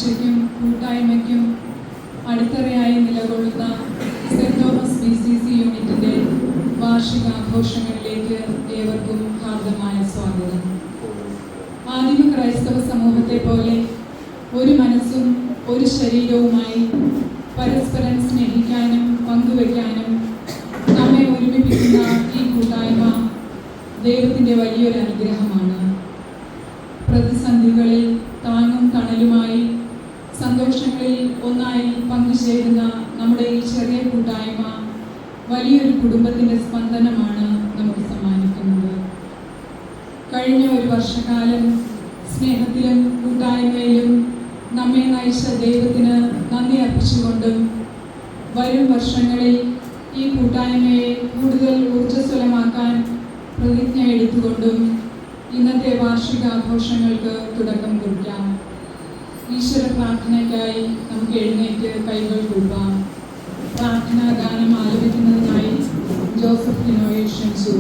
വളർച്ചയ്ക്കും കൂട്ടായ്മയ്ക്കും അടിത്തറയായി നിലകൊള്ളുന്ന saint Thomas BCC യൂണിറ്റിന്റെ വാർഷികാഘോഷങ്ങളിലേക്ക് ഏവർക്കും ഹാർദമായ സ്വാഗതം. ആദിമ ക്രൈസ്തവ സമൂഹത്തെ പോലെ ഒരു മനസ്സും ഒരു ശരീരവുമായി പരസ്പരം സ്നേഹിക്കാനും പങ്കുവയ്ക്കാനും നമ്മെ ഒരുമിപ്പിക്കുന്ന ഈ കൂട്ടായ്മ ദൈവത്തിൻ്റെ വലിയൊരു അനുഗ്രഹമാണ്. പ്രതിസന്ധികളിൽ താങ്ങും തണലുമായി സന്തോഷങ്ങളിൽ ഒന്നായി പങ്കുചേരുന്ന നമ്മുടെ ഈ ചെറിയ കൂട്ടായ്മ വലിയൊരു കുടുംബത്തിൻ്റെ സ്പന്ദനമാണ് നമുക്ക് സമ്മാനിക്കുന്നത്. കഴിഞ്ഞ ഒരു വർഷക്കാലം സ്നേഹത്തിലും കൂട്ടായ്മയിലും നമ്മെ നയിച്ച ദൈവത്തിന് നന്ദി അർപ്പിച്ചുകൊണ്ടും വരും വർഷങ്ങളിൽ ഈ കൂട്ടായ്മയെ കൂടുതൽ ഊർജ്ജസ്വലമാക്കാൻ പ്രതിജ്ഞ എടുത്തുകൊണ്ടും ഇന്നത്തെ വാർഷികാഘോഷങ്ങൾക്ക് തുടക്കം കുറിക്കാം. ഈശ്വര പ്രാർത്ഥനയ്ക്കായി നമുക്ക് എഴുന്നേറ്റ് കൈകൾ കൂപ്പാം. പ്രാർത്ഥനാ ഗാനം ആലപിക്കുന്നതിനായി ജോസഫ് ലിനോയെ ക്ഷണിച്ചു.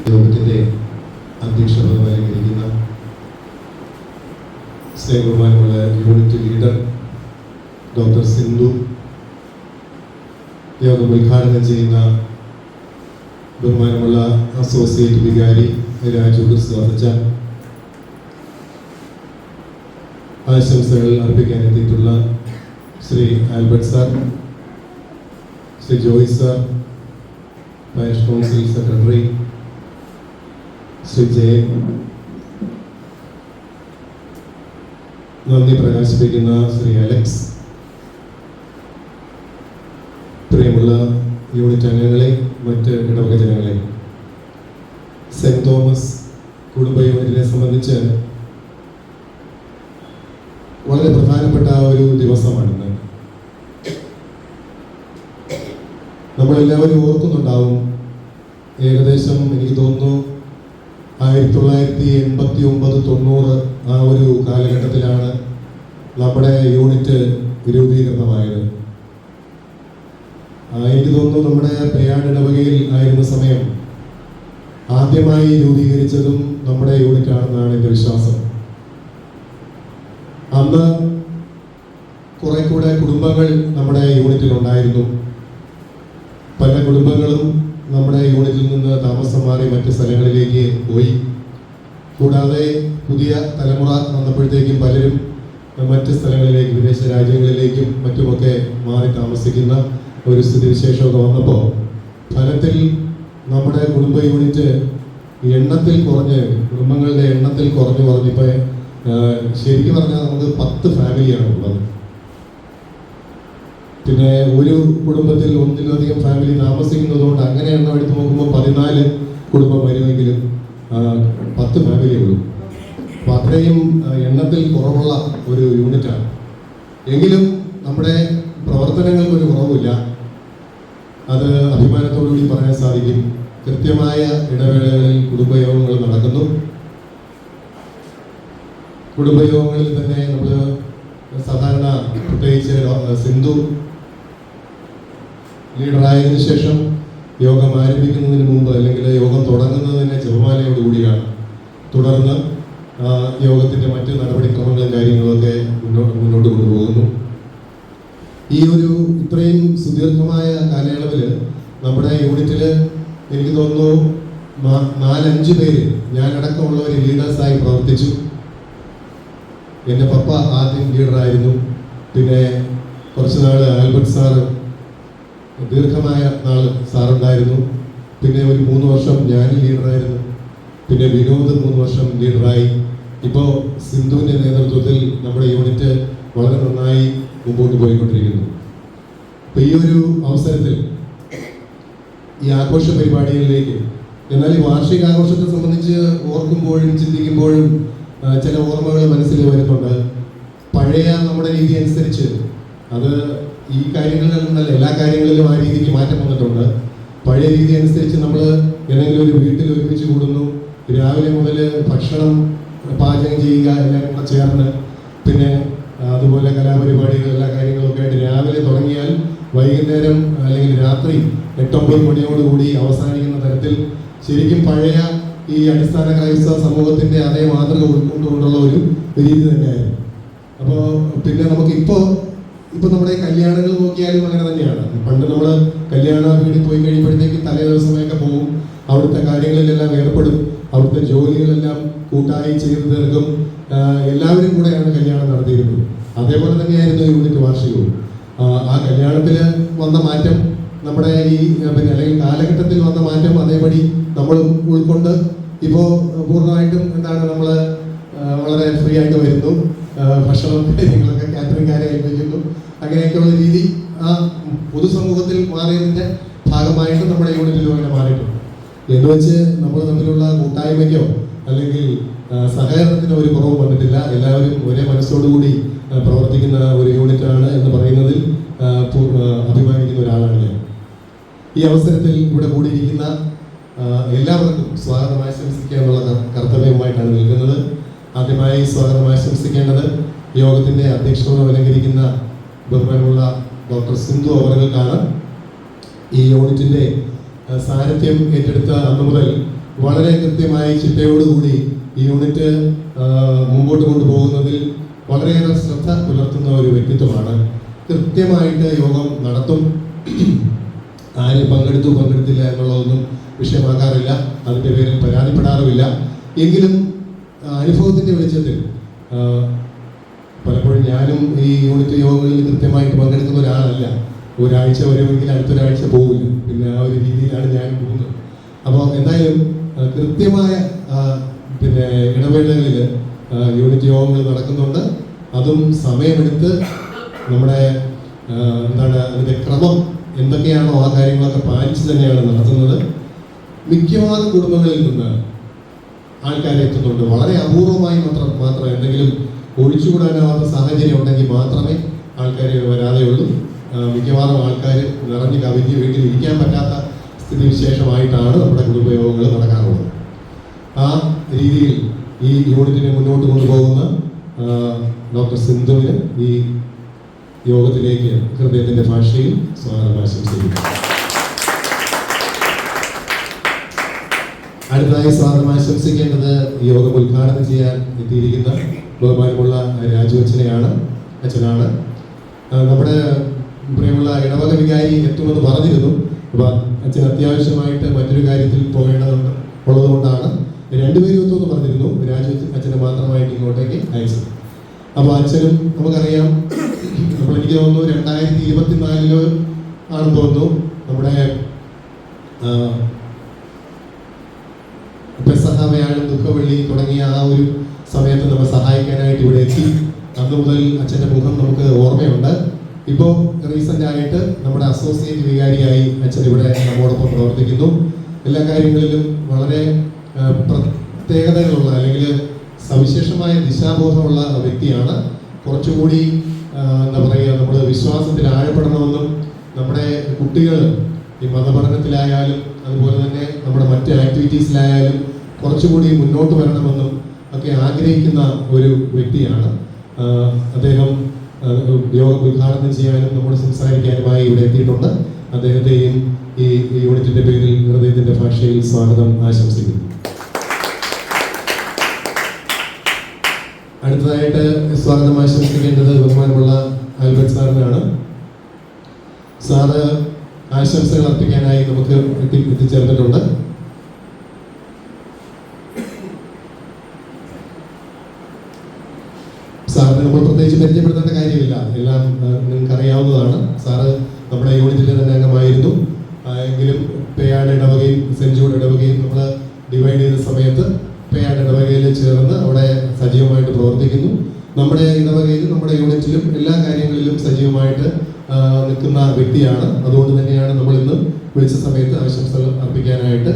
യോഗത്തിന്റെ അധ്യക്ഷപദമായി ഇരിക്കുന്ന സ്നേഹബഹുമാനമുള്ള യൂണിറ്റ് ലീഡർ ഡോക്ടർ സിന്ധു, യോഗം ഉദ്ഘാടനം ചെയ്യുന്ന ബഹുമാനമുള്ള അസോസിയേറ്റ് വികാരി രാജു ക്രിസ്തുവച്ചൻ, ആശംസകൾ അർപ്പിക്കാൻ എത്തിയിട്ടുള്ള Shri Albert sir, Shri Joy sir, parish council secretary Shri Jayan, നന്ദി പ്രകാശിപ്പിക്കുന്ന ശ്രീ അലക്സ്, പ്രിയമുള്ള യൂണിറ്റ് അംഗങ്ങളെ, മറ്റ് ഇടവക ജനങ്ങളെ, സെന്റ് തോമസ് കുടുംബ യൂണിറ്റിനെ സംബന്ധിച്ച് വളരെ പ്രധാനപ്പെട്ട ഒരു ദിവസമാണിന്ന്. നമ്മളെല്ലാവരും ഓർക്കുന്നുണ്ടാവും, ഏകദേശം എനിക്ക് തോന്നുന്നു 1989-90 ആ ഒരു കാലഘട്ടത്തിലാണ് നമ്മുടെ യൂണിറ്റ് രൂപീകൃതമായത്. എനിക്ക് തോന്നുന്നു നമ്മുടെ പേയാട് ഇടവകയിൽ ആയിരുന്ന സമയം ആദ്യമായി രൂപീകരിച്ചതും നമ്മുടെ യൂണിറ്റ് ആണെന്നാണ് എൻ്റെ വിശ്വാസം. അന്ന് കുറെ കൂടെ കുടുംബങ്ങൾ നമ്മുടെ യൂണിറ്റിലുണ്ടായിരുന്നു. പല കുടുംബങ്ങളും നമ്മുടെ യൂണിറ്റിൽ നിന്ന് താമസം മാറി മറ്റ് സ്ഥലങ്ങളിലേക്ക് പോയി. കൂടാതെ പുതിയ തലമുറ വന്നപ്പോഴത്തേക്കും പലരും മറ്റ് സ്ഥലങ്ങളിലേക്ക്, വിദേശ രാജ്യങ്ങളിലേക്കും മറ്റുമൊക്കെ മാറി താമസിക്കുന്ന ഒരു സ്ഥിതിവിശേഷമൊക്കെ വന്നപ്പോൾ ഫലത്തിൽ നമ്മുടെ കുടുംബ യൂണിറ്റ് കുടുംബങ്ങളുടെ എണ്ണത്തിൽ കുറഞ്ഞു ഇപ്പോൾ ശരിക്കും പറഞ്ഞാൽ നമുക്ക് 10 ഫാമിലിയാണ് ഉള്ളത്. പിന്നെ ഒരു കുടുംബത്തിൽ ഒന്നിലധികം ഫാമിലി താമസിക്കുന്നതുകൊണ്ട് അങ്ങനെ എണ്ണം എടുത്ത് നോക്കുമ്പോൾ 14 കുടുംബം വരുമെങ്കിലും 10 ഫാമിലിയേ ഉള്ളൂ. അപ്പോൾ അത്രയും എണ്ണത്തിൽ കുറവുള്ള ഒരു യൂണിറ്റാണ്. എങ്കിലും നമ്മുടെ പ്രവർത്തനങ്ങൾക്കൊരു കുറവില്ല. അത് അഭിമാനത്തോടുകൂടി പറയാൻ സാധിക്കും. കൃത്യമായ ഇടവേളകളിൽ കുടുംബയോഗങ്ങൾ നടക്കുന്നു. കുടുംബയോഗങ്ങളിൽ തന്നെ നമ്മൾ സാധാരണ പ്രത്യേകിച്ച് സിന്ധു ലീഡറായതിനു ശേഷം യോഗം ആരംഭിക്കുന്നതിന് മുമ്പ് അല്ലെങ്കിൽ യോഗം തുടങ്ങുന്നത് തന്നെ ജപമാലയോടുകൂടിയാണ്. തുടർന്ന് യോഗത്തിൻ്റെ മറ്റ് നടപടിക്രമങ്ങളും കാര്യങ്ങളൊക്കെ മുന്നോട്ട് കൊണ്ടുപോകുന്നു. ഈ ഒരു ഇത്രയും സുദീർഘമായ കാലയളവിൽ നമ്മുടെ യൂണിറ്റിൽ എനിക്ക് തോന്നുന്നു 4-5 പേര് ഞാനടക്കമുള്ളവർ ലീഡേഴ്സായി പ്രവർത്തിച്ചു. എൻ്റെ പപ്പ ആദ്യം ലീഡറായിരുന്നു. പിന്നെ കുറച്ച് നാൾ ആൽബർട്ട് സാറ് ദീർഘമായ നാൾ സാറുണ്ടായിരുന്നു. പിന്നെ ഒരു 3 വർഷം ഞാൻ ലീഡറായിരുന്നു. പിന്നെ വിനോദ് 3 വർഷം ലീഡറായി. ഇപ്പോൾ സിന്ധുവിൻ്റെ നേതൃത്വത്തിൽ നമ്മുടെ യൂണിറ്റ് വളരെ നന്നായി മുമ്പോട്ട് പോയിക്കൊണ്ടിരിക്കുന്നു. അപ്പോൾ ഈ ഒരു അവസരത്തിൽ ഈ ആഘോഷ പരിപാടികളിലേക്ക്, എന്നാൽ ഈ വാർഷികാഘോഷത്തെ സംബന്ധിച്ച് ഓർക്കുമ്പോഴും ചിന്തിക്കുമ്പോഴും ചില ഓർമ്മകൾ മനസ്സിൽ വരുന്നുണ്ട്. പഴയ നമ്മുടെ രീതി അനുസരിച്ച് അത് ഈ കാര്യങ്ങളിലല്ല, എല്ലാ കാര്യങ്ങളിലും ആ രീതിക്ക് മാറ്റം വന്നിട്ടുണ്ട്. പഴയ രീതി അനുസരിച്ച് നമ്മൾ ഏതെങ്കിലും ഒരു വീട്ടിൽ ഒരുമിച്ച് കൂടുന്നു, രാവിലെ മുതൽ ഭക്ഷണം പാചകം ചെയ്യുക എല്ലാവരും കൂടെ ചേർന്ന്, പിന്നെ അതുപോലെ കലാപരിപാടികൾ എല്ലാ കാര്യങ്ങളൊക്കെ ആയിട്ട് രാവിലെ തുടങ്ങിയാൽ വൈകുന്നേരം അല്ലെങ്കിൽ രാത്രി 8-9 മണിയോടുകൂടി അവസാനിക്കുന്ന തരത്തിൽ ശരിക്കും പഴയ ഈ അടിസ്ഥാന ക്രൈസ്തവ സമൂഹത്തിൻ്റെ അതേ മാതൃക ഉൾക്കൊണ്ടുകൊണ്ടുള്ള ഒരു രീതി തന്നെയായിരുന്നു. അപ്പോൾ പിന്നെ നമുക്ക് ഇപ്പോൾ നമ്മുടെ കല്യാണങ്ങൾ നോക്കിയാലും അങ്ങനെ തന്നെയാണ്. പണ്ട് നമ്മൾ കല്യാണ വീട്ടിൽ പോയി കഴിയുമ്പോഴത്തേക്ക് തലേ ദിവസമൊക്കെ പോകും, അവിടുത്തെ കാര്യങ്ങളിലെല്ലാം ഏർപ്പെടും, അവിടുത്തെ ജോലികളെല്ലാം കൂട്ടായി ചെയ്ത് തീർക്കും. എല്ലാവരും കൂടെയാണ് കല്യാണം നടത്തിയിരുന്നത്. അതേപോലെ തന്നെയായിരുന്നു യൂണിറ്റ് വാർഷികവും. ആ കല്യാണത്തിൽ വന്ന മാറ്റം നമ്മുടെ ഈ പിന്നെ അല്ലെങ്കിൽ കാലഘട്ടത്തിൽ വന്ന മാറ്റം അതേപടി നമ്മൾ ഉൾക്കൊണ്ട് ഇപ്പോൾ പൂർണ്ണമായിട്ടും നമ്മൾ വളരെ ഫ്രീ ആയിട്ട് വരുന്നു. ഭക്ഷണം കാര്യങ്ങളൊക്കെ കാറ്ററിംഗുകാരെ ഏൽപ്പിക്കുന്നു. അങ്ങനെയൊക്കെയുള്ള രീതി ആ പൊതുസമൂഹത്തിൽ മാറിയതിൻ്റെ ഭാഗമായിട്ട് നമ്മുടെ യൂണിറ്റിലും അങ്ങനെ മാറിയിട്ടുണ്ട്. എന്ന് വെച്ച് നമ്മൾ തമ്മിലുള്ള കൂട്ടായ്മയ്ക്കോ അല്ലെങ്കിൽ സഹകരണത്തിനോ ഒരു കുറവ് വന്നിട്ടില്ല. എല്ലാവരും ഒരേ മനസ്സോടുകൂടി പ്രവർത്തിക്കുന്ന ഒരു യൂണിറ്റാണ് എന്ന് പറയുന്നതിൽ അഭിമാനിക്കുന്ന ഒരാളാണ് ഞാൻ. ഈ അവസരത്തിൽ ഇവിടെ കൂടിയിരിക്കുന്ന എല്ലാവർക്കും സ്വാഗതം ആശംസിക്കുക എന്നുള്ള കർത്തവ്യവുമായിട്ടാണ് നിൽക്കുന്നത്. ആദ്യമായി സ്വാഗതം ആശംസിക്കേണ്ടത് യോഗത്തിൻ്റെ അധ്യക്ഷത അലങ്കരിക്കുന്ന ബഹുമാനമുള്ള ഡോക്ടർ സിന്ധു അവർകൾക്കാണ്. ഈ യൂണിറ്റിൻ്റെ സാരഥ്യം ഏറ്റെടുത്ത അന്ന് മുതൽ വളരെ കൃത്യമായി ചിട്ടയോടുകൂടി ഈ യൂണിറ്റ് മുമ്പോട്ട് കൊണ്ടുപോകുന്നതിൽ വളരെയേറെ ശ്രദ്ധ പുലർത്തുന്ന ഒരു വ്യക്തിത്വമാണ്. കൃത്യമായിട്ട് യോഗം നടത്തും. ആര് പങ്കെടുത്തില്ല എന്നുള്ളതൊന്നും വിഷയമാക്കാറില്ല, അതിൻ്റെ പേരിൽ പരാതിപ്പെടാറുമില്ല. എങ്കിലും അനുഭവത്തിൻ്റെ വെളിച്ചത്തിൽ പലപ്പോഴും ഞാനും ഈ യൂണിറ്റ് യോഗങ്ങളിൽ കൃത്യമായിട്ട് പങ്കെടുക്കുന്ന ഒരാളല്ല. ഒരാഴ്ച വരുമെങ്കിൽ അടുത്തൊരാഴ്ച പോകില്ല. പിന്നെ ആ ഒരു രീതിയിലാണ് ഞാൻ പോകുന്നത്. അപ്പോൾ എന്തായാലും കൃത്യമായ പിന്നെ ഇടവേളകളിൽ യൂണിറ്റ് യോഗങ്ങൾ നടക്കുന്നുണ്ട്. അതും സമയമെടുത്ത് നമ്മുടെ അതിൻ്റെ ക്രമം എന്തൊക്കെയാണോ ആ കാര്യങ്ങളൊക്കെ പാലിച്ച് തന്നെയാണ് നടത്തുന്നത്. മിക്കവാറും കുടുംബങ്ങളിൽ നിന്ന് ആൾക്കാരെ എത്തുന്നുണ്ട്. വളരെ അപൂർവമായി മാത്രം എന്തെങ്കിലും ഒഴിച്ചുകൂടാനാവാത്ത സാഹചര്യം ഉണ്ടെങ്കിൽ മാത്രമേ ആൾക്കാർ വരാതെയുള്ളൂ. മിക്കവാറും ആൾക്കാർ നിറഞ്ഞ് കവിഞ്ഞ് വീട്ടിൽ ഇരിക്കാൻ പറ്റാത്ത സ്ഥിതിവിശേഷമായിട്ടാണ് നമ്മുടെ കുടുംബയോഗങ്ങൾ നടക്കാറുള്ളത്. ആ രീതിയിൽ ഈ യൂണിറ്റിനെ മുന്നോട്ട് കൊണ്ടുപോകുന്ന ഡോക്ടർ സിന്ധുവിന് ഈ യോഗത്തിലേക്ക് ഹൃദയത്തിൻ്റെ ഭാഷയിൽ സ്വാഗതം ആശംസിക്കുന്നു. അടുത്തതായി സ്വാഗതം ആശംസിക്കേണ്ടത് യോഗം ഉദ്ഘാടനം ചെയ്യാൻ എത്തിയിരിക്കുന്ന ബഹുമാനമുള്ള രാജു അച്ഛനാണ്. നമ്മുടെ പ്രിയമുള്ള ഇടവക വികാരി എത്തുമെന്ന് പറഞ്ഞിരുന്നു. അപ്പോൾ അച്ഛൻ അത്യാവശ്യമായിട്ട് മറ്റൊരു കാര്യത്തിൽ ഉള്ളതുകൊണ്ടാണ് 2 പേരും എത്തുമെന്ന് പറഞ്ഞിരുന്നു. രാജു അച്ഛനെ മാത്രമായിട്ട് ഇങ്ങോട്ടേക്ക് അയച്ചത്. അപ്പോൾ അച്ഛനും നമുക്കറിയാം, എനിക്ക് തോന്നുന്നു 2024 ആണെന്ന് തോന്നുന്നു നമ്മുടെ പെസഹ വ്യാഴം ദുഃഖവെള്ളി തുടങ്ങിയ ആ ഒരു സമയത്ത് നമ്മൾ സഹായിക്കാനായിട്ട് ഇവിടെ എത്തി. അന്ന് മുതൽ അച്ഛൻ്റെ മുഖം നമുക്ക് ഓർമ്മയുണ്ട്. ഇപ്പോൾ റീസെൻ്റ് ആയിട്ട് നമ്മുടെ അസോസിയേറ്റ് വികാരിയായി അച്ഛൻ ഇവിടെ നമ്മോടൊപ്പം പ്രവർത്തിക്കുന്നു. എല്ലാ കാര്യങ്ങളിലും വളരെ പ്രത്യേകതകളുള്ള അല്ലെങ്കിൽ സവിശേഷമായ ദിശാബോധമുള്ള വ്യക്തിയാണ്. കുറച്ചുകൂടി എന്താ പറയുക, നമ്മൾ വിശ്വാസത്തിൽ ആഴപ്പെടണമെന്നും നമ്മുടെ കുട്ടികൾ ഈ മതപഠനത്തിലായാലും അതുപോലെ തന്നെ നമ്മുടെ മറ്റ് ആക്ടിവിറ്റീസിലായാലും കുറച്ചുകൂടി മുന്നോട്ട് വരണമെന്നും ഒക്കെ ആഗ്രഹിക്കുന്ന ഒരു വ്യക്തിയാണ്. അദ്ദേഹം യോഗം ഉദ്ഘാടനം ചെയ്യാനും നമ്മോട് സംസാരിക്കാനുമായി ഇവിടെ എത്തിയിട്ടുണ്ട്. അദ്ദേഹത്തെയും ഈ യൂണിറ്റിന്റെ പേരിൽ ഹൃദയത്തിന്റെ ഭാഷയിൽ സ്വാഗതം ആശംസിക്കുന്നു. അടുത്തതായിട്ട് സ്വാഗതം ആശംസിക്കേണ്ടത് ബഹുമാനമുള്ള ആൽബർട്ട് സാറിനാണ്. സാറ് ആശംസകൾ അർപ്പിക്കാനായി നമുക്ക് എത്തിച്ചേർന്നിട്ടുണ്ട്. സാറിന് നമ്മൾ പ്രത്യേകിച്ച് പരിചയപ്പെടുത്തേണ്ട കാര്യമില്ല, എല്ലാം നിങ്ങൾക്ക് അറിയാവുന്നതാണ്. സാറ് നമ്മുടെ യൂണിറ്റിലെ തന്നെ അംഗമായിരുന്നു. എങ്കിലും പേയാട് ഇടവകയും സെന്റ് ജൂഡ് ഇടവകയും നമ്മൾ ഡിവൈഡ് ചെയ്ത സമയത്ത് പേയാട് ഇടവകയിൽ ചേർന്ന് അവിടെ സജീവമായിട്ട് പ്രവർത്തിക്കുന്നു. നമ്മുടെ ഇടവകയിലും നമ്മുടെ യൂണിറ്റിലും എല്ലാ കാര്യങ്ങളിലും സജീവമായിട്ട് നിൽക്കുന്ന വ്യക്തിയാണ്. അതുകൊണ്ട് തന്നെയാണ് നമ്മൾ ഇന്ന് വിളിച്ച സമയത്ത് ആശംസകൾ അർപ്പിക്കാനായിട്ട്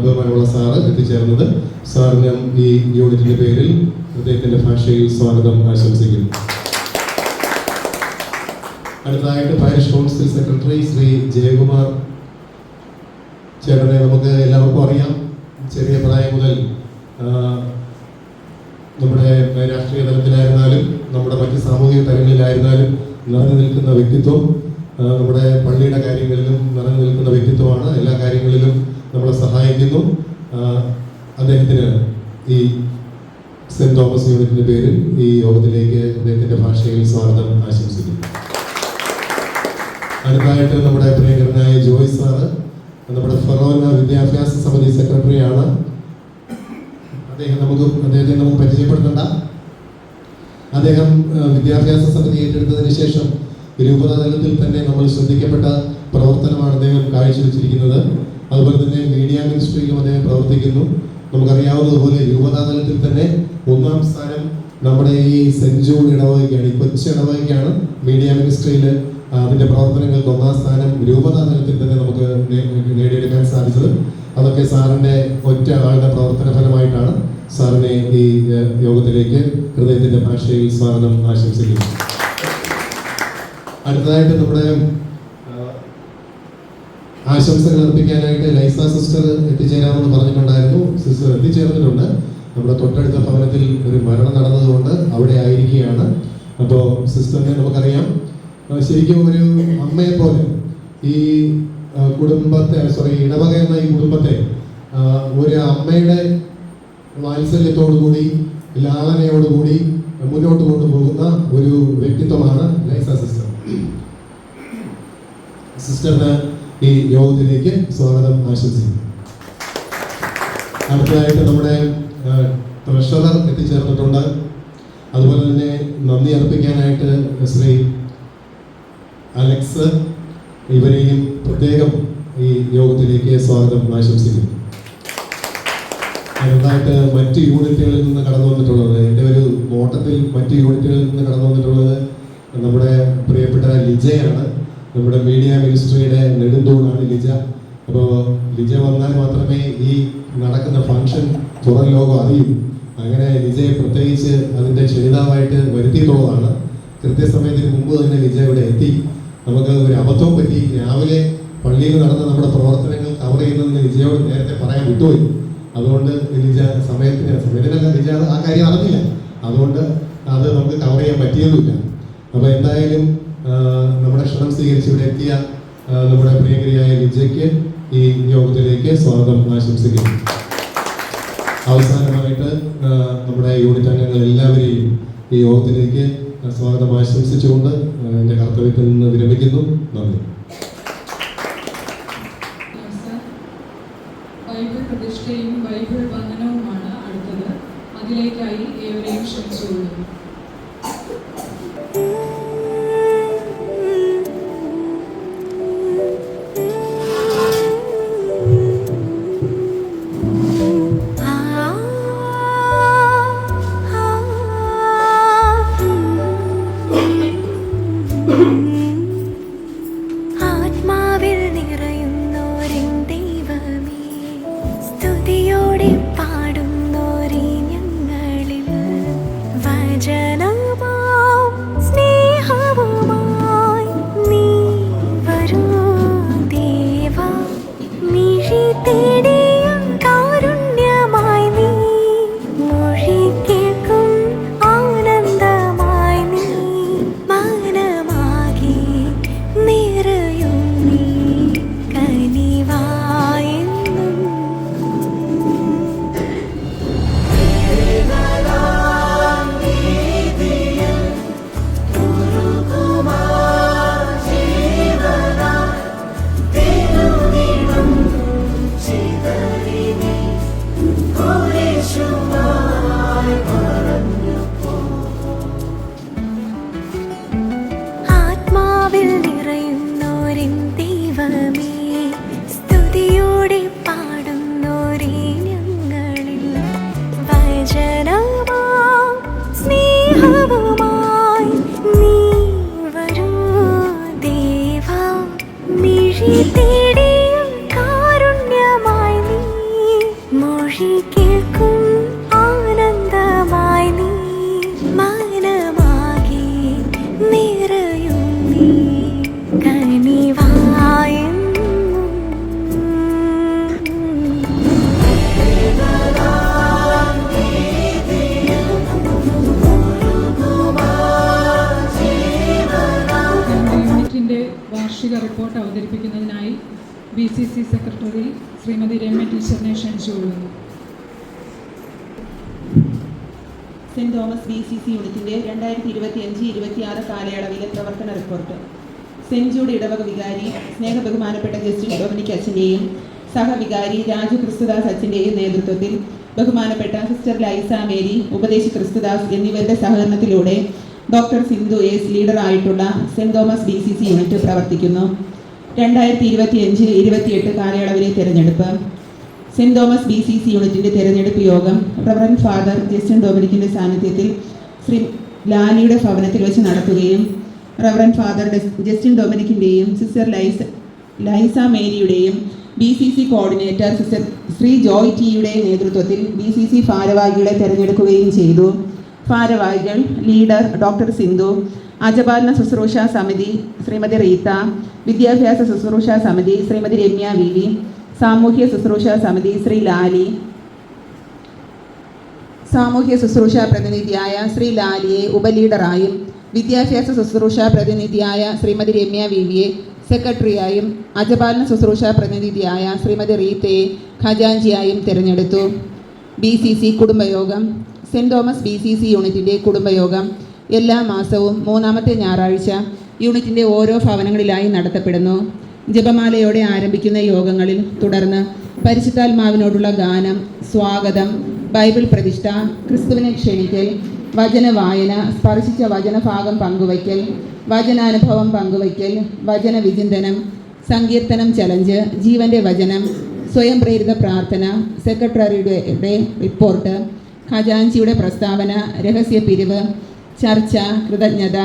ബഹുമാനമുള്ള സാറ് എത്തിച്ചേർന്നത്. സാറിന് ഈ യൂണിറ്റിന്റെ പേരിൽ ഹൃദയത്തിന്റെ ഭാഷയിൽ സ്വാഗതം ആശംസിക്കുന്നു. അടുത്തതായിട്ട് parish council secretary Shri Jayakumar ചേട്ടനെ നമുക്ക് എല്ലാവർക്കും അറിയാം. ചെറിയ പ്രായം മുതൽ നമ്മുടെ രാഷ്ട്രീയ തലത്തിലായിരുന്നാലും നമ്മുടെ മറ്റ് സാമൂഹിക തലങ്ങളിലായിരുന്നാലും നിറഞ്ഞു നിൽക്കുന്ന വ്യക്തിത്വം, നമ്മുടെ പള്ളിയുടെ കാര്യങ്ങളിലും നിറഞ്ഞു നിൽക്കുന്ന വ്യക്തിത്വമാണ്. എല്ലാ കാര്യങ്ങളിലും നമ്മളെ സഹായിക്കുന്നു. അദ്ദേഹത്തിന് ഈ സെന്റ് തോമസ് യൂണിറ്റിന്റെ പേരിൽ ഈ യോഗത്തിലേക്ക് അദ്ദേഹത്തിന്റെ ഭാഷയിൽ സ്വാഗതം ആശംസിക്കുന്നു. അടുത്തായിട്ട് നമ്മുടെ പ്രിയങ്കരനായ ജോയ് സാറ് നമ്മുടെ ഫെറോന വിദ്യാഭ്യാസ സമിതി സെക്രട്ടറിയാണ്. അദ്ദേഹത്തെ നമുക്ക് പരിചയപ്പെടുത്തണ്ട. അദ്ദേഹം വിദ്യാഭ്യാസ സമിതി ഏറ്റെടുത്തതിന് ശേഷം രൂപതാ തലത്തിൽ തന്നെ നമ്മൾ ശ്രദ്ധിക്കപ്പെട്ട പ്രവർത്തനമാണ് അദ്ദേഹം കാഴ്ചവെച്ചിരിക്കുന്നത്. അതുപോലെ തന്നെ മീഡിയ മിനിസ്ട്രിയിലും അദ്ദേഹം പ്രവർത്തിക്കുന്നു. നമുക്കറിയാവുന്നതുപോലെ രൂപതാ തലത്തിൽ തന്നെ 1-ാം സ്ഥാനം നമ്മുടെ ഈ സെന്റ് ജൂഡ് ഇടവകയ്ക്കാണ്, ഈ കൊച്ചു ഇടവകയ്ക്കാണ് മീഡിയ മിനിസ്ട്രിയിൽ അതിന്റെ പ്രവർത്തനങ്ങൾക്ക് 1-ാം സ്ഥാനം രൂപതാ തലത്തിൽ തന്നെ നമുക്ക് നേടിയെടുക്കാൻ സാധിച്ചത്. അതൊക്കെ സാറിന്റെ ഒറ്റ ആളുടെ പ്രവർത്തന ഫലമായിട്ടാണ്. സാറിനെ ഈ യോഗത്തിലേക്ക് ഹൃദയത്തിന്റെ ഭാഷയിൽ സ്വാഗതം ആശംസിക്കുന്നു. അടുത്തതായിട്ട് നമ്മുടെ ആശംസകൾ അർപ്പിക്കാനായിട്ട് ലൈസ സിസ്റ്റർ എത്തിച്ചേരാമെന്ന് പറഞ്ഞിട്ടുണ്ടായിരുന്നു. സിസ്റ്റർ എത്തിച്ചേർന്നിട്ടുണ്ട്. നമ്മുടെ തൊട്ടടുത്ത ഭവനത്തിൽ ഒരു മരണം നടന്നതുകൊണ്ട് അവിടെ ആയിരിക്കുകയാണ്. അപ്പോൾ സിസ്റ്ററിനെ നമുക്കറിയാം, ശരിക്കും ഒരു അമ്മയെ പോലെ ഈ കുടുംബത്തെ ഇടവക എന്ന ഈ കുടുംബത്തെ ഒരു അമ്മയുടെ വാത്സല്യത്തോടുകൂടി ലാളനയോടുകൂടി മുന്നോട്ട് കൊണ്ടുപോകുന്ന ഒരു വ്യക്തിത്വമാണ് ലൈസ സിസ്റ്റർ. സിസ്റ്ററിന് ഈ യോഗത്തിലേക്ക് സ്വാഗതം ആശംസിക്കുന്നു. അടുത്തതായിട്ട് നമ്മുടെ ട്രഷറർ എത്തിച്ചേർന്നിട്ടുണ്ട്. അതുപോലെ തന്നെ നന്ദി അർപ്പിക്കാനായിട്ട് ശ്രീ അലക്സ്, ഇവരെയും പ്രത്യേകം ഈ യോഗത്തിലേക്ക് സ്വാഗതം ആശംസിക്കുന്നു. അടുത്തായിട്ട് മറ്റ് യൂണിറ്റുകളിൽ നിന്ന് കടന്നു വന്നിട്ടുള്ളത്, എൻ്റെ ഒരു നോട്ടത്തിൽ മറ്റ് യൂണിറ്റുകളിൽ നിന്ന് കടന്നു വന്നിട്ടുള്ളത് നമ്മുടെ പ്രിയപ്പെട്ട ലിജയാണ്. നമ്മുടെ മീഡിയ മിനിസ്ട്രിയുടെ നെടുന്തൂണാണ് ലിജ. അപ്പോൾ ലിജ വന്നാൽ മാത്രമേ ഈ നടക്കുന്ന ഫംഗ്ഷൻ പുറം ലോകം അറിയൂ. അങ്ങനെ ലിജയെ പ്രത്യേകിച്ച് അതിൻ്റെ ക്ഷണിതാവായിട്ട് വരുത്തിയിട്ടുള്ളതാണ്. കൃത്യസമയത്തിന് മുമ്പ് തന്നെ ലിജ ഇവിടെ എത്തി. നമുക്ക് ഒരു അബദ്ധവും പറ്റി. രാവിലെ പള്ളിയിൽ നടന്ന നമ്മുടെ പ്രവർത്തനങ്ങൾ കവർ ചെയ്യുന്നതിന് ലിജയോട് നേരത്തെ പറയാൻ വിട്ടുപോയി. അതുകൊണ്ട് ലിജ സമയത്തിനല്ല, ലിജ ആ കാര്യം അറിഞ്ഞില്ല. അതുകൊണ്ട് അത് നമുക്ക് കവർ ചെയ്യാൻ പറ്റിയതുമില്ല. അപ്പോൾ എന്തായാലും നമ്മുടെ ക്ഷണം സ്വീകരിച്ച് ഇവിടെ എത്തിയ നമ്മുടെ പ്രിയങ്കരിയായ ലിജയ്ക്ക് ഈ യോഗത്തിലേക്ക് സ്വാഗതം ആശംസിക്കുന്നു. അവസാനമായിട്ട് നമ്മുടെ യൂണിറ്റ് അംഗങ്ങൾ എല്ലാവരെയും ഈ യോഗത്തിലേക്ക് സ്വാഗതം ആശംസിച്ചുകൊണ്ട് എൻ്റെ കർത്തവ്യത്തിൽ നിന്ന് വിരമിക്കുന്നു. നന്ദി. ബൈബിൾ പ്രതിഷ്ഠയും ബൈബിൾ വന്ദനവുമാണ് അടുത്തത്. അതിലേക്കായി ഏവരെയും ക്ഷണിച്ചുകൊള്ളുന്നു. ആത്മാവിൽ നിറയുന്നോരിൻ ദൈവമേ, സ്തുതിയോടെ പാടുന്നോരീ ഞങ്ങളിൽ തേടിയും കാരുണ്യമായി നീ മൊഴി കേൾക്കും ആനന്ദമായി നീ മനമാകെ നിറയും നീ കനിവായെന്നും ആത്മാവിൽ നിറയുന്നോരിൻ ദൈവമേ സ്തുതിയോടെ പാടുന്നോരേ ഞങ്ങളിൽ വചനമാം സ്നേഹവുമായി നീ വരൂ ദേവാ മിഴി തേടിയും കാരുണ്യമായി നീ മൊഴി കേൾക്കും ആനന്ദമായി നീ മനമാകെ നിറയും നീ യൂണിറ്റിൻ്റെ വാർഷിക റിപ്പോർട്ട് അവതരിപ്പിക്കുന്നതിനായി BCC സെക്രട്ടറി ശ്രീമതി രമ്യ ടീച്ചറിനെ ക്ഷണിച്ചുകൊള്ളുന്നു. സെന്റ് തോമസ് BCC യൂണിറ്റിൻ്റെ 2025-26 കാലയളവിലെ പ്രവർത്തന റിപ്പോർട്ട്. സെന്റ് ജൂഡ് ഇടവക വികാരി സ്നേഹബഹുമാനപ്പെട്ട ജസ്റ്റിൻ ഡൊമിനിക് അച്ഛൻ്റെയും സഹവികാരി രാജു ക്രിസ്തുദാസ് അച്ഛൻ്റെയും നേതൃത്വത്തിൽ ബഹുമാനപ്പെട്ട സിസ്റ്റർ ലൈസ മേരി, ഉപദേശി ക്രിസ്തുദാസ് എന്നിവരുടെ സഹകരണത്തിലൂടെ ഡോക്ടർ സിന്ധു എസ് ലീഡറായിട്ടുള്ള സെന്റ് തോമസ് BCC യൂണിറ്റ് പ്രവർത്തിക്കുന്നു. 2025-28 കാലയളവിലെ തിരഞ്ഞെടുപ്പ്. സെന്റ് തോമസ് BCC യൂണിറ്റിൻ്റെ തിരഞ്ഞെടുപ്പ് യോഗം റവറൻഡ് ഫാദർ ജസ്റ്റിൻ ഡൊമിനിക്കിൻ്റെ സാന്നിധ്യത്തിൽ ശ്രീ ലാലിയുടെ ഭവനത്തിൽ വെച്ച് നടത്തുകയും റവറൻഡ് ഫാദർ ജസ്റ്റിൻ ഡൊമിനിക്കിൻ്റെയും സിസ്റ്റർ ലൈസ മേരിയുടെയും BCC coordinator sister Shri Joy ടിയുടെയും നേതൃത്വത്തിൽ BCC ഭാരവാഹികളെ തിരഞ്ഞെടുക്കുകയും ചെയ്തു. ഭാരവാഹികൾ: ലീഡർ ഡോക്ടർ സിന്ധു, അജപാലന ശുശ്രൂഷ സമിതി ശ്രീമതി റീത്ത, വിദ്യാഭ്യാസ ശുശ്രൂഷ സമിതി ശ്രീമതി രമ്യ VV, സാമൂഹ്യ ശുശ്രൂഷ സമിതി ശ്രീ ലാലി. സാമൂഹ്യ ശുശ്രൂഷ പ്രതിനിധിയായ ശ്രീ ലാലിയെ ഉപലീഡറായും വിദ്യാഭ്യാസ ശുശ്രൂഷ പ്രതിനിധിയായ ശ്രീമതി രമ്യ VVയെ സെക്രട്ടറിയായും അജപാലന ശുശ്രൂഷ പ്രതിനിധിയായ ശ്രീമതി റീത്തയെ ഖജാൻജിയായും തിരഞ്ഞെടുത്തു. BCC കുടുംബയോഗം. സെന്റ് തോമസ് BCC യൂണിറ്റിൻ്റെ കുടുംബയോഗം എല്ലാ മാസവും 3-ാമത്തെ ഞായറാഴ്ച യൂണിറ്റിൻ്റെ ഓരോ ഭവനങ്ങളിലായി നടത്തപ്പെടുന്നു. ജപമാലയോടെ ആരംഭിക്കുന്ന യോഗങ്ങളിൽ തുടർന്ന് പരിശുദ്ധാത്മാവിനോടുള്ള ഗാനം, സ്വാഗതം, ബൈബിൾ പ്രതിഷ്ഠ, ക്രിസ്തുവിനെ ക്ഷണിക്കൽ, വചന വായന, സ്പർശിച്ച വചനഭാഗം പങ്കുവയ്ക്കൽ, വചനാനുഭവം പങ്കുവയ്ക്കൽ, വചന വിചിന്തനം, സങ്കീർത്തനം ചലഞ്ച്, ജീവൻ്റെ വചനം, സ്വയം പ്രേരിത പ്രാർത്ഥന, സെക്രട്ടറിയുടെ റിപ്പോർട്ട്, ഖജാൻജിയുടെ പ്രസ്താവന, രഹസ്യ പിരിവ്, ചർച്ച, കൃതജ്ഞത,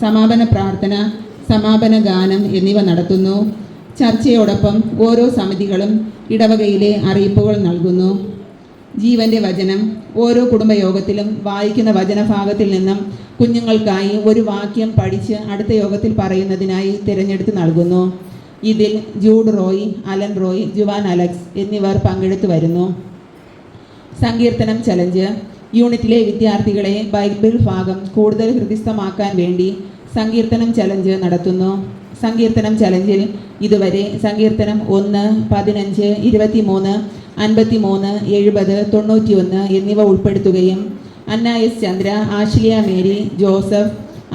സമാപന പ്രാർത്ഥന, സമാപന ഗാനം എന്നിവ നടത്തുന്നു. ചർച്ചയോടൊപ്പം ഓരോ സമിതികളും ഇടവകയിലെ അറിയിപ്പുകൾ നൽകുന്നു. ജീവൻ്റെ വചനം. ഓരോ കുടുംബയോഗത്തിലും വായിക്കുന്ന വചനഭാഗത്തിൽ നിന്നും കുഞ്ഞുങ്ങൾക്കായി ഒരു വാക്യം പഠിച്ച് അടുത്ത യോഗത്തിൽ പറയുന്നതിനായി തിരഞ്ഞെടുത്ത് നൽകുന്നു. ഇതിൽ Jude Roy, Alan Roy, Juan Alex എന്നിവർ പങ്കെടുത്തു വരുന്നു. സങ്കീർത്തനം ചലഞ്ച്. യൂണിറ്റിലെ വിദ്യാർത്ഥികളെ ബൈബിൾ ഭാഗം കൂടുതൽ ഹൃദിസ്ഥമാക്കാൻ വേണ്ടി സങ്കീർത്തനം ചലഞ്ച് നടത്തുന്നു. സങ്കീർത്തനം ചലഞ്ചിൽ ഇതുവരെ സങ്കീർത്തനം 1, 15, 23, 53, 70, 91 എന്നിവ ഉൾപ്പെടുത്തുകയും Anna S Chandra, Ashlia Mary, Joseph,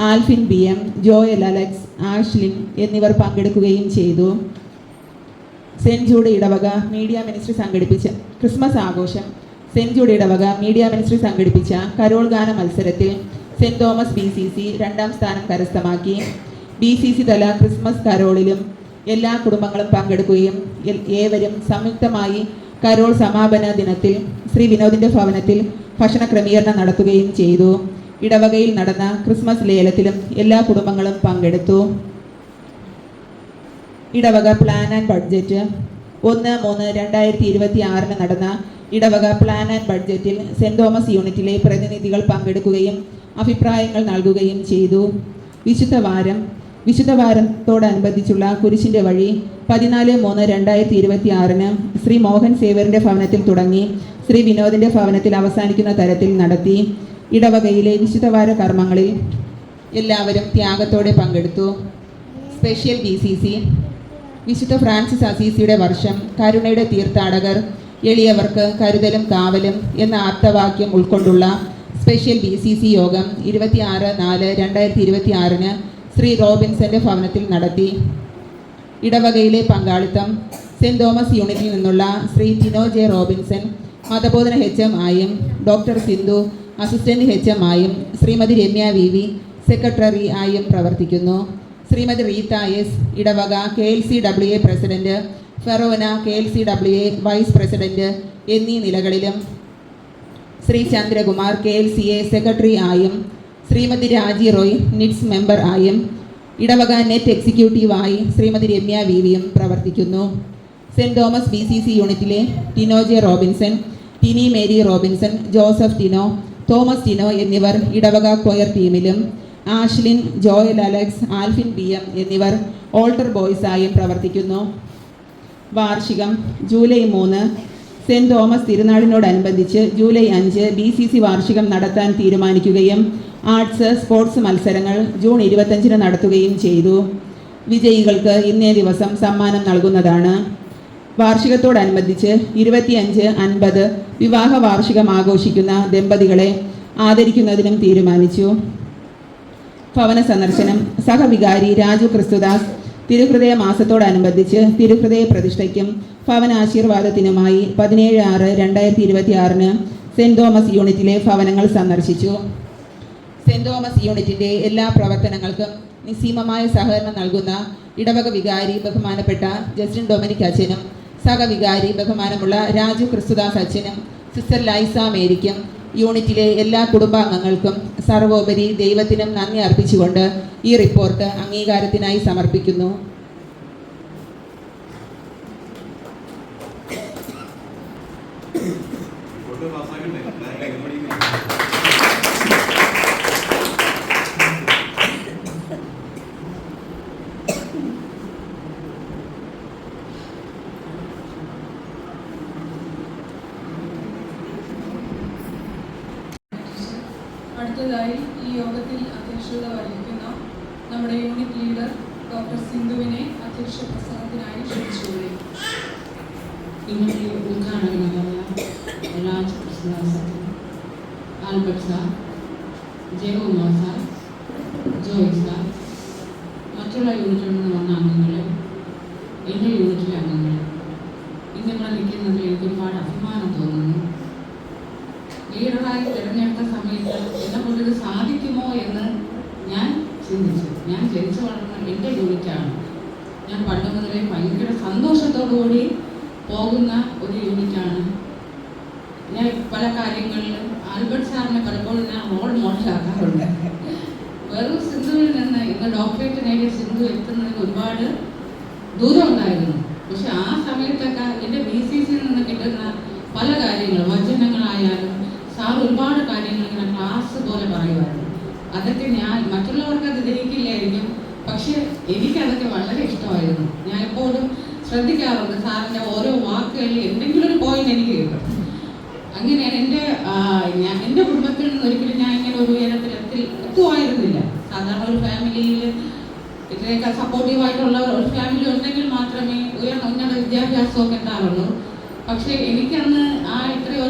Alphin BM, Joel Alex, Ashlin എന്നിവർ പങ്കെടുക്കുകയും ചെയ്തു. സെന്റ് ജൂഡ് ഇടവക മീഡിയ മിനിസ്ട്രി സംഘടിപ്പിച്ച ക്രിസ്മസ് ആഘോഷം. സെന്റ് ജൂഡ് ഇടവക മീഡിയ മിനിസ്ട്രി സംഘടിപ്പിച്ച കരോൾ ഗാന മത്സരത്തിൽ സെന്റ് തോമസ് BCC 2ാം സ്ഥാനം കരസ്ഥമാക്കി. BCC തല ക്രിസ്മസ് കരോളിലും എല്ലാ കുടുംബങ്ങളും പങ്കെടുക്കുകയും ഏവരും സംയുക്തമായി കരോൾ സമാപന ദിനത്തിൽ ശ്രീ വിനോദിൻ്റെ ഭവനത്തിൽ ഭക്ഷണ ക്രമീകരണം നടത്തുകയും ചെയ്തു. ഇടവകയിൽ നടന്ന ക്രിസ്മസ് ലേലത്തിലും എല്ലാ കുടുംബങ്ങളും പങ്കെടുത്തു. ഇടവക പ്ലാൻ ആൻഡ് ബഡ്ജറ്റ്. 1/3/2026 നടന്ന ഇടവക പ്ലാൻ ആൻഡ് ബഡ്ജറ്റിൽ സെന്റ് തോമസ് യൂണിറ്റിലെ പ്രതിനിധികൾ പങ്കെടുക്കുകയും അഭിപ്രായങ്ങൾ നൽകുകയും ചെയ്തു. വിശുദ്ധ വാരം. വിശുദ്ധ വാരത്തോടനുബന്ധിച്ചുള്ള കുരിശിൻ്റെ വഴി 14/3/2026 ശ്രീ മോഹൻ സേവ്യറിൻ്റെ ഭവനത്തിൽ തുടങ്ങി ശ്രീ വിനോദിൻ്റെ ഭവനത്തിൽ അവസാനിക്കുന്ന തരത്തിൽ നടത്തി. ഇടവകയിലെ വിശുദ്ധവാര കർമ്മങ്ങളിൽ എല്ലാവരും ത്യാഗത്തോടെ പങ്കെടുത്തു. സ്പെഷ്യൽ BCC വിശുദ്ധ ഫ്രാൻസിസ് അസീസിയുടെ വർഷം, കരുണയുടെ തീർത്ഥാടകർ, എളിയവർക്ക് കരുതലും കാവലും എന്ന ആപ്തവാക്യം ഉൾക്കൊണ്ടുള്ള സ്പെഷ്യൽ BCC യോഗം 26/4/2026 ശ്രീ റോബിൻസന്റെ ഭവനത്തിൽ നടത്തി. ഇടവകയിലെ പങ്കാളിത്തം സെന്റ് തോമസ് യൂണിറ്റിൽ നിന്നുള്ള ശ്രീ ടിനോ ജെ റോബിൻസൺ മതബോധന HM ആയും, ഡോക്ടർ സിന്ധു അസിസ്റ്റന്റ് HM ആയും, ശ്രീമതി രമ്യ VV സെക്രട്ടറി ആയും പ്രവർത്തിക്കുന്നു. ശ്രീമതി റീത്ത S ഇടവക KLCWA president, forane KLCWA vice president എന്നീ നിലകളിലും, ശ്രീ ചന്ദ്രകുമാർ KLCA സെക്രട്ടറി ആയും, ശ്രീമതി രാജി റോയ് നിറ്റ്സ് മെമ്പർ ആയും, ഇടവക നെറ്റ് എക്സിക്യൂട്ടീവായി ശ്രീമതി രമ്യ VVയും പ്രവർത്തിക്കുന്നു. സെന്റ് തോമസ് BCC യൂണിറ്റിലെ Tino J Robinson, Tini Mary Robinson, Joseph Tino, Thomas Tino എന്നിവർ ഇടവക കൊയർ ടീമിലും, Ashlin, Joel Alex, Alphin BM എന്നിവർ ഓൾട്ടർ ബോയ്സായും പ്രവർത്തിക്കുന്നു. വാർഷികം ജൂലൈ 3 സെന്റ് തോമസ് തിരുനാളിനോടനുബന്ധിച്ച് ജൂലൈ 5 BCC വാർഷികം നടത്താൻ തീരുമാനിക്കുകയും ആർട്സ് സ്പോർട്സ് മത്സരങ്ങൾ ജൂൺ 25 നടത്തുകയും ചെയ്തു. വിജയികൾക്ക് ഇന്നേ ദിവസം സമ്മാനം നൽകുന്നതാണ്. വാർഷികത്തോടനുബന്ധിച്ച് 25-50 വിവാഹ വാർഷികം ആഘോഷിക്കുന്ന ദമ്പതികളെ ആദരിക്കുന്നതിനും തീരുമാനിച്ചു. ഭവന സന്ദർശനം സഹവികാരി രാജു ക്രിസ്തുദാസ് തിരുഹൃദയ മാസത്തോടനുബന്ധിച്ച് തിരുഹൃദയ പ്രതിഷ്ഠയ്ക്കും ഭവനാശീർവാദത്തിനുമായി 17/6/2026 സെന്റ് തോമസ് യൂണിറ്റിലെ ഭവനങ്ങൾ സന്ദർശിച്ചു. സെന്റ് തോമസ് യൂണിറ്റിൻ്റെ എല്ലാ പ്രവർത്തനങ്ങൾക്കും നിസ്സീമമായ സഹകരണം നൽകുന്ന ഇടവക വികാരി ബഹുമാനപ്പെട്ട ജസ്റ്റിൻ ഡൊമിനിക് അച്ഛനും, സഹവികാരി ബഹുമാനമുള്ള രാജു ക്രിസ്തുദാസ് അച്ഛനും, സിസ്റ്റർ ലൈസ മേരിക്കും, യൂണിറ്റിലെ എല്ലാ കുടുംബാംഗങ്ങൾക്കും സർവോപരി ദൈവത്തിനും നന്ദി അർപ്പിച്ചുകൊണ്ട് ഈ റിപ്പോർട്ട് അംഗീകാരത്തിനായി സമർപ്പിക്കുന്നു. അടുത്തതായി ഈ യോഗത്തിൽ അധ്യക്ഷത വഹിക്കുന്ന നമ്മുടെ യൂണിറ്റ് ലീഡർ ഡോക്ടർ സിന്ധുവിനെ അധ്യക്ഷ പ്രസംഗത്തിനായി ക്ഷണിച്ചുകൊള്ളുന്നു. ഇന്നത്തെ ഉദ്ഘാടകനായ Raj Krishnadas, Albert sir, Jayakumar sir, Joy sir, മറ്റുള്ള യൂണിറ്റിൽ നിന്ന് വന്ന അംഗങ്ങൾ, എൻ്റെ യൂണിറ്റിലെ അംഗങ്ങൾ, ഇന്നിവിടെ നിൽക്കുന്നതിൽ എനിക്ക് ഒരുപാട് അഭിമാനം തോന്നുന്നു. ലീഡറായി തിരഞ്ഞെടുത്ത സമയത്ത് എന്നെ കൊണ്ടിത് സാധിക്കുമോ എന്ന് ഞാൻ ചിന്തിച്ചു. ഞാൻ ജനിച്ചു വളർന്ന എൻ്റെ യൂണിറ്റാണ്. ഞാൻ പണ്ട് മുതലേ ഭയങ്കര സന്തോഷത്തോടുകൂടി പോകുന്ന ഒരു യൂണിറ്റാണ്. ഞാൻ പല കാര്യങ്ങളിലും ആൽബർട്ട് സാറിനെ പലപ്പോഴും ഞാൻ റോൾ മോഡലാക്കാറുണ്ട്. വെറും സിന്ധുവിൽ നിന്ന് ഇന്ന് ഡോക്ടറേറ്റ് നേടിയ സിന്ധു എത്തുന്നതിന് ഒരുപാട് ദൂരം ഉണ്ടായിരുന്നു. പക്ഷെ ആ സമയത്തൊക്കെ എൻ്റെ BCCയിൽ നിന്ന് കിട്ടുന്ന പല കാര്യങ്ങളും, വചനങ്ങളായാലും സാർ ഒരുപാട് കാര്യങ്ങൾ ഇങ്ങനെ ക്ലാസ് പോലെ പറയുമായിരുന്നു. അതൊക്കെ ഞാൻ മറ്റുള്ളവർക്ക് അത് ഗ്രഹിക്കില്ലായിരിക്കും, പക്ഷെ എനിക്കതൊക്കെ വളരെ ഇഷ്ടമായിരുന്നു. ഞാൻ എപ്പോഴും ശ്രദ്ധിക്കാറുണ്ട് സാറിൻ്റെ ഓരോ വാക്കുകളിൽ എന്തെങ്കിലും ഒരു പോയിന്റ് എനിക്ക് കിട്ടും. അങ്ങനെയാണ് എൻ്റെ കുടുംബത്തിൽ നിന്ന് ഒരിക്കലും ഞാൻ ഇങ്ങനെ ഒരു ഉയരത്തിൽ എത്തുമായിരുന്നില്ല. സാധാരണ ഒരു ഫാമിലിയിൽ ഇത്രയൊക്കെ സപ്പോർട്ടീവായിട്ടുള്ള ഒരു ഫാമിലി ഉണ്ടെങ്കിൽ മാത്രമേ ഉന്നത വിദ്യാഭ്യാസമൊക്കെ എത്താറുള്ളൂ. പക്ഷേ എനിക്കന്ന് ആ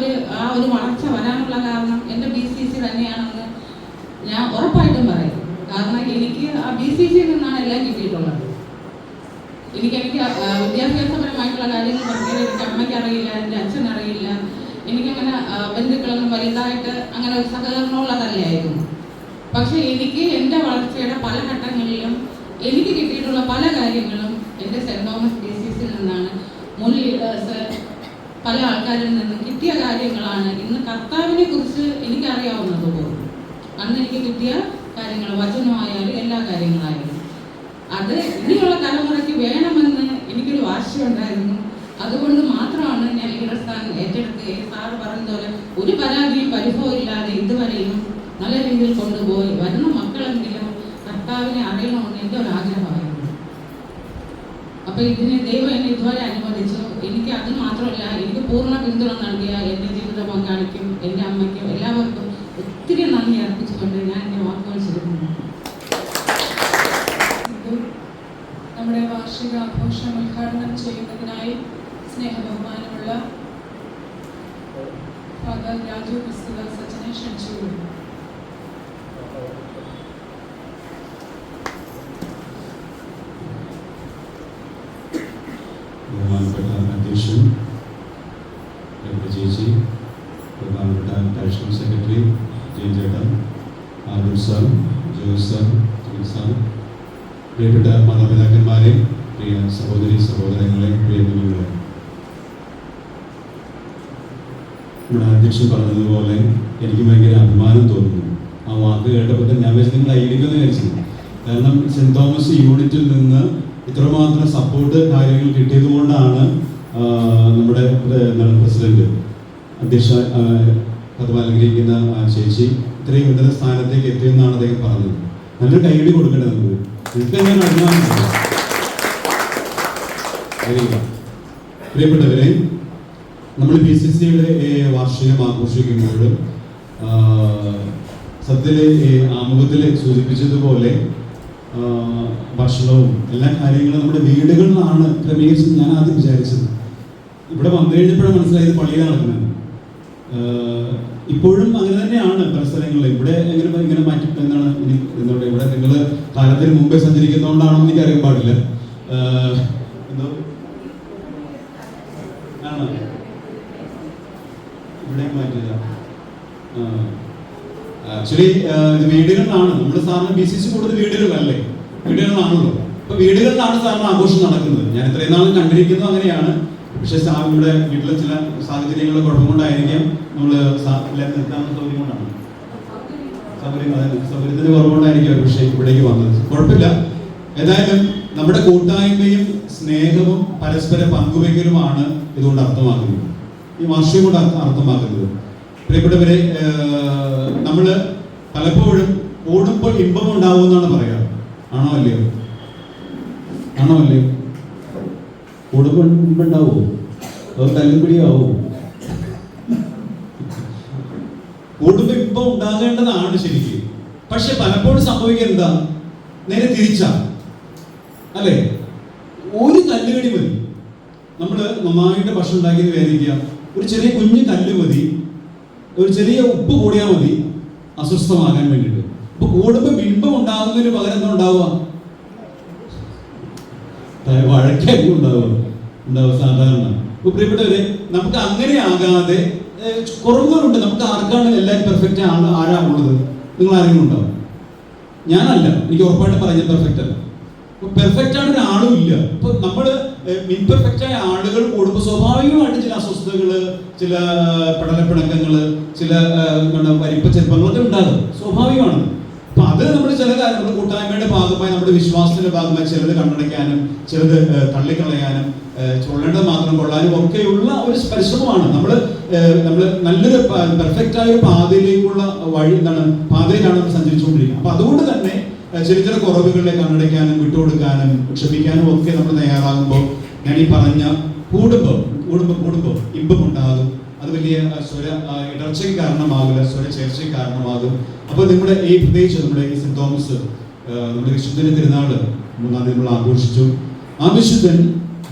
ഒരു വളർച്ച വരാനുള്ള കാരണം എൻ്റെ BCC തന്നെയാണെന്ന് ഞാൻ ഉറപ്പായിട്ടും പറയും. കാരണം എനിക്ക് ആ BCCയിൽ നിന്നാണ് എല്ലാം കിട്ടിയിട്ടുള്ളത്. എനിക്ക് വിദ്യാഭ്യാസപരമായിട്ടുള്ള കാര്യങ്ങൾ പറഞ്ഞാൽ എനിക്ക് അമ്മയ്ക്ക് അറിയില്ല, എൻ്റെ അച്ഛനറിയില്ല. എനിക്കങ്ങനെ ബന്ധുക്കളൊന്നും വലുതായിട്ട് അങ്ങനെ ഒരു സഹകരണമുള്ളതല്ലായിരുന്നു. പക്ഷേ എനിക്ക് എൻ്റെ വളർച്ചയുടെ പല ഘട്ടങ്ങളിലും എനിക്ക് കിട്ടിയിട്ടുള്ള പല കാര്യങ്ങളും എൻ്റെ സെന്റ് തോമസ് BCCയിൽ നിന്നാണ്. മുൻ ലീഡേഴ്സ് പല ആൾക്കാരിൽ നിന്ന് കിട്ടിയ കാര്യങ്ങളാണ് ഇന്ന് കർത്താവിനെ കുറിച്ച് എനിക്കറിയാവുന്നത് പോലും. അന്ന് എനിക്ക് കിട്ടിയ കാര്യങ്ങൾ, വചനമായാലും എല്ലാ കാര്യങ്ങളായാലും അത് ഇനിയുള്ള തലമുറയ്ക്ക് വേണമെന്ന് എനിക്കൊരു വാശിയുണ്ടായിരുന്നു. അതുകൊണ്ട് മാത്രമാണ് ഞാൻ ലീഡർ സ്ഥാനം ഏറ്റെടുക്കുകയും സാറ് പറഞ്ഞതുപോലെ ഒരു പരാതിയും പരിഭവം ഇല്ലാതെ ഇതുവരെയും നല്ല രീതിയിൽ കൊണ്ടുപോയി വരുന്ന മക്കളെങ്കിലും കർത്താവിനെ അറിയണമെന്ന് എൻ്റെ ഒരു ആഗ്രഹമായിരുന്നു. അപ്പോൾ ഇതിന് ദൈവം എന്നെ ഇതുവരെ അനുവദിച്ചു. എനിക്ക് അത് മാത്രമല്ല, എനിക്ക് പൂർണ്ണ പിന്തുണ നൽകിയ എൻ്റെ ജീവിത പങ്കാളിക്കും എൻ്റെ അമ്മയ്ക്കും എല്ലാവർക്കും ഒത്തിരി നന്ദി അർപ്പിച്ചുകൊണ്ട് ഞാൻ എൻ്റെ വാക്കുകൾ ചുരുക്കുന്നു. നമ്മുടെ വാർഷികാഘോഷം ഉദ്ഘാടനം ചെയ്യുന്നതിനായി സ്നേഹബഹുമാനമുള്ള ഫാദർ രാജു ക്രിസ്തുദാസ് അച്ഛനെ ക്ഷണിച്ചുകൊള്ളുന്നു. ബഹുമാനപ്പെട്ട അധ്യക്ഷൻ, ചേച്ചി, ബഹുമാനപ്പെട്ട നാഷണൽ സെക്രട്ടറി ജയൻ ചേട്ടൻ, ആലൂർ സാർ, ജോയ് സാർ, ജിൻ സാർ, പ്രിയപ്പെട്ട മാതാപിതാക്കന്മാരെ, പ്രിയ സഹോദരി സഹോദരങ്ങളെ, പ്രിയ കുഞ്ഞുങ്ങളെ, നമ്മുടെ അധ്യക്ഷൻ പറഞ്ഞതുപോലെ എനിക്ക് ഭയങ്കര അഭിമാനം തോന്നുന്നു. ആ വാക്ക് കേട്ടപ്പോൾ ഞാൻ വെച്ച് നിങ്ങൾ ഐഡിയെന്ന് വിചാരിച്ചു. കാരണം സെൻറ് തോമസ് യൂണിറ്റിൽ നിന്ന് ഇത്രമാത്രം സപ്പോർട്ട് കാര്യങ്ങൾ കിട്ടിയത് കൊണ്ടാണ് നമ്മുടെ പ്രസിഡന്റ് അധ്യക്ഷ പദം അലങ്കരിക്കുന്ന ചേച്ചി ഇത്രയും ഉന്നത സ്ഥാനത്തേക്ക് എത്തിയെന്നാണ് അദ്ദേഹം പറഞ്ഞത്. നല്ലൊരു കൈയടി കൊടുക്കേണ്ടത് നമുക്ക്. എനിക്ക് ഞാൻ അഭിമാനിക്കുന്നു. പ്രിയപ്പെട്ടവരെ, നമ്മൾ PCCയുടെ വാർഷികം ആഘോഷിക്കുമ്പോൾ സത്യത്തിലെ ആമുഖത്തിൽ സൂചിപ്പിച്ചതുപോലെ ഭക്ഷണവും എല്ലാ കാര്യങ്ങളും നമ്മുടെ വീടുകളിലാണ് ക്രമീകരിച്ചത്. ഞാൻ ആദ്യം വിചാരിച്ചത് ഇവിടെ വന്നു കഴിഞ്ഞപ്പോഴും മനസ്സിലായത് പള്ളിയിലാണ് നടക്കുന്നത്. ഇപ്പോഴും അങ്ങനെ തന്നെയാണ് പല സ്ഥലങ്ങളിലും. ഇവിടെ ഇങ്ങനെ മാറ്റി എന്താണ് എന്നോട് ഇവിടെ നിങ്ങൾ കാലത്തിന് മുമ്പേ സഞ്ചരിക്കുന്നതുകൊണ്ടാണോ എനിക്ക് അറിയാൻ പാടില്ല. എന്തോ ആണോ ഇവിടെ മാറ്റില്ല. ആക്ച്വലി ഇത് വീടുകളിലാണ്. നമ്മുടെ സാറിന് BCC കൂടുതൽ വീടുകളിലല്ലേ, വീടുകളിലാണല്ലോ. അപ്പൊ വീടുകളിലാണ് സാറിന് ആഘോഷം നടക്കുന്നത്. ഞാൻ ഇത്രയും നാളും കണ്ടിരിക്കുന്നത് അങ്ങനെയാണ്. പക്ഷെ ഇവിടെ വീട്ടിലെ ചില സാഹചര്യങ്ങളുടെ കുഴപ്പം കൊണ്ടായിരിക്കാം നമ്മൾ നിർത്താനുള്ള സൗകര്യം കൊണ്ടാണ്, സൗകര്യത്തിന്റെ കുറവുകൊണ്ടായിരിക്കും പക്ഷേ ഇവിടേക്ക് വന്നത്. കുഴപ്പമില്ല. ഏതായാലും നമ്മുടെ കൂട്ടായ്മയും സ്നേഹവും പരസ്പര പങ്കുവയ്ക്കലുമാണ് ഇതുകൊണ്ട് അർത്ഥമാക്കുന്നത്, ഈ വാർഷികം കൊണ്ട് അർത്ഥമാക്കുന്നത്. പ്രിയപ്പെട്ടവരെ, നമ്മൾ പലപ്പോഴും ഓടുമ്പോൾ ഇമ്പം ഉണ്ടാവും എന്നാണ് പറയാറ്. ആണോ അല്ലയോ? ആണോ അല്ലയോ? ഓടുമ്പോൾ ഇമ്പം ഉണ്ടാവുമോ? അത് തല്ലുപിടിയാവോ? ഓടുമ്പോൾ ഇമ്പം ഉണ്ടാകേണ്ടതാണ് ശരിക്കും. പക്ഷെ പലപ്പോഴും സംഭവിക്കുക എന്താ? നേരെ തിരിച്ചാ അല്ലേ? ഒരു കല്ലുകടി മതി. നമ്മൾ നന്നായിട്ട് ഭക്ഷണം ഉണ്ടാക്കിയത് വേദിക്കുക, ഒരു ചെറിയ കുഞ്ഞു കല്ല് മതി, ഒരു ചെറിയ ഉപ്പ് കൂടിയാൽ മതി അസ്വസ്ഥമാകാൻ വേണ്ടിയിട്ട്. അപ്പൊ കൂടുമ്പോൾ ബിംബം ഉണ്ടാകുന്നതിന് പകരം എന്താ ഉണ്ടാവുക? വഴക്കായിരിക്കും ഉണ്ടാവുക സാധാരണ. അപ്പൊ പ്രിയപ്പെട്ടവരെ, നമുക്ക് അങ്ങനെ ആകാതെ കുറവുകളുണ്ട്. നമുക്ക് ആർക്കാണ് എല്ലാവരും പെർഫെക്റ്റ് ആണ്? ആരാ ഉള്ളത്? നിങ്ങൾ ആരെങ്കിലും ഉണ്ടാവും? ഞാനല്ല, എനിക്ക് ഉറപ്പായിട്ട് പറയാൻ പെർഫെക്റ്റ് അല്ല. പെർഫെക്റ്റ് ആണ് ഒരാളും ഇല്ല. ഇപ്പൊ നമ്മള് ഇംപെർഫെക്റ്റ് ആയ ആളുകൾ കൂടുമ്പോൾ സ്വാഭാവികമായിട്ട് ചില അസ്വസ്ഥതകള്, ചില പടലപ്പിണക്കങ്ങള്, ചില വലിപ്പച്ചെറുപ്പങ്ങളൊക്കെ ഉണ്ടാകും, സ്വാഭാവികമാണ്. അപ്പൊ അത് നമ്മൾ ചില കാര്യങ്ങൾ കൂട്ടായ്മയുടെ ഭാഗമായി, നമ്മുടെ വിശ്വാസത്തിന്റെ ഭാഗമായി ചിലത് കണ്ണടയ്ക്കാനും ചിലത് തള്ളിക്കളയാനും ചൊല്ലേണ്ടത് മാത്രം കൊള്ളാനും ഒക്കെയുള്ള ഒരു പരിശ്രമമാണ്. നമ്മൾ നല്ലൊരു പെർഫെക്റ്റ് ആയ ഒരു പാതയിലേക്കുള്ള പാതയിലാണ് നമ്മൾ സഞ്ചരിച്ചുകൊണ്ടിരിക്കുന്നത്. അപ്പൊ അതുകൊണ്ട് തന്നെ ചെറിയ ചെറിയ കുറവുകളിലെ കണ്ണടയ്ക്കാനും വിട്ടുകൊടുക്കാനും ക്ഷമിക്കാനും ഒക്കെ നമ്മൾ തയ്യാറാകുമ്പോൾ ഞാൻ ഈ പറഞ്ഞ കൂടുമ്പോൾ ഇമ്പം ഉണ്ടാകും. അത് വലിയ സ്വര ഇടർച്ചയ്ക്ക് കാരണമാകില്ല, സ്വര ചേർച്ചയ്ക്ക് കാരണമാകും. അപ്പോൾ നമ്മുടെ പ്രത്യേകിച്ച് നമ്മുടെ ഈ സെന്റ് തോമസ് നമ്മുടെ വിശുദ്ധന്റെ തിരുനാള് 3-ാം തീയതി നമ്മൾ ആഘോഷിച്ചു. ആ വിശുദ്ധൻ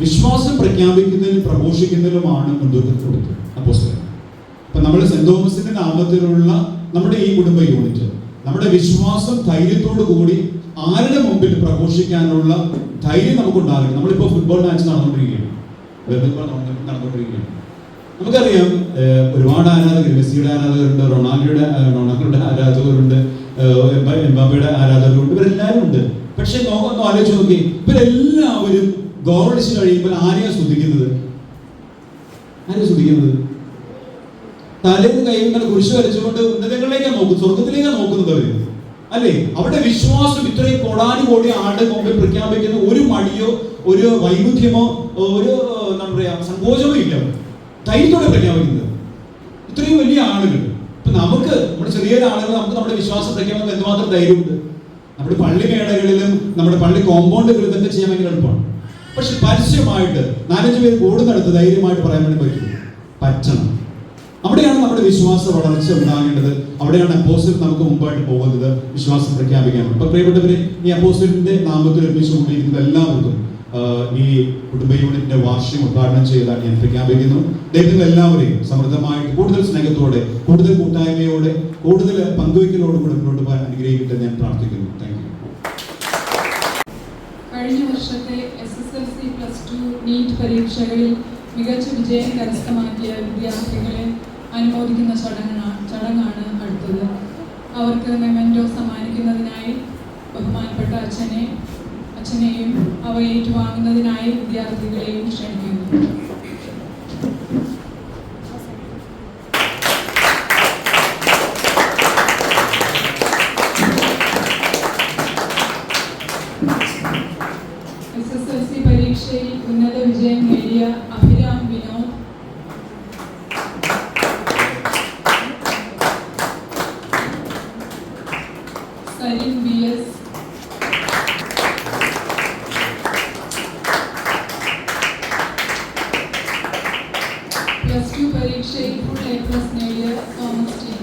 വിശ്വാസം പ്രഖ്യാപിക്കുന്നതിനും പ്രഘോഷിക്കുന്നതിനുമാണ് മുൻതൂക്കം കൊടുത്തത് അപ്പോസ്തലൻ. അപ്പൊ നമ്മൾ സെന്റ് തോമസിന്റെ നാമത്തിലുള്ള നമ്മുടെ ഈ കുടുംബ യൂണിറ്റ് നമ്മുടെ വിശ്വാസം ധൈര്യത്തോടു കൂടി ആരുടെ മുമ്പിൽ പ്രഘോഷിക്കാനുള്ള ധൈര്യം നമുക്കുണ്ടാകണം. നമ്മളിപ്പോൾ ഫുട്ബോൾ മാച്ച് നടന്നുകൊണ്ടിരിക്കുകയാണ്. നമുക്കറിയാം ഒരുപാട് ആരാധകർ, മെസ്സിയുടെ ആരാധകരുണ്ട്, റൊണാൾഡോയുടെ ആരാധകരുണ്ട്, എംബാപ്പയുടെ ആരാധകരുണ്ട്, ഇവരെല്ലാവരും ഉണ്ട്. പക്ഷെ ഒന്ന് ആലോചിച്ച് നോക്കി, ഇവരെല്ലാവരും ഗോൾ അടിച്ച് കഴിയുമ്പോൾ ആരെയാണ് ശ്രദ്ധിക്കുന്നത്? തലേന്ന് കൈകൊണ്ട് കുരിശ് വരച്ചുകൊണ്ട് ഉന്നതങ്ങളിലേക്കാണ് നോക്കുന്നത്, സ്വർഗത്തിലേക്കാണ് നോക്കുന്നത് അവര് അല്ലേ? അവരുടെ വിശ്വാസം ഇത്രയും കോടാനുകോടി ആളുടെ മുമ്പിൽ പ്രഖ്യാപിക്കുന്ന ഒരു മടിയോ ഒരു വൈമുഖ്യമോ ഒരു എന്താ പറയാ സങ്കോചമോ ഇല്ല. ധൈര്യത്തോടെ പ്രഖ്യാപിക്കുന്നത് ഇത്രയും വലിയ ആളുകൾ. ഇപ്പൊ നമുക്ക് നമ്മുടെ ചെറിയൊരു ആളുകൾ നമുക്ക് നമ്മുടെ വിശ്വാസം പ്രഖ്യാപിക്കാൻ എന്തുമാത്രം ധൈര്യമുണ്ട് നമ്മുടെ പള്ളി മേടകളിലും നമ്മുടെ പള്ളി കോമ്പൗണ്ടുകളിലും ഇതൊക്കെ ചെയ്യാൻ ഭയങ്കര എളുപ്പമാണ്. പക്ഷെ പരസ്യമായിട്ട് 4-5 പേര് കൂടുന്നിടത്ത് ധൈര്യമായിട്ട് പറയാൻ വേണ്ടി പറ്റും, പറ്റണം. അവിടെയാണ് നമ്മുടെ വിശ്വാസ വളർച്ച ഉണ്ടാകേണ്ടത്. അവിടെയാണ് അപ്പോസ്തലൻ നമുക്ക് മുമ്പായിട്ട് പോകുന്നത്, വിശ്വാസം പ്രഖ്യാപിക്കാൻ. അപ്പൊ പ്രിയപ്പെട്ടവരെ, ഈ അപ്പോസ്തലന്റെ നാമത്തിൽ ഒരുമിച്ച് കൂടിയിരിക്കുന്ന എല്ലാവർക്കും ഈ കുടുംബ യൂണിറ്റിന്റെ വാർഷികം ഉദ്ഘാടനം ചെയ്താൽ ഞാൻ പ്രഖ്യാപിക്കുന്നു. ദൈവത്തിൽ എല്ലാവരെയും സമൃദ്ധമായിട്ട് കൂടുതൽ സ്നേഹത്തോടെ, കൂടുതൽ കൂട്ടായ്മയോടെ, കൂടുതൽ പങ്കുവയ്ക്കലോടുകൂടെ മുന്നോട്ട് പോകാൻ അനുഗ്രഹിക്കട്ടെ ഞാൻ പ്രാർത്ഥിക്കുന്നു. Thank you. കഴിഞ്ഞ വർഷത്തെ SSLC +2 നീറ്റ് പരീക്ഷകളിൽ മികച്ച വിജയം കരസ്ഥമാക്കിയ വിദ്യാർത്ഥികളെ അനുമോദിക്കുന്ന ചടങ്ങാണ് അടുത്തത്. അവർക്ക് മെമൻറ്റോ സമ്മാനിക്കുന്നതിനായി ബഹുമാനപ്പെട്ട അച്ഛനെയും അവ ഏറ്റുവാങ്ങുന്നതിനായി വിദ്യാർത്ഥികളെയും ക്ഷണിക്കുന്നു. SSLC പരീക്ഷയിൽ ഉന്നത വിജയം നേടിയ അഭിരാം വിനോദ്, സലിം BS, +2 പരീക്ഷയിൽ ഫുൾ A+ നേടിയ തോമസ് ടി.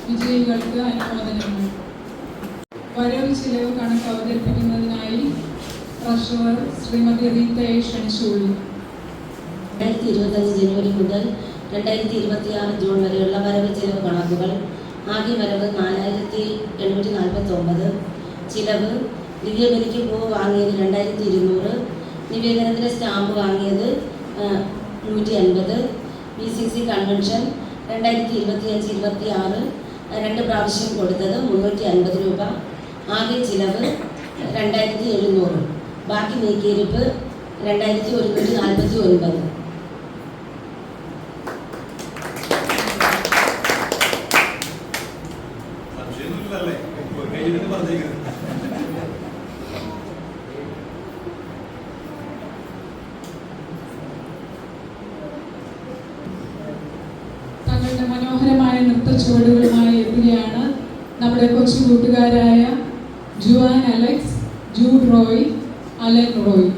വിജയികൾക്ക് അനുമോദനങ്ങൾ. വരവ് ചിലവ് കണക്ക് അവതരിപ്പിക്കുന്നതിനായി ട്രഷറർ ശ്രീമതി റീത്തയെ ക്ഷണിച്ചുകൊള്ളു. 2025 ജനുവരി മുതൽ 2026 ജൂൺ വരെയുള്ള വരവ് ചിലവ് കണക്കുകൾ. ആകെ വരവ് 4749. ചിലവ്: ദിവ്യബലിക്ക് പൂവ് വാങ്ങിയത് 2200, നിവേദനത്തിന് സ്റ്റാമ്പ് വാങ്ങിയത് 150, PCC കൺവെൻഷൻ 2025-26 2 പ്രാവശ്യം കൊടുത്തത് 350 രൂപ. ആകെ ചിലവ് 2700. ബാക്കി നീക്കിയിരിപ്പ് 2149. തങ്ങളുടെ മനോഹരമായ നൃത്തച്ചുവടുകളുമായി എത്തുകയാണ് നമ്മുടെ കൊച്ചു കൂട്ടുകാരായ Juan Alex, Jude Roy, Alan Roy.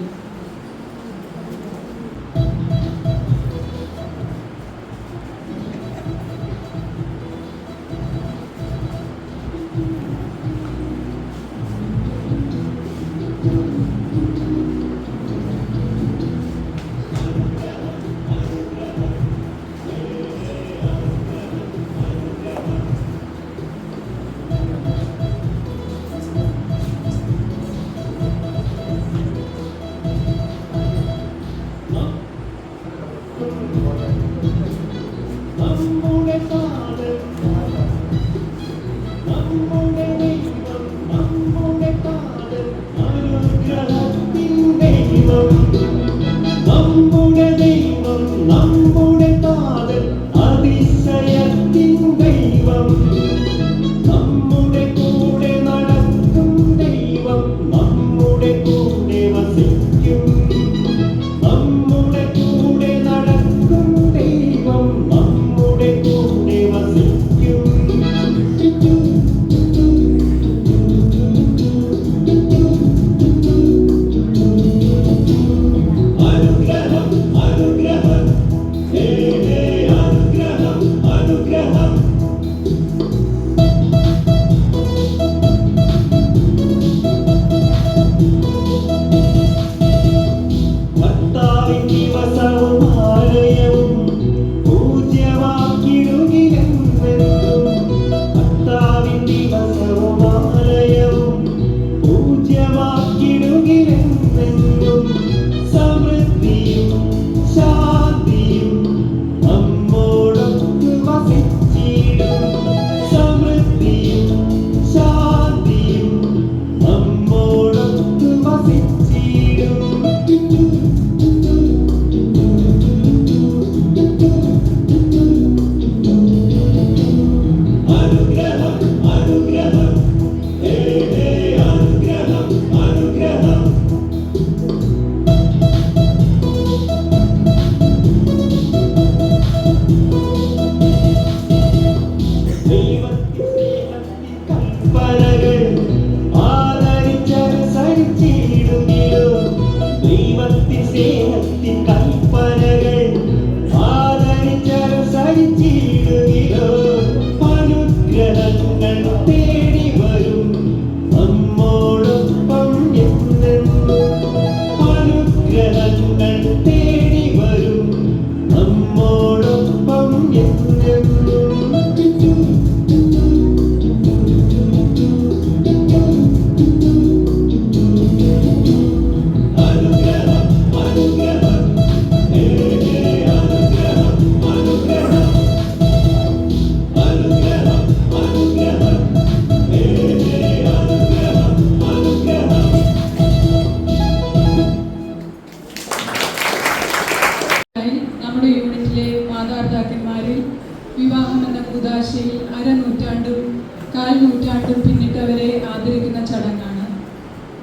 നൂറ്റാണ്ടും പിന്നിട്ടവരെ ആദരിക്കുന്ന ചടങ്ങാണ്.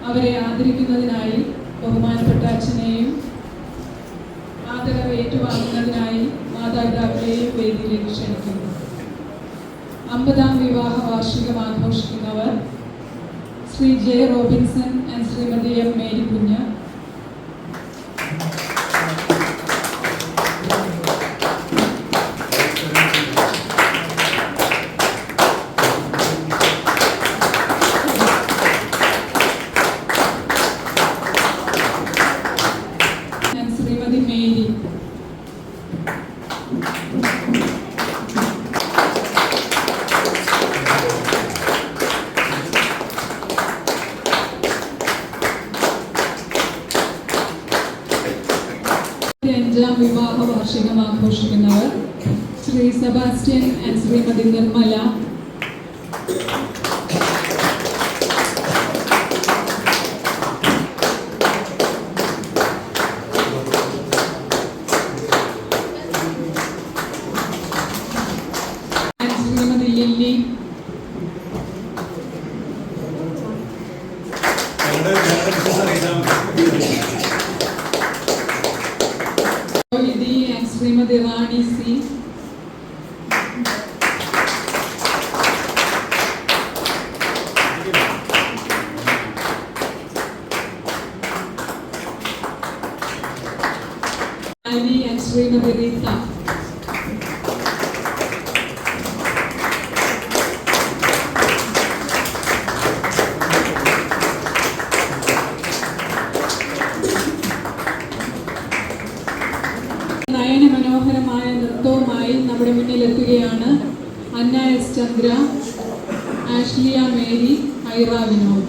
അവരെ ആദരിക്കുന്നതിനായി ബഹുമാനപ്പെട്ട അച്ഛനെയും ആദരവ് ഏറ്റുവാങ്ങുന്നതിനായി മാതാപിതാക്കളെയും വേദിയിലേക്ക് ക്ഷണിക്കുന്നു. 50ാം വിവാഹ വാർഷികം ആഘോഷിക്കുന്നവർ Shri J Robinson and Shrimati M Mary Kunju. Shrimati Mary. അഞ്ചാം വിവാഹ വാർഷികം ആഘോഷിക്കുന്നവർ Shri Sebastian and Shrimati Nirmala. Shrimati Lily. Shrimati Rani C. Shrimati Rita. നയനമനോഹരമായ നൃത്തവുമായി നമ്മുടെ മുന്നിലെത്തുകയാണ് Anna S Chandra, Ashlia Mary, Aira Vinod.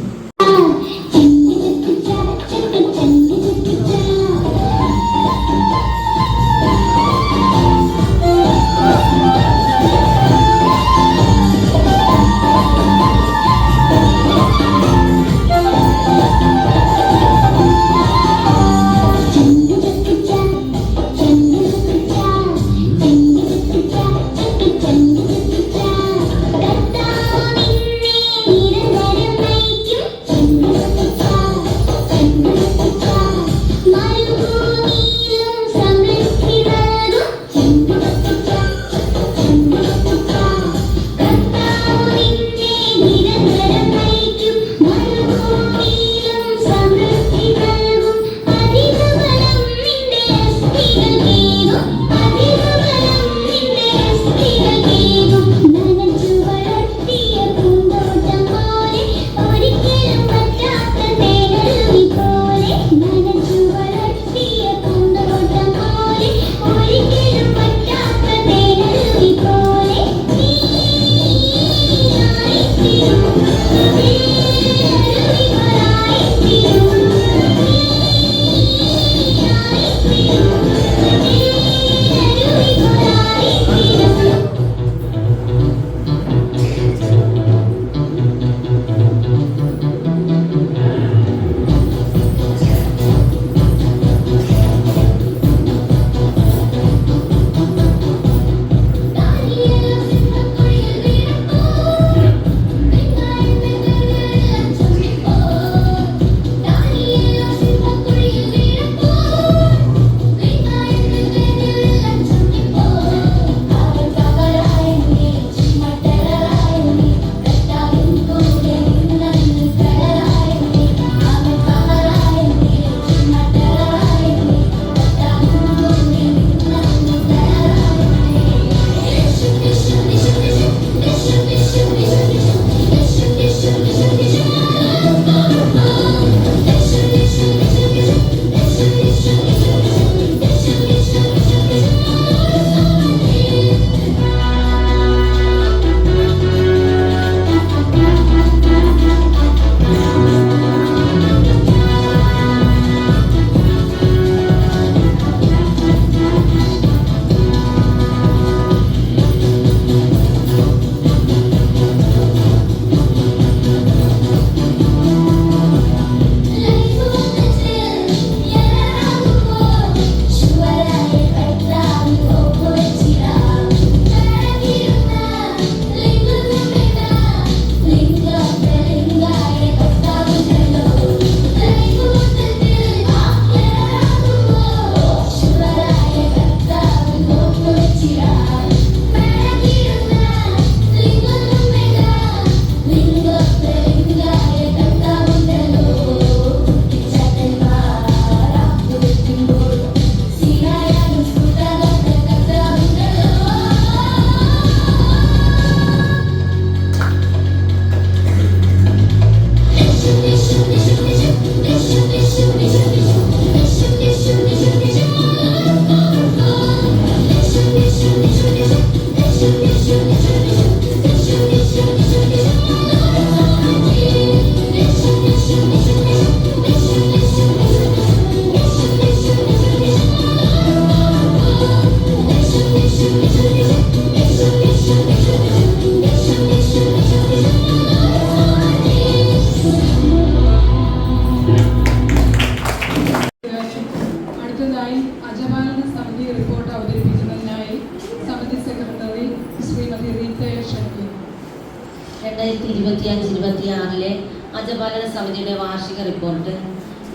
2026 അജപാലന സമിതിയുടെ വാർഷിക report.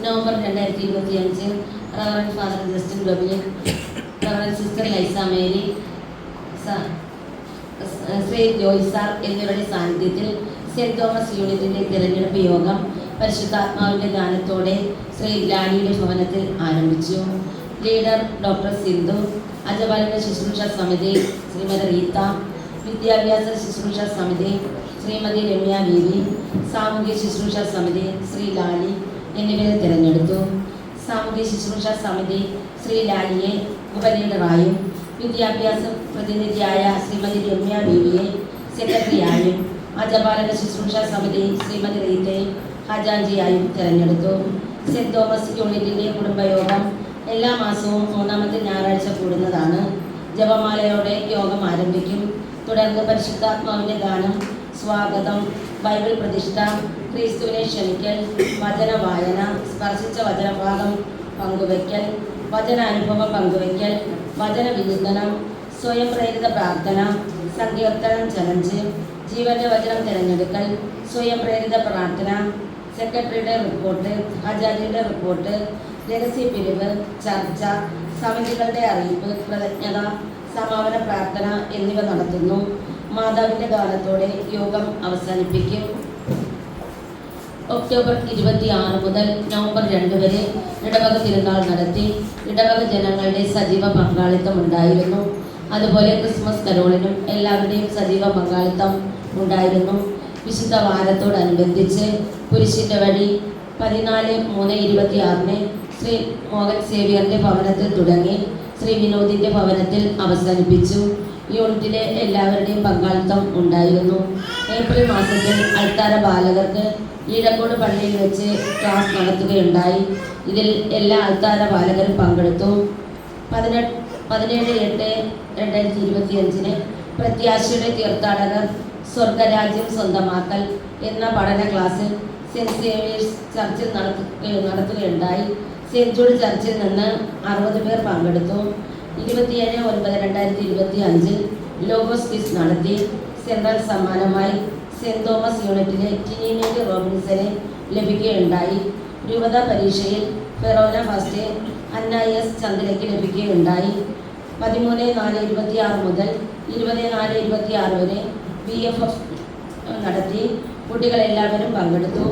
November 2025 reverend father Justin Dominic, reverend sister Laisa Mary, Shri Joy sir എന്നിവരുടെ സാന്നിധ്യത്തിൽ സെന്റ് തോമസ് യൂണിറ്റിന്റെ തിരഞ്ഞെടുപ്പ് യോഗം പരിശുദ്ധാത്മാവിന്റെ ഗാനത്തോടെ ശ്രീ ലാലിയുടെ ഭവനത്തിൽ ആരംഭിച്ചു. ലീഡർ ഡോക്ടർ സിന്ധു, അജപാലന ശുശ്രൂഷ സമിതി ശ്രീമതി റീത്ത, വിദ്യാഭ്യാസ ശുശ്രൂഷ സമിതി ശ്രീമതി രമ്യ വിവി, സാമൂഹ്യ ശുശ്രൂഷ സമിതി ശ്രീ ലാലി എന്നിവരെ തിരഞ്ഞെടുത്തു. സാമൂഹ്യ ശുശ്രൂഷ സമിതി ശ്രീ ലാലിയെ ഉപലീഡറായും വിദ്യാഭ്യാസ പ്രതിനിധിയായ ശ്രീമതി രമ്യ വിവിയെ സെക്രട്ടറിയായും അജപാലന ശുശ്രൂഷ സമിതി ശ്രീമതി റീത്തയെ ഖജാൻജിയായും തിരഞ്ഞെടുത്തു. സെന്റ് തോമസ് യൂണിറ്റിന്റെ കുടുംബയോഗം എല്ലാ മാസവും 3ാമത്തെ ഞായറാഴ്ച കൂടുന്നതാണ്. ജപമാലയോടെ യോഗം ആരംഭിക്കും. തുടർന്ന് പരിശുദ്ധാത്മാവിന്റെ ഗാനം, സ്വാഗതം, ബൈബിൾ പ്രതിഷ്ഠ, ക്രിസ്തുവിനെ ക്ഷണിക്കൽ, വചന വായന, സ്പർശിച്ച വചനഭാഗം പങ്കുവയ്ക്കൽ, വചനാനുഭവം പങ്കുവയ്ക്കൽ, വചന വിചിന്തനം, സ്വയം പ്രേരിത പ്രാർത്ഥന, സങ്കീർത്തനം ചലഞ്ച്, ജീവന്റെ വചനം തിരഞ്ഞെടുക്കൽ, സ്വയം പ്രേരിത പ്രാർത്ഥന, സെക്രട്ടറിയുടെ റിപ്പോർട്ട്, ഹജാജിയുടെ റിപ്പോർട്ട്, രഹസ്യ പിരിവ്, ചർച്ച, സമിതികളുടെ അറിയിപ്പ്, കൃതജ്ഞത, സമാപന പ്രാർത്ഥന എന്നിവ നടത്തുന്നു. മാതാവിന്റെ ഗാനത്തോടെ യോഗം അവസാനിപ്പിക്കും. ഒക്ടോബർ 26 മുതൽ നവംബർ 2 വരെ ഇടവക തിരുനാൾ നടത്തി. ഇടവക ജനങ്ങളുടെ സജീവ പങ്കാളിത്തം ഉണ്ടായിരുന്നു. അതുപോലെ ക്രിസ്മസ് കരോളിനും എല്ലാവരുടെയും സജീവ പങ്കാളിത്തം ഉണ്ടായിരുന്നു. വിശുദ്ധ വാരത്തോടനുബന്ധിച്ച് കുരിശിൻ്റെ വഴി 14/3/26 ശ്രീ മോഹൻ സേവ്യറിൻ്റെ ഭവനത്തിൽ തുടങ്ങി ശ്രീ വിനോദിൻ്റെ ഭവനത്തിൽ അവസാനിപ്പിച്ചു. യൂണിറ്റിലെ എല്ലാവരുടെയും പങ്കാളിത്തം ഉണ്ടായിരുന്നു. ഏപ്രിൽ മാസത്തിൽ അൾത്താര ബാലകർക്ക് ഈഴക്കോട് പള്ളിയിൽ വെച്ച് ക്ലാസ് നടത്തുകയുണ്ടായി. ഇതിൽ എല്ലാ അൾത്താര ബാലകരും പങ്കെടുത്തു. 17/8/2025 പ്രത്യാശയുടെ തീർത്ഥാടകർ സ്വർഗരാജ്യം സ്വന്തമാക്കൽ എന്ന പഠന ക്ലാസ്സിൽ സെന്റ് സേവിയേഴ്സ് ചർച്ചിൽ നടത്തുകയുണ്ടായി. സെന്റ് ജൂഡ് ചർച്ചിൽ നിന്ന് 60 പേർ പങ്കെടുത്തു. 27/9/2025 ലോഗോസ് ക്വിസ് നടത്തി. സെൻട്രൽ സമ്മാനമായി സെന്റ് തോമസ് യൂണിറ്റിലെ ടിനിമേരി റോബിൻസനെ ലഭിക്കുകയുണ്ടായി. രൂപതാ പരീക്ഷയിൽ ഫെറോന ഫസ്റ്റ് അന്ന എസ് ചന്ദ്രയ്ക്ക് ലഭിക്കുകയുണ്ടായി. 13/4/26 മുതൽ 20/4/26 വരെ BFF നടത്തി. കുട്ടികളെല്ലാവരും പങ്കെടുത്തു.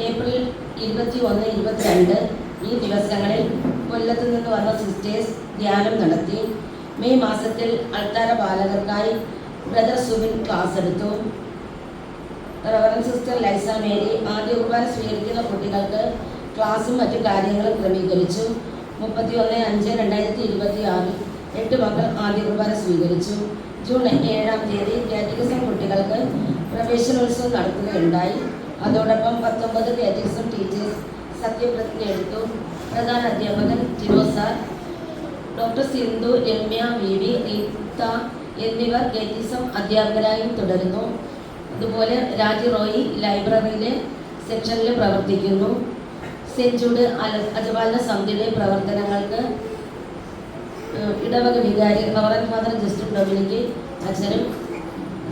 ഏപ്രിൽ 21-22 ഈ ദിവസങ്ങളിൽ കൊല്ലത്ത് നിന്ന് വന്ന സിസ്റ്റേഴ്സ് ധ്യാനം നടത്തി. മെയ് മാസത്തിൽ അൾത്താര ബാലകർക്കായി ബ്രദർ സുബിൻ ക്ലാസ് എടുത്തു. റവറൻഡ് സിസ്റ്റർ ലൈസ മേരി ആദ്യ കുർബാന സ്വീകരിക്കുന്ന കുട്ടികൾക്ക് ക്ലാസും മറ്റു കാര്യങ്ങളും ക്രമീകരിച്ചു. 31/5/2026 8 മക്കൾ ആദ്യ കുർബാന സ്വീകരിച്ചു. ജൂൺ 7-ാം തീയതി കാറ്റഗിസം കുട്ടികൾക്ക് പ്രവേശനോത്സവം നടത്തുകയുണ്ടായി. അതോടൊപ്പം 19 കാറ്റഗിസം ടീച്ചേഴ്സ് സത്യപ്രതിജ്ഞ എടുത്തു. പ്രധാന അധ്യാപകൻ ടിനോ സാർ, ഡോക്ടർ സിന്ധു, രമ്യ വിവി, റീത്ത എന്നിവർ കാറ്റഗിസം അധ്യാപകരായും തുടരുന്നു. അതുപോലെ രാജി റോയി ലൈബ്രറിയിലെ സെക്ഷനിൽ പ്രവർത്തിക്കുന്നു. സെന്റ് ജൂഡ് അജപാലന സമിതിയുടെ പ്രവർത്തനങ്ങൾക്ക് ഇടവക വികാരി റവറൻഡ് ഫാദർ ജസ്റ്റിൻ ഡൊമിനിക് അച്ഛനും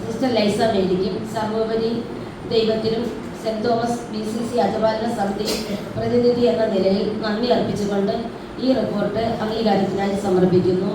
സിസ്റ്റർ ലൈസ മേരിക്കും സർവോപരി ദൈവത്തിനും സെന്റ് തോമസ് BCC അജപാലന സമിതി പ്രതിനിധി എന്ന നിലയിൽ നന്ദി അർപ്പിച്ചുകൊണ്ട് ഈ റിപ്പോർട്ട് അംഗീകാരത്തിനായി സമർപ്പിക്കുന്നു.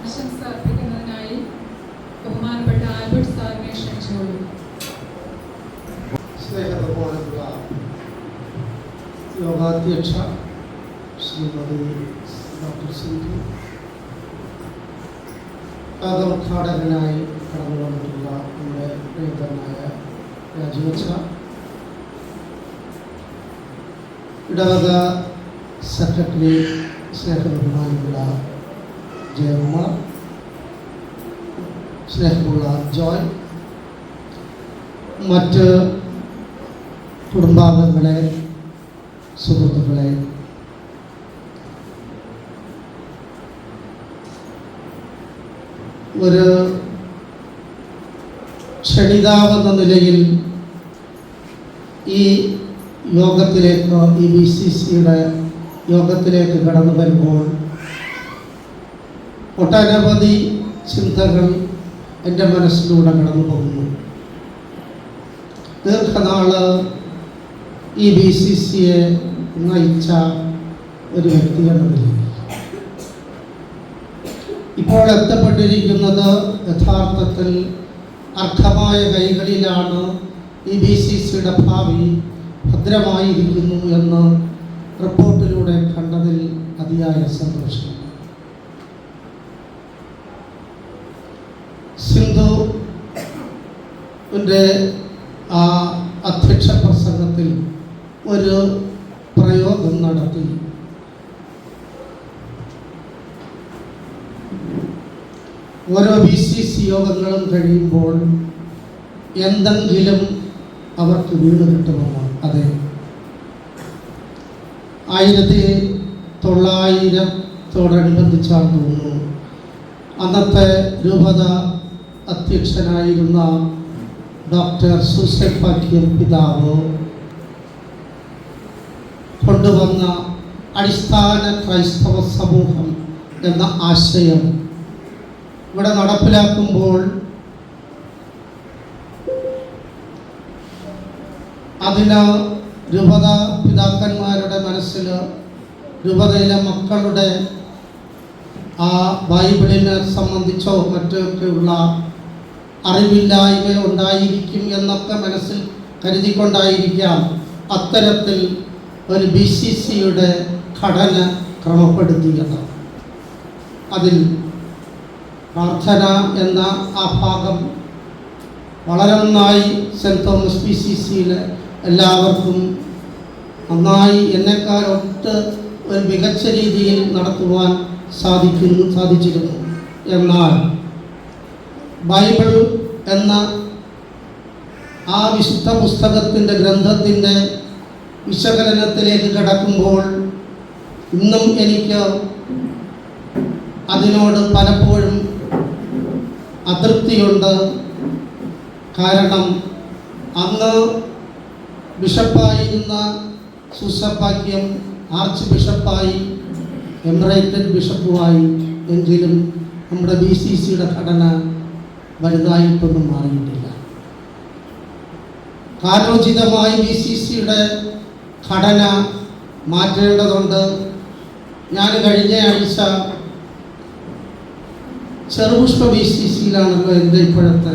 ആശംസ അർപ്പിക്കുന്നതിനായി ബഹുമാനപ്പെട്ട ആൽബർട്ട് സാറിനെ ക്ഷണിച്ചുകൊള്ളു. സ്നേഹബഹുമാനമുള്ള യോഗാധ്യക്ഷ ശ്രീമതി ഡോക്ടർ സിന്ധു, യോഗോദ്ഘാടകനായി കടന്നു വന്നിട്ടുള്ള നമ്മുടെ പ്രിയങ്കരനായ രാജിവച്ച, ഇടവക സെക്രട്ടറി സ്നേഹബഹുമാനമുള്ള ജയമ്മ, സ്നേഹമുള്ള ജോയ്, മറ്റ് കുടുംബാംഗങ്ങളെ, സുഹൃത്തുക്കളെ, ഒരു ക്ഷണിതാവെന്ന നിലയിൽ ഈ യോഗത്തിലേക്ക്, ഈ BCCയുടെ യോഗത്തിലേക്ക് കടന്നു വരുമ്പോൾ ഒട്ടനവധി ചിന്തകൾ എൻ്റെ മനസ്സിലൂടെ കടന്നു പോകുന്നു. ദീർഘനാള് ഈ BCCയെ നയിച്ച ഒരു വ്യക്തി എന്ന നിലയിൽ ഇപ്പോൾ എത്തപ്പെട്ടിരിക്കുന്നത് യഥാർത്ഥത്തിൽ അർഹമായ കൈകളിലാണ്. ഈ BCCയുടെ ഭാവി ഭദ്രമായിരിക്കുന്നു എന്ന് റിപ്പോർട്ടിലൂടെ കണ്ടതിൽ അതിയായ സന്തോഷം. സിന്ധുവിൻ്റെ ആ അധ്യക്ഷ പ്രസംഗത്തിൽ ഒരു പ്രയോഗം നടത്തി. ഓരോ BCC യോഗങ്ങളും കഴിയുമ്പോൾ എന്തെങ്കിലും അവർക്ക് വീണ് കിട്ടുമെന്ന്. അതെ, 1900-ഓടനുബന്ധിച്ചാണ് തോന്നുന്നു അന്നത്തെ രൂപത അധ്യക്ഷനായിരുന്ന ഡോക്ടർ സൂസെപ്പാക്യം പിതാവ് കൊണ്ടുവന്ന അടിസ്ഥാന ക്രൈസ്തവ സമൂഹം എന്ന ആശയം ഇവിടെ നടപ്പിലാക്കുമ്പോൾ അതിന് രൂപത പിതാക്കന്മാരുടെ മനസ്സിൽ രൂപതയിലെ മക്കളുടെ ആ ബൈബിളിനെ സംബന്ധിച്ചോ മറ്റൊക്കെയുള്ള അറിവില്ലായ്മ ഉണ്ടായിരിക്കും എന്നൊക്കെ മനസ്സിൽ കരുതിക്കൊണ്ടായിരിക്കാം അത്തരത്തിൽ ഒരു BCCയുടെ ഘടന ക്രമപ്പെടുത്തിയത്. അതിൽ പ്രാർത്ഥന എന്ന ആ ഭാഗം വളരെ നന്നായി സെൻറ്റ് തോമസ് BCCയിലെ എല്ലാവർക്കും നന്നായി എന്നെക്കാളൊട്ട് ഒരു മികച്ച രീതിയിൽ നടത്തുവാൻ സാധിച്ചിരുന്നു. എന്നാൽ ബൈബിൾ എന്ന ആ വിശുദ്ധ പുസ്തകത്തിൻ്റെ ഗ്രന്ഥത്തിൻ്റെ വിശകലനത്തിലേക്ക് കടക്കുമ്പോൾ ഇന്നും എനിക്ക് അതിനോട് പലപ്പോഴും അതൃപ്തിയുണ്ട്. കാരണം അന്ന് ബിഷപ്പായിരുന്ന സൂസെപ്പാക്യം ആർച്ച് ബിഷപ്പായി, എമിറേറ്റഡ് ബിഷപ്പുമായി. എങ്കിലും നമ്മുടെ BCCയുടെ ഘടന വലുതായിട്ടൊന്നും മാറിയിട്ടില്ല. കാലോചിതമായി BCCയുടെ ഘടന മാറ്റേണ്ടതുണ്ട്. ഞാൻ കഴിഞ്ഞ ആഴ്ച ചെറുപുഷ്പ BCCയിലാണല്ലോ എൻ്റെ ഇപ്പോഴത്തെ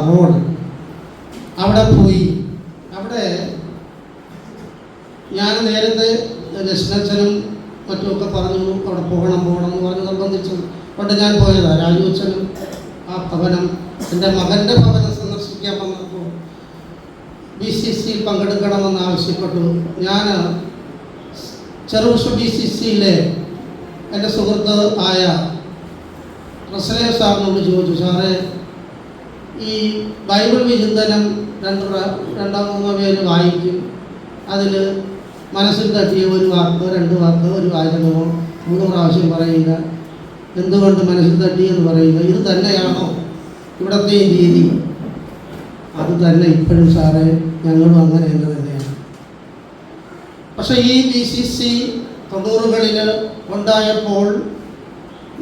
റോൾ. അവിടെ പോയി. അവിടെ ഞാൻ നേരത്തെ ലക്ഷ്മണച്ചനും മറ്റുമൊക്കെ പറഞ്ഞു അവിടെ പോകണം എന്ന് പറഞ്ഞ് നിർബന്ധിച്ചു കൊണ്ട് ഞാൻ പോയതാണ്. രാജുവച്ചനും ആ ഭവനം, എൻ്റെ മകൻ്റെ ഭവനം സന്ദർശിക്കാൻ വന്നപ്പോൾ BCCയിൽ പങ്കെടുക്കണമെന്ന് ആവശ്യപ്പെട്ടു. ഞാൻ ചെറുപുഷ്പ BCCയിലെ എൻ്റെ സുഹൃത്ത് ആയ റസലേ സാറിനോട് ചോദിച്ചു, സാറേ ഈ ബൈബിൾ വിചിന്തനം രണ്ടോ മൂന്നോ പേര് വായിക്കും, അതിൽ മനസ്സിൽ തട്ടിയ ഒരു വാക്കോ 2 വാക്കോ ഒരു വാചകമോ 3 പ്രാവശ്യം പറയുക, എന്തുകൊണ്ട് മനസ്സിൽ തട്ടിയെന്ന് പറയുക, ഇത് തന്നെയാണോ ഇവിടത്തെ രീതി? അത് തന്നെ ഇപ്പോഴും സാറേ, ഞങ്ങളും അങ്ങനെ തന്നെയാണ്. പക്ഷെ ഈ BCC 90കളിൽ ഉണ്ടായപ്പോൾ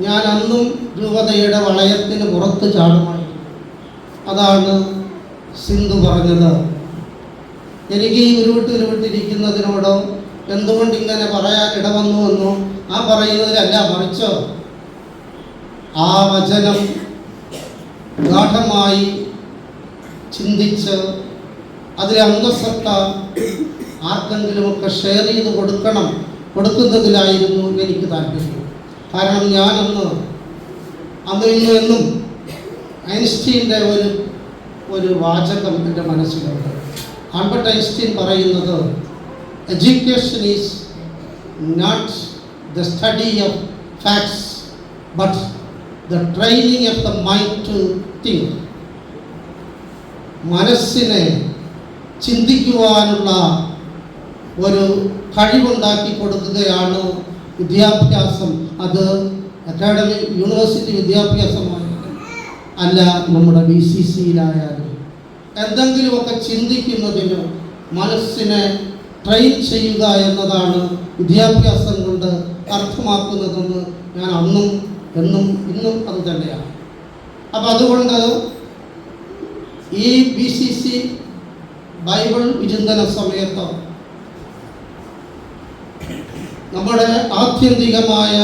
ഞാൻ അന്നും രൂപതയുടെ വളയത്തിന് പുറത്ത് ചാടുമായിരുന്നു. അതാണ് സിന്ധു പറഞ്ഞത്. എനിക്ക് ഈ ഉരുവിട്ടിരിക്കുന്നതിനോടോ എന്തുകൊണ്ട് ഇങ്ങനെ പറയാൻ ഇടവന്നുവെന്നോ ആ പറയുന്നതിലല്ല, മറിച്ച് ആ വചനം ഗാഠമായി ചിന്തിച്ച് അതിലെ അന്തസത്ത ആർക്കെങ്കിലുമൊക്കെ ഷെയർ ചെയ്ത് കൊടുക്കുന്നതിലായിരുന്നു എനിക്ക് താല്പര്യം. കാരണം ഞാൻ എന്നും ഐൻസ്റ്റീൻ്റെ ഒരു വാചകം എൻ്റെ മനസ്സിലുണ്ട്. ആൽബർട്ട് ഐൻസ്റ്റീൻ പറയുന്നത്, education is not the study of facts but the training of the mind to think. മനസ്സിനെ ചിന്തിക്കുവാനുള്ള ഒരു കഴിവുണ്ടാക്കി കൊടുക്കുകയാണ് വിദ്യാഭ്യാസം. അത് അക്കാഡമിക് യൂണിവേഴ്സിറ്റി വിദ്യാഭ്യാസമായാലും അല്ല നമ്മുടെ BCCയിലായാലും എന്തെങ്കിലുമൊക്കെ ചിന്തിക്കുന്നതിന് മനസ്സിനെ ട്രെയിൻ ചെയ്യുക എന്നതാണ് വിദ്യാഭ്യാസം കൊണ്ട് അർത്ഥമാക്കുന്നതെന്ന് ഞാൻ അന്നും എന്നും ഇന്നും അത് തന്നെയാണ്. അപ്പം അതുകൊണ്ട് ഈ BCC ബൈബിൾ വിചിന്തന സമയത്ത് നമ്മുടെ ആത്യന്തികമായ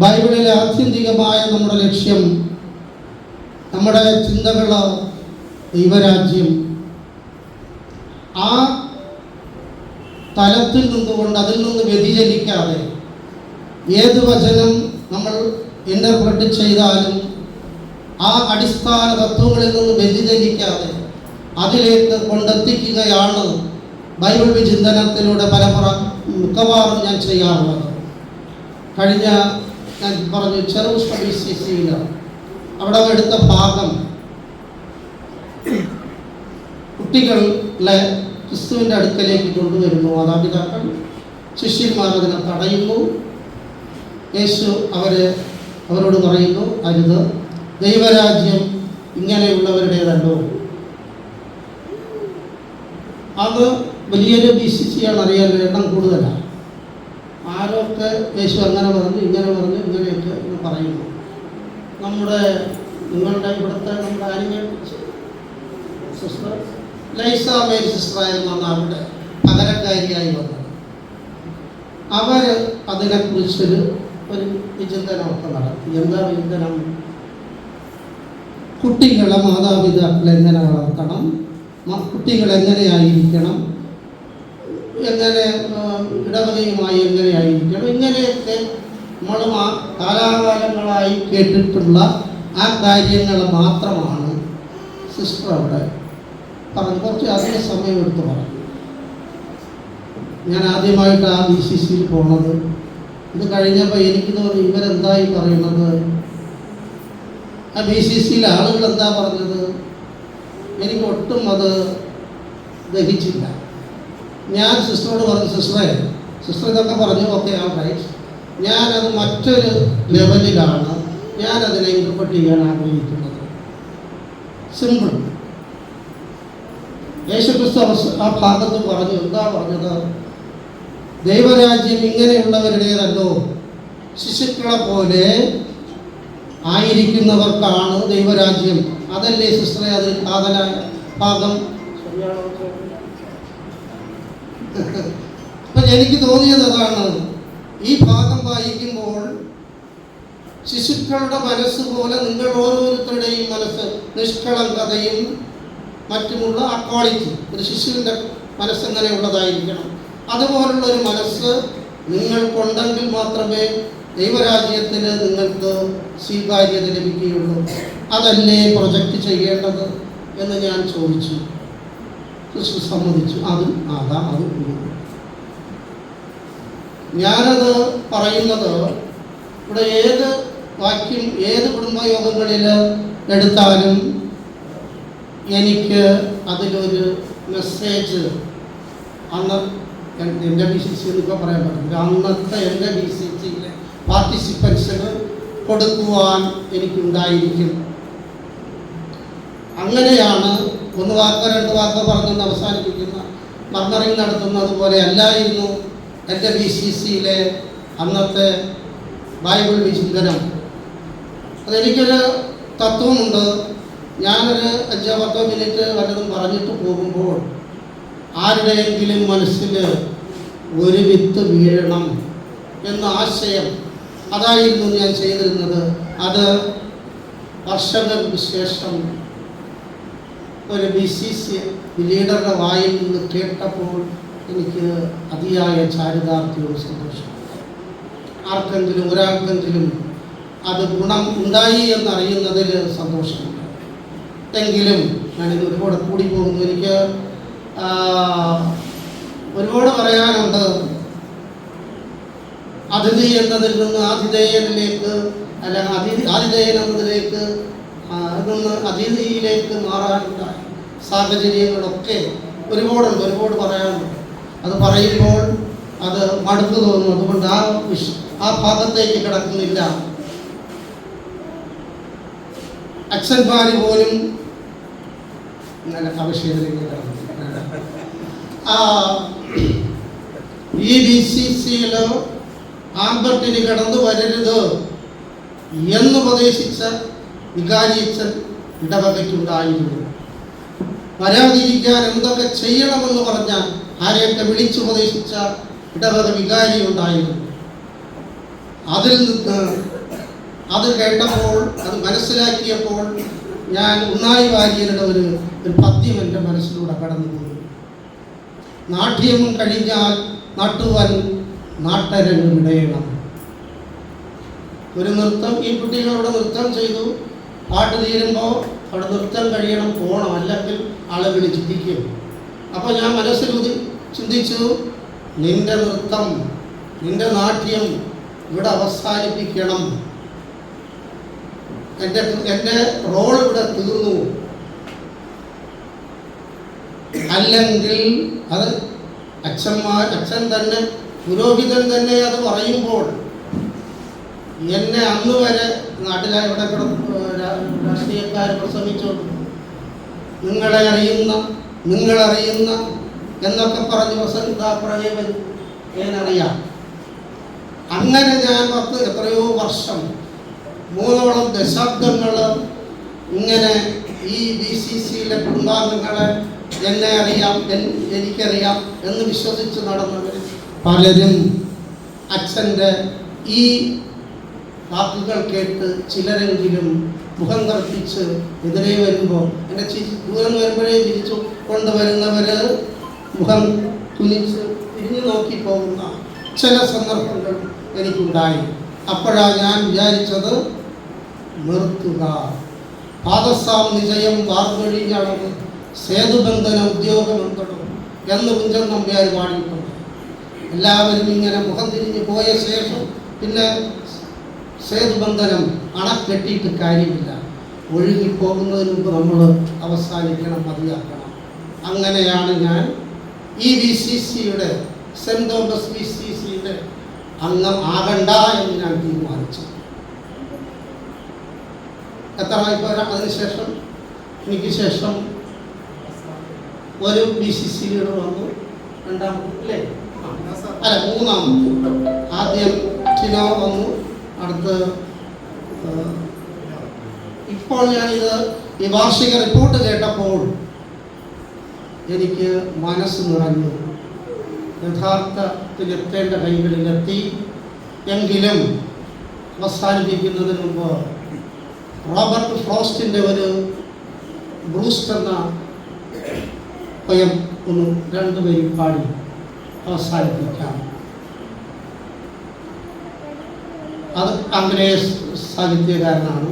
ബൈബിളിലെ ആത്യന്തികമായ നമ്മുടെ ലക്ഷ്യം, നമ്മുടെ ചിന്തകൾ ദൈവരാജ്യം, ആ തലത്തിൽ നിന്നുകൊണ്ട് അതിൽ നിന്ന് വ്യതിചലിക്കാതെ ഏത് വചനം നമ്മൾ ഇൻ്റർപ്രറ്റ് ചെയ്താലും ആ അടിസ്ഥാന തത്വങ്ങളിൽ നിന്ന് വ്യതിചലിക്കാതെ അതിലേക്ക് കൊണ്ടെത്തിക്കുകയാണ് ബൈബിൾ വിചിന്തനത്തിലൂടെ മിക്കവാറും ഞാൻ ചെയ്യാറുള്ളത്. കഴിഞ്ഞ ഞാൻ പറഞ്ഞു ചെറുപുഷ്പ BCCയിൽ അവിടെ എടുത്ത ഭാഗം കുട്ടികളെ ക്രിസ്തുവിൻ്റെ അടുക്കലേക്ക് കൊണ്ടുവരുന്നു. മാതാപിതാക്കൾ ശിഷ്യന്മാർ അതിനെ തടയുന്നു. യേശു അവരോട് പറയുന്നു, അരുത്, ദൈവരാജ്യം ഇങ്ങനെയുള്ളവരുടേതല്ലോ. അത് വലിയൊരു BCCയാണ്, അറിയാൻ എണ്ണം കൂടുതലാണ്. ആരൊക്കെ യേശു അങ്ങനെ പറഞ്ഞു, ഇങ്ങനെ പറഞ്ഞു, ഇങ്ങനെയൊക്കെ എന്ന് പറയുന്നു. നിങ്ങളുടെ ഇവിടുത്തെ നമ്മുടെ ആനിമേൽ സിസ്റ്റർ ലൈസ മേരി സിസ്റ്ററായിരുന്നു അവരുടെ പകരക്കാരിയായി വന്നത്. അവർ അതിനെക്കുറിച്ചൊരു വിചിന്തനമൊക്കെ നടത്തി. എന്താ വിചിന്തനം? കുട്ടികളെ മാതാപിതാക്കൾ എങ്ങനെ വളർത്തണം, കുട്ടികൾ എങ്ങനെയായിരിക്കണം, എങ്ങനെ ഇടവകയുമായി എങ്ങനെയായിരിക്കണം, ഇങ്ങനെയൊക്കെ നമ്മൾ കാലാകാലങ്ങളായി കേട്ടിട്ടുള്ള ആ കാര്യങ്ങൾ മാത്രമാണ് സിസ്റ്റർ അവിടെ പറഞ്ഞു. കുറച്ച് അധിക സമയം എടുത്ത് പറഞ്ഞു. ഞാൻ ആദ്യമായിട്ട് ആ BCCയിൽ പോണത്. ഇത് കഴിഞ്ഞപ്പോൾ എനിക്ക് തോന്നി ഇവരെന്തായി പറയുന്നത്, ആ BCCയിലെ ആളുകൾ എന്താ പറഞ്ഞത്, എനിക്ക് ഒട്ടും അത് ദഹിച്ചില്ല. ഞാൻ സിസ്റ്ററോട് പറഞ്ഞു, സിസ്റ്റർ ഇതൊക്കെ പറഞ്ഞു, ഓക്കെ ആ റൈറ്റ്, ഞാനത് മറ്റൊരു ലെവലിലാണ് ഞാനതിനെ ഇൻ്റർപ്രറ്റ് ചെയ്യാൻ ആഗ്രഹിക്കുന്നത്. സിമ്പിൾ. യേശുക്രിസ്തു ആ ഭാഗത്ത് പറഞ്ഞു, എന്താ പറഞ്ഞത്? ദൈവരാജ്യം ഇങ്ങനെയുള്ളവരുടേതല്ലോ, ശിശുക്കളെ പോലെ ആയിരിക്കുന്നവർക്കാണ് ദൈവരാജ്യം. അതല്ലേ സിസ്റ്ററെ അതിൽ കാതലായ ഭാഗം? അപ്പം എനിക്ക് തോന്നിയത് അതാണ്. ഈ ഭാഗം വായിക്കുമ്പോൾ ശിശുക്കളുടെ മനസ്സ് പോലെ നിങ്ങൾ ഓരോരുത്തരുടെയും മനസ്സ് നിഷ്കളങ്കതയും മറ്റുമുള്ള ആ ക്വാളിറ്റി, ഒരു ശിശുവിൻ്റെ മനസ്സെങ്ങനെയുള്ളതായിരിക്കണം, അതുപോലുള്ള ഒരു മനസ്സ് നിങ്ങൾക്കുണ്ടെങ്കിൽ മാത്രമേ ദൈവരാജ്യത്തിന് നിങ്ങൾക്ക് സ്വീകാര്യത ലഭിക്കുകയുള്ളൂ. അതല്ലേ പ്രൊജക്റ്റ് ചെയ്യേണ്ടത് എന്ന് ഞാൻ ചോദിച്ചു. ക്രിസ്തു സമ്മതിച്ചു. അതും ഞാനത് പറയുന്നത് ഇവിടെ ഏത് വാക്യം ഏത് കുടുംബയോഗങ്ങളിൽ എടുത്താലും എനിക്ക് അതിലൊരു മെസ്സേജ് അന്ന് എൻ്റെ BCC എന്നൊക്കെ പറയാൻ പറ്റില്ല, അന്നത്തെ എൻ്റെ BCCയിലെ പാർട്ടിസിപ്പൻസിന് കൊടുക്കുവാൻ എനിക്കുണ്ടായിരിക്കും. അങ്ങനെയാണ് ഒന്ന് വാക്കോ രണ്ട് വാക്കോ പറഞ്ഞെന്ന് അവസാനിപ്പിക്കുന്ന മർമറിങ് നടത്തുന്നത് പോലെ അല്ലായിരുന്നു എൻ്റെ BCCയിലെ അന്നത്തെ ബൈബിൾ വിചിന്തനം. അതെനിക്കൊരു തത്വമുണ്ട്. ഞാനൊരു 5-10 മിനിറ്റ് വല്ലതും പറഞ്ഞിട്ട് പോകുമ്പോൾ ആരുടെയെങ്കിലും മനസ്സിൽ ഒരു വിത്ത് വീഴണം എന്ന ആശയം, അതായിരുന്നു ഞാൻ ചെയ്തിരുന്നത്. അത് വർഷങ്ങൾക്ക് ശേഷം ഒരു BCC ലീഡറുടെ വായിൽ നിന്ന് കേട്ടപ്പോൾ എനിക്ക് അതിയായ ചാരിതാർത്ഥ്യവും സന്തോഷം. ആർക്കെങ്കിലും ഒരാൾക്കെങ്കിലും അത് ഗുണം ഉണ്ടായി എന്നറിയുന്നതിൽ സന്തോഷമുണ്ട്. എങ്കിലും ഞാനിത് ഒരുപാട് കൂടി പോകുന്നു. എനിക്ക് ഒരുപാട് പറയാനുണ്ട്. അതിഥി എന്നതിൽ നിന്ന് ആതിഥേയനിലേക്ക്, അല്ല ആതിഥേയൻ എന്നതിലേക്ക് നിന്ന് അതിഥിയിലേക്ക് മാറാനുള്ള സാഹചര്യങ്ങളൊക്കെ ഒരുപാട് പറയാനുണ്ട്. അത് പറയുമ്പോൾ അത് മടുത്തു തോന്നും. അതുകൊണ്ട് ആ ഭാഗത്തേക്ക് കിടക്കുന്നില്ല. അച്ഛന്മാർ പോലും അഭിഷേകത്തിലേക്ക് കിടന്നു. ഈ BCCയിൽ ആൽബർട്ടിന് കടന്നു വരരുത് എന്ന് ഉപദേശിച്ച വികാരിയച്ഛൻ ഇടവകയ്ക്കുണ്ടായിരുന്നു. വരാതിരിക്കാൻ എന്തൊക്കെ ചെയ്യണമെന്ന് പറഞ്ഞ ആരെയൊക്കെ വിളിച്ചുപദേശിച്ച ഇടവക വികാരി ഉണ്ടായിരുന്നു. അതിൽ നിന്ന് അത് കേട്ടപ്പോൾ, അത് മനസ്സിലാക്കിയപ്പോൾ ഞാൻ ഉണ്ണായി വാര്യരുടെ ഒരു പദ്യം എൻ്റെ മനസ്സിലൂടെ കടന്നുപോയി. നാട്യം കഴിഞ്ഞാൽ നാട്ടുവാൻ നാട്ടരങ്ങ് വിടയണം. ഒരു നൃത്തം, ഈ കുട്ടികളോട് നൃത്തം ചെയ്തു, പാട്ട് തീരുമ്പോൾ അവിടെ നൃത്തം കഴിയണം, പോകണം, അല്ലെങ്കിൽ ആളുകൾ ചിന്തിക്കും. അപ്പോൾ ഞാൻ മനസ്സിൽ ചിന്തിച്ചു, നിന്റെ നൃത്തം, നിന്റെ നാട്യം ഇവിടെ അവസാനിപ്പിക്കണം. എൻ്റെ റോൾ ഇവിടെ തീർന്നു. അല്ലെങ്കിൽ അത് അച്ഛൻ തന്നെ, പുരോഹിതൻ തന്നെ അത് പറയുമ്പോൾ എന്നെ അന്ന് വരെ നാട്ടിലെ ഇവിടെ രാഷ്ട്രീയക്കാർ പ്രസംഗിച്ചോണ്ട് നിങ്ങളെ അറിയുന്ന എന്നൊക്കെ പറഞ്ഞ് പ്രസംഗിതാപ്പുറകെ വരും, ഞാനറിയാം. അങ്ങനെ ഞാൻ എത്രയോ വർഷം, 3 ദശാബ്ദങ്ങൾ ഇങ്ങനെ ഈ BCCയിലെ കുടുംബാംഗങ്ങളെ എന്നെ അറിയാം, എനിക്കറിയാം എന്ന് വിശ്വസിച്ച് നടന്നവർ പലരും അച്ഛൻ്റെ ഈ വാക്കുകൾ കേട്ട് ചിലരെങ്കിലും മുഖം കറുപ്പിച്ച് എതിരെ വരുമ്പോൾ, എൻ്റെ ദൂരം വരുമ്പോഴേ തിരിച്ചു കൊണ്ടുവരുന്നവർ മുഖം തുനിച്ച് തിരിഞ്ഞു നോക്കി പോകുന്ന ചില സന്ദർഭങ്ങൾ എനിക്കുണ്ടായി. അപ്പോഴാണ് ഞാൻ വിചാരിച്ചത്, നിർത്തുക, പാദസാം നിജയം വാർമൊഴിഞ്ഞളവ് സേതുബന്ധന ഉദ്യോഗമെന്തണം എന്ന് കുഞ്ചൻ നമ്പ്യാർ പാടിയിട്ടുണ്ട്. എല്ലാവരും ഇങ്ങനെ മുഖം തിരിഞ്ഞ് പോയ ശേഷം പിന്നെ സേതുബന്ധനം അണക്കെട്ടിയിട്ട് കാര്യമില്ല. ഒഴുകിപ്പോകുന്നതിന് മുമ്പ് നമ്മൾ അവസാനിക്കണം, മതിയാക്കണം. അങ്ങനെയാണ് ഞാൻ ഈ BCCയുടെ, സെൻറ് തോമസ് BCCയുടെ അംഗം ആകണ്ട എന്ന് ഞാൻ തീരുമാനിച്ചു. അതിനുശേഷം എനിക്ക് ശേഷം ഒരു BCC ലീഡർ വന്നു, രണ്ടാമത്തെ മൂന്നാമത്തെ. ആദ്യം ടിനോ വന്നു, അടുത്ത് ഇപ്പോൾ ഞാനിത് ഈ വാർഷിക റിപ്പോർട്ട് കേട്ടപ്പോൾ എനിക്ക് മനസ്സ് നിറഞ്ഞു. യഥാർത്ഥത്തിൽ എത്തേണ്ട കൈകളിലെത്തി. എങ്കിലും അവസാനിപ്പിക്കുന്നതിന് മുമ്പ് റോബർട്ട് ഫ്രോസ്റ്റിൻ്റെ ഒരു ബ്രൂസ്റ്റ് എന്ന പോയം ഒന്ന് 2 പേരും പാടി അവസാനിപ്പിക്കാം. അത് ആംഗലേയ സാഹിത്യകാരനാണ്.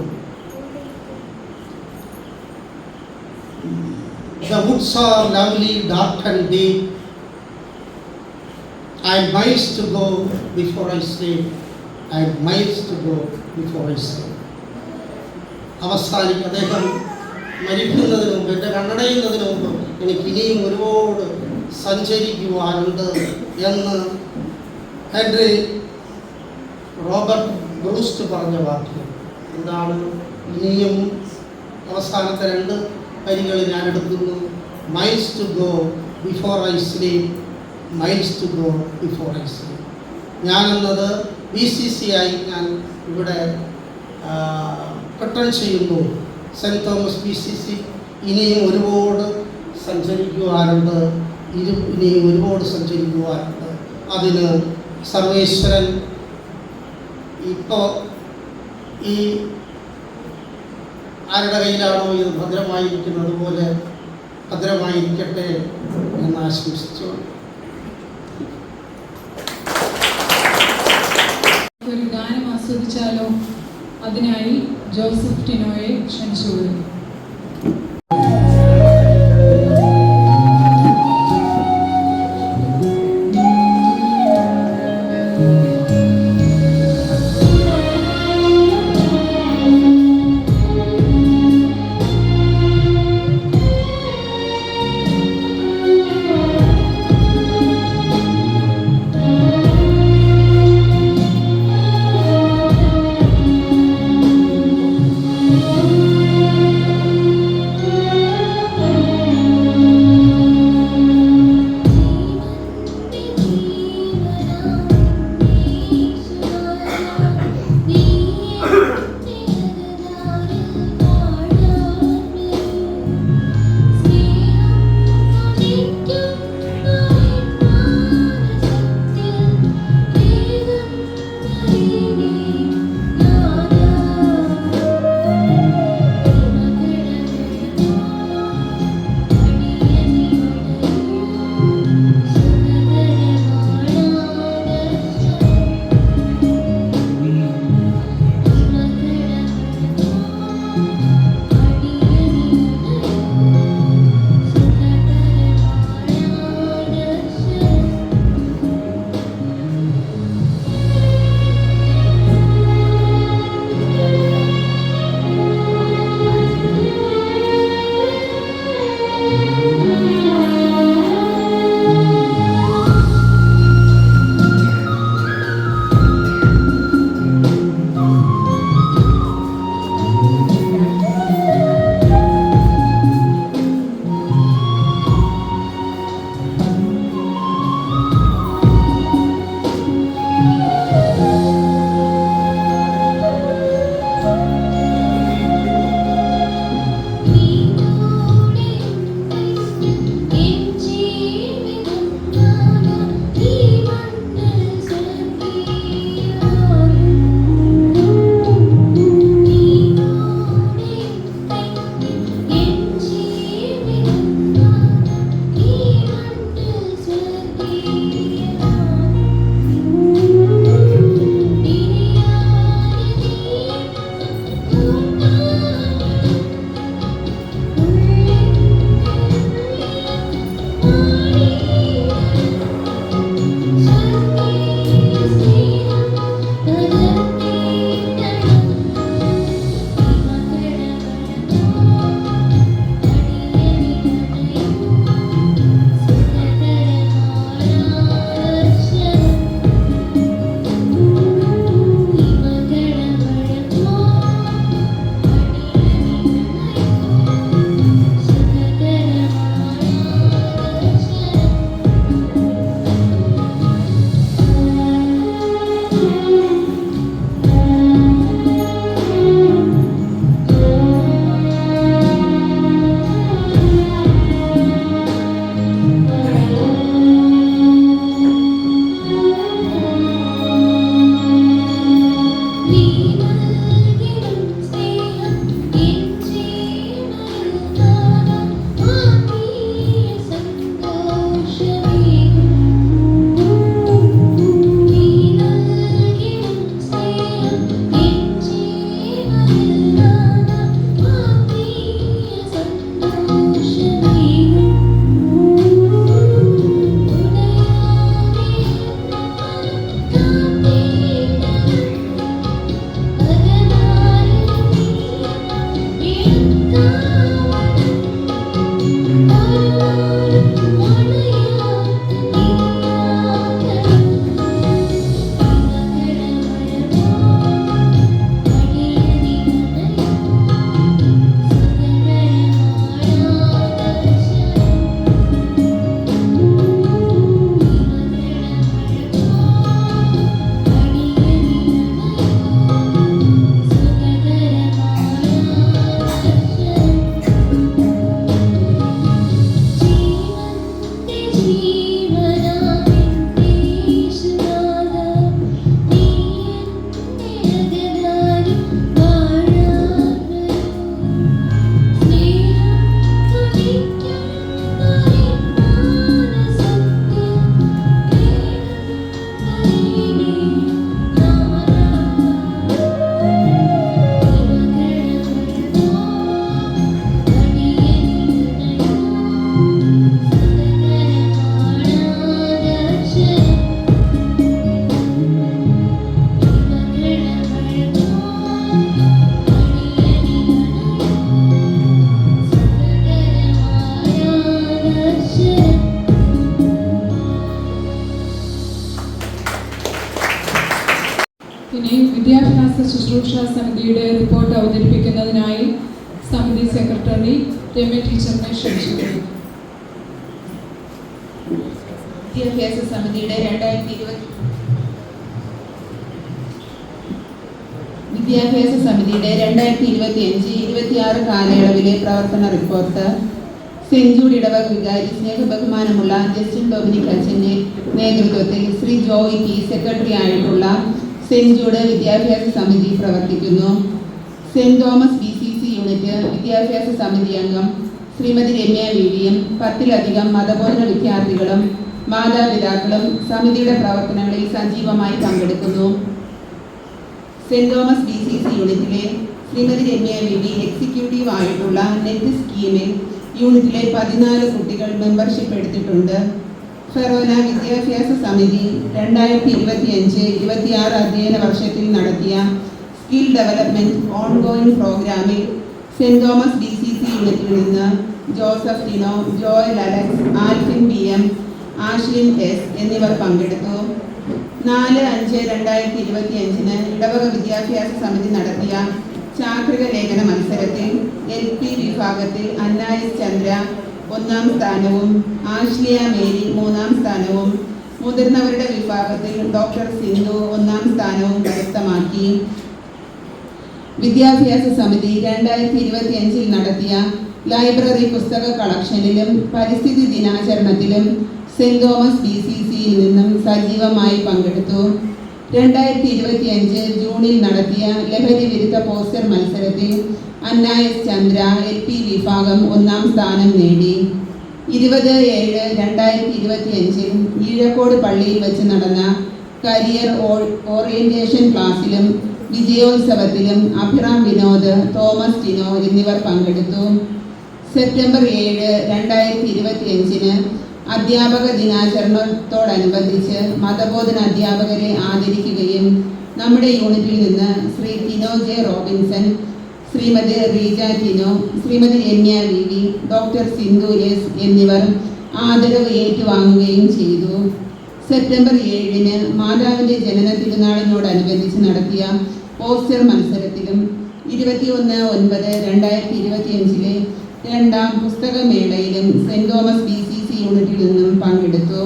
The woods are lovely, dark and deep. I have miles to go before I sleep. I have miles to go before I sleep. അവസാനിക്ക് അദ്ദേഹം മരിക്കുന്നതിന് മുമ്പ്, എൻ്റെ കണ്ണടയുന്നതിന് മുമ്പ് എനിക്ക് ഇനിയും ഒരുപാട് സഞ്ചരിക്കുവാനുണ്ട് എന്ന് ഹെൻറി റോബർട്ട് ബ്രൂസ്റ്റ് പറഞ്ഞ വാക്യം. എന്താണ്? ഇനിയും അവസാനത്തെ 2 വരികൾ ഞാൻ എടുക്കുന്നു. Miles to go before I sleep, miles to go before I sleep. ഞാനെന്നത് BCC ആയി ഞാൻ ഇവിടെ പെട്ടെന്ന് ചെയ്യുന്നു. സെൻറ് തോമസ് BCC ഇനിയും ഒരുപാട് സഞ്ചരിക്കുവാനുണ്ട്, ഇനിയും ഒരുപാട് സഞ്ചരിക്കുവാനുണ്ട്. അതിന് സർവേശ്വരൻ ഇപ്പോൾ ഈ ആരുടെ കയ്യിലാണോ ഇത് ഭദ്രമായിരിക്കുന്നത് പോലെ ഭദ്രമായിരിക്കട്ടെ എന്ന് ആശംസിച്ചു. ഒരു ഗാനം ആസ്വദിച്ചാലോ? അതിനായി ജോസഫ് ടിനോയെ ക്ഷണിച്ചുകൊള്ളുന്നു. ഇനി വിദ്യാഭ്യാസ ശുശ്രൂഷ സമിതിയുടെ റിപ്പോർട്ട് അവതരിപ്പിക്കുന്നതിനായി സമിതി സെക്രട്ടറി രമ്യ ടീച്ചറിനെ ക്ഷണിച്ചു. വിദ്യാഭ്യാസ സമിതിയുടെ 2025-26 കാലയളവിലെ പ്രവർത്തന റിപ്പോർട്ട് സെന്റ് ജൂഡ് ഇടവക വികാരി സ്നേഹബഹുമാനമുള്ള ജസ്റ്റിൻ ഡൊമിനിക് അച്ഛൻ്റെ നേതൃത്വത്തിൽ ശ്രീ ജോയ് ടി സെക്രട്ടറി ആയിട്ടുള്ള സെന്റ് ജൂഡ് വിദ്യാഭ്യാസ സമിതി പ്രവർത്തിക്കുന്നു. സെന്റ് തോമസ് BCC യൂണിറ്റ് വിദ്യാഭ്യാസ സമിതി അംഗം ശ്രീമതി രമ്യ വിവിയും 10-ലധികം മതബോധന വിദ്യാർത്ഥികളും മാതാപിതാക്കളും സമിതിയുടെ പ്രവർത്തനങ്ങളിൽ സജീവമായി പങ്കെടുക്കുന്നു. സെന്റ് തോമസ് BCC യൂണിറ്റിലെ ശ്രീമതി രമ്യ വിവി എക്സിക്യൂട്ടീവ് ആയിട്ടുള്ള നെറ്റ് സ്കീമിൽ യൂണിറ്റിലെ 14 കുട്ടികൾ മെമ്പർഷിപ്പ് എടുത്തിട്ടുണ്ട്. ഫെറോന വിദ്യാഭ്യാസ സമിതി 2025-26 അധ്യയന വർഷത്തിൽ നടത്തിയ സ്കിൽ ഡെവലപ്മെന്റ് ഓൺഗോയിങ് പ്രോഗ്രാമിൽ സെന്റ് തോമസ് BCC യൂണിറ്റിൽ നിന്ന് Joseph Tino, Joel Alex, Alfin PM, Ashlin S എന്നിവർ പങ്കെടുത്തു. 4-5-2025 ഇടവക വിദ്യാഭ്യാസ സമിതി നടത്തിയ ചാക്രിക ലേഖന മത്സരത്തിൽ LP വിഭാഗത്തിൽ അന്നായസ് ചന്ദ്ര 1ാം സ്ഥാനവും ആഷ്ലിയ മേരി 3ാം സ്ഥാനവും മുതിർന്നവരുടെ വിഭാഗത്തിൽ ഡോക്ടർ സിന്ധു 1ാം സ്ഥാനവും കരസ്ഥമാക്കി. വിദ്യാഭ്യാസ സമിതി 2025 നടത്തിയ ലൈബ്രറി പുസ്തക കളക്ഷനിലും പരിസ്ഥിതി ദിനാചരണത്തിലും സെന്റ് തോമസ് BCCയിൽ നിന്നും സജീവമായി പങ്കെടുത്തു. 2025 ജൂണിൽ നടത്തിയ ലഹരി വിരുദ്ധ പോസ്റ്റർ മത്സരത്തിൽ അന്നായസ് ചന്ദ്ര LP വിഭാഗം 1ാം സ്ഥാനം നേടി. 20/7/2025 ഈഴക്കോട് പള്ളിയിൽ വെച്ച് നടന്ന കരിയർ ഓറിയന്റേഷൻ ക്ലാസ്സിലും വിജയോത്സവത്തിലും അഭിറാം വിനോദ്, തോമസ് ടിനോ എന്നിവർ പങ്കെടുത്തു. സെപ്റ്റംബർ 7, 2025 അധ്യാപക ദിനാചരണത്തോടനുബന്ധിച്ച് മതബോധന അധ്യാപകരെ ആദരിക്കുകയും നമ്മുടെ യൂണിറ്റിൽ നിന്ന് ശ്രീ ടിനോ J റോബിൻസൺ, ശ്രീമതി റീജ ടിനോ, ശ്രീമതി രമ്യ വിവി, ഡോക്ടർ സിന്ധു S എന്നിവർ ആദരവ് ഏറ്റുവാങ്ങുകയും ചെയ്തു. സെപ്റ്റംബർ 7 മാതാവിൻ്റെ ജനന തിരുനാളിനോടനുബന്ധിച്ച് നടത്തിയ പോസ്റ്റർ മത്സരത്തിലും 21/9/2025 2ാം പുസ്തകമേളയിലും സെന്റ് തോമസ് BCC യൂണിറ്റിൽ നിന്നും പങ്കെടുത്തു.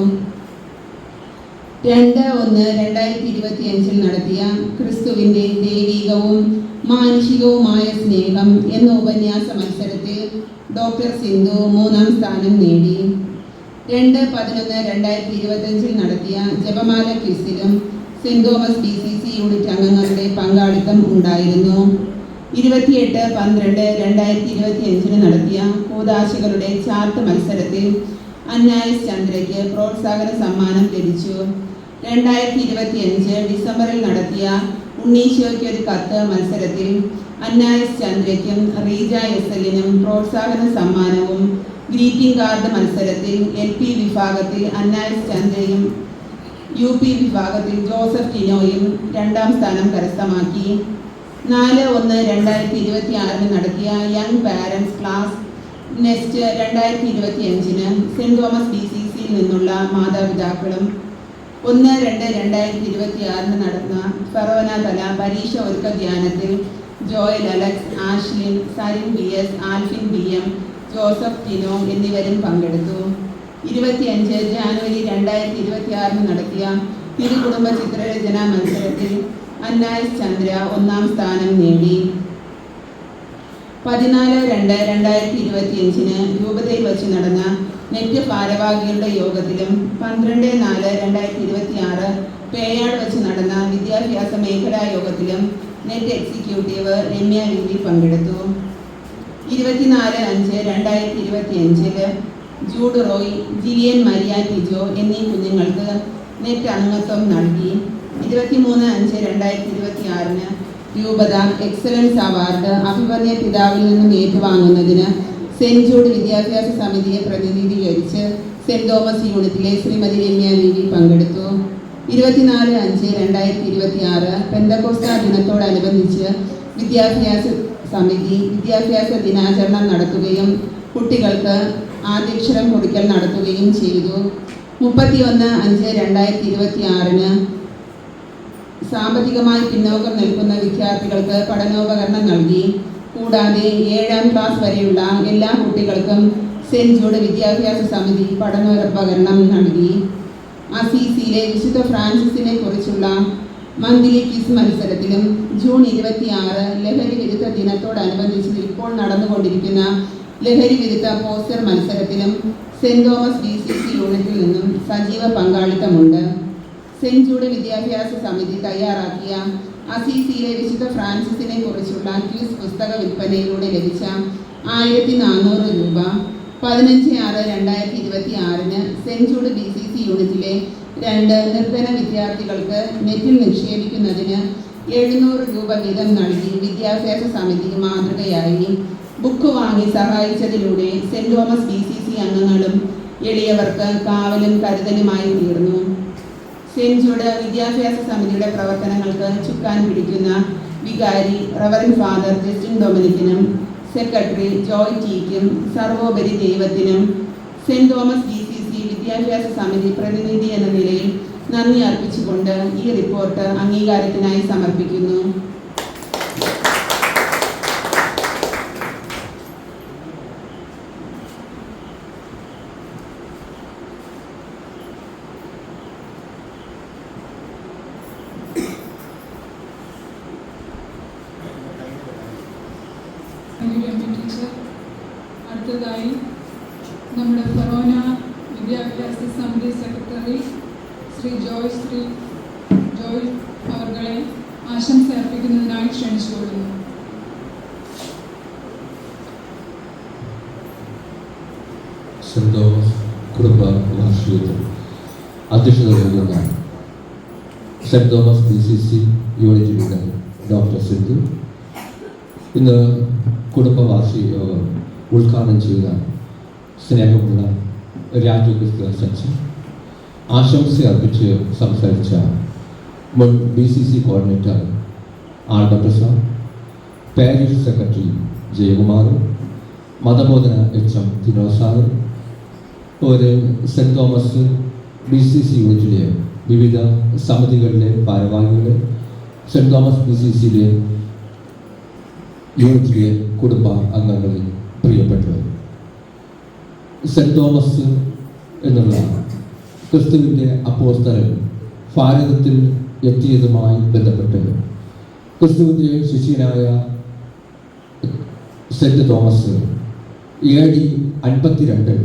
2/1/2025 നടത്തിയ ക്രിസ്തുവിൻ്റെ ദൈവികവും മാനുഷികവുമായ സ്നേഹം എന്ന ഉപന്യാസ മത്സരത്തിൽ ഡോക്ടർ സിന്ധു 3ാം സ്ഥാനം നേടി. 2/11/2025 നടത്തിയ ജപമാല ക്വിസിലും സെന്റ് തോമസ് BCC യൂണിറ്റ് അംഗങ്ങളുടെ പങ്കാളിത്തം ഉണ്ടായിരുന്നു. 28/12/2025 നടത്തിയ കൂദാശകളുടെ ചാർട്ട് മത്സരത്തിൽ അന്നായസ് ചന്ദ്രയ്ക്ക് പ്രോത്സാഹന സമ്മാനം ലഭിച്ചു. 2025 ഡിസംബറിൽ നടത്തിയ ഉണ്ണീശോയ്ക്ക് ഒരു കത്ത് മത്സരത്തിൽ അന്നായസ് ചന്ദ്രയ്ക്കും റീജ SLനും പ്രോത്സാഹന സമ്മാനവും, ഗ്രീറ്റിംഗ് കാർഡ് മത്സരത്തിൽ LP വിഭാഗത്തിൽ അന്നായസ് ചന്ദ്രയും UP വിഭാഗത്തിൽ ജോസഫ് ടിനോയും 2ാം സ്ഥാനം കരസ്ഥമാക്കി. 4/1/2026 നടത്തിയ young parents class nest 2025 saint Thomas BCCയിൽ നിന്നുള്ള മാതാപിതാക്കളും 1/2/2026 നടന്ന ഫെറോന തല പരീക്ഷ ഒരുക്ക ധ്യാനത്തിൽ Joel Alex, Ashlin, Sarin BS, Alphin BM, Joseph Tino എന്നിവരും പങ്കെടുത്തു. 25 ജാനുവരി 2026 നടത്തിയ തിരുകുടുംബ ചിത്രരചനാ മത്സരത്തിൽ അന്നായസ് ചന്ദ്ര 1ാം സ്ഥാനം നേടി. 14/2/2025 രൂപതയിൽ വച്ച് നടന്ന നെറ്റ് ഭാരവാഹികളുടെ യോഗത്തിലും 12/4/2026 പേയാട് വെച്ച് നടന്ന വിദ്യാഭ്യാസ മേഖലാ യോഗത്തിലും നെറ്റ് എക്സിക്യൂട്ടീവ് രമ്യ വിവി പങ്കെടുത്തു. 24/5/2025 ജൂഡ് റോയ്, ജിലിയൻ മരിയ ടിജോ എന്നീ കുഞ്ഞുങ്ങൾക്ക് നെറ്റ് അംഗത്വം നൽകി. 23/5/2026 രൂപത എക്സലൻസ് അവാർഡ് അഭിവന്യ പിതാവിൽ നിന്നും ഏറ്റുവാങ്ങുന്നതിന് സെന്റ് ജൂഡ് വിദ്യാഭ്യാസ സമിതിയെ പ്രതിനിധീകരിച്ച് സെന്റ് തോമസ് യൂണിറ്റിലെ ശ്രീമതി രമ്യ വിവി പങ്കെടുത്തു. 24/5/2026 പെന്തക്കോസ്ത ദിനത്തോടനുബന്ധിച്ച് വിദ്യാഭ്യാസ സമിതി വിദ്യാഭ്യാസ ദിനാചരണം നടത്തുകയും കുട്ടികൾക്ക് ആദ്യാക്ഷരം കുറിക്കൽ നടത്തുകയും ചെയ്തു. 31/5/2026 സാമ്പത്തികമായി പിന്നോക്കം നിൽക്കുന്ന വിദ്യാർത്ഥികൾക്ക് പഠനോപകരണം നൽകി. കൂടാതെ 7ാം ക്ലാസ് വരെയുള്ള എല്ലാ കുട്ടികൾക്കും സെന്റ് ജൂഡ് വിദ്യാഭ്യാസ സമിതി പഠനോപകരണം നൽകി. അസീസിയിലെ വിശുദ്ധ ഫ്രാൻസിസിനെ കുറിച്ചുള്ള മന്ത്ലി ക്വിസ് മത്സരത്തിലും ജൂൺ 26 ലഹരി വിരുദ്ധ ദിനത്തോടനുബന്ധിച്ച് ഇപ്പോൾ നടന്നുകൊണ്ടിരിക്കുന്ന ലഹരി വിരുദ്ധ പോസ്റ്റർ മത്സരത്തിലും സെന്റ് തോമസ് BCC യൂണിറ്റിൽ നിന്നും സജീവ പങ്കാളിത്തമുണ്ട്. സെന്റ് ജൂഡ് വിദ്യാഭ്യാസ സമിതി തയ്യാറാക്കിയ അസീസിയിലെ വിശുദ്ധ ഫ്രാൻസിസിനെ കുറിച്ചുള്ള ക്വിസ് പുസ്തക വിൽപ്പനയിലൂടെ ലഭിച്ച 1400 രൂപ 15/6/2026 സെന്റ് ജൂഡ് BCC യൂണിറ്റിലെ 2 നിർധന വിദ്യാർത്ഥികൾക്ക് നെറ്റിൽ നിക്ഷേപിക്കുന്നതിന് 700 രൂപ വീതം നൽകി വിദ്യാഭ്യാസ സമിതി മാതൃകയായി. ബുക്ക് വാങ്ങി സഹായിച്ചതിലൂടെ സെന്റ് തോമസ് BCC അംഗങ്ങളും എളിയവർക്ക് കാവലും കരുതലുമായി തീർന്നു. സെന്റ് ജൂഡ് വിദ്യാഭ്യാസ സമിതിയുടെ പ്രവർത്തനങ്ങൾക്ക് ചുക്കാൻ പിടിക്കുന്ന വികാരി റവറൻഡ് ഫാദർ ജസ്റ്റിൻ ഡൊമിനിക്കിനും സെക്രട്ടറി ജോയ് ടിക്കും സർവോപരി ദൈവത്തിനും സെന്റ് തോമസ് BCC വിദ്യാഭ്യാസ സമിതി പ്രതിനിധി എന്ന നിലയിൽ നന്ദി അർപ്പിച്ചുകൊണ്ട് ഈ റിപ്പോർട്ട് അംഗീകാരത്തിനായി സമർപ്പിക്കുന്നു. ടീച്ചർ, അടുത്തതായി നമ്മുടെ ഫൊറോന വിദ്യാഭ്യാസ സമിതി സെക്രട്ടറി ശ്രീ ജോയ് അവർകളെ ആശംസ അർപ്പിക്കുന്നതിനായി ക്ഷണിച്ചുകൊള്ളുന്നു. സെന്റ് തോമസ് കുടുംബ വാർഷികത്തിൽ അധ്യക്ഷത വഹിക്കുന്ന സെന്റ് തോമസ് BCC യൂണിറ്റിലൂടെ ഡോക്ടർ സിന്ധു ഇന്ന് കുടുംബ വാർഷിക യോഗം ഉദ്ഘാടനം ചെയ്ത സ്നേഹമുള്ള രാജു ക്രിസ്ത്യൻ ആശംസ അർപ്പിച്ച് സംസാരിച്ച മുൻ BCC coordinator Albert Prasad, parish secretary Jayakumar, മതബോധന HM ദിനോസാർ, ഒരു സെന്റ് തോമസ് BCC യൂണിറ്റിലെ വിവിധ സമിതികളിലെ ഭാരവാഹികൾ, സെന്റ് തോമസ് BCCയിലെ യൂണിറ്റിലെ കുടുംബ അംഗങ്ങളിൽ പ്രിയപ്പെട്ടവർ, സെന്റ് തോമസ് എന്നുള്ള ക്രിസ്തുവിൻ്റെ അപ്പോസ്തലൻ ഭാരതത്തിൽ എത്തിയതുമായി ബന്ധപ്പെട്ട് ക്രിസ്തുവിൻ്റെ ശിഷ്യനായ സെന്റ് തോമസ് AD 52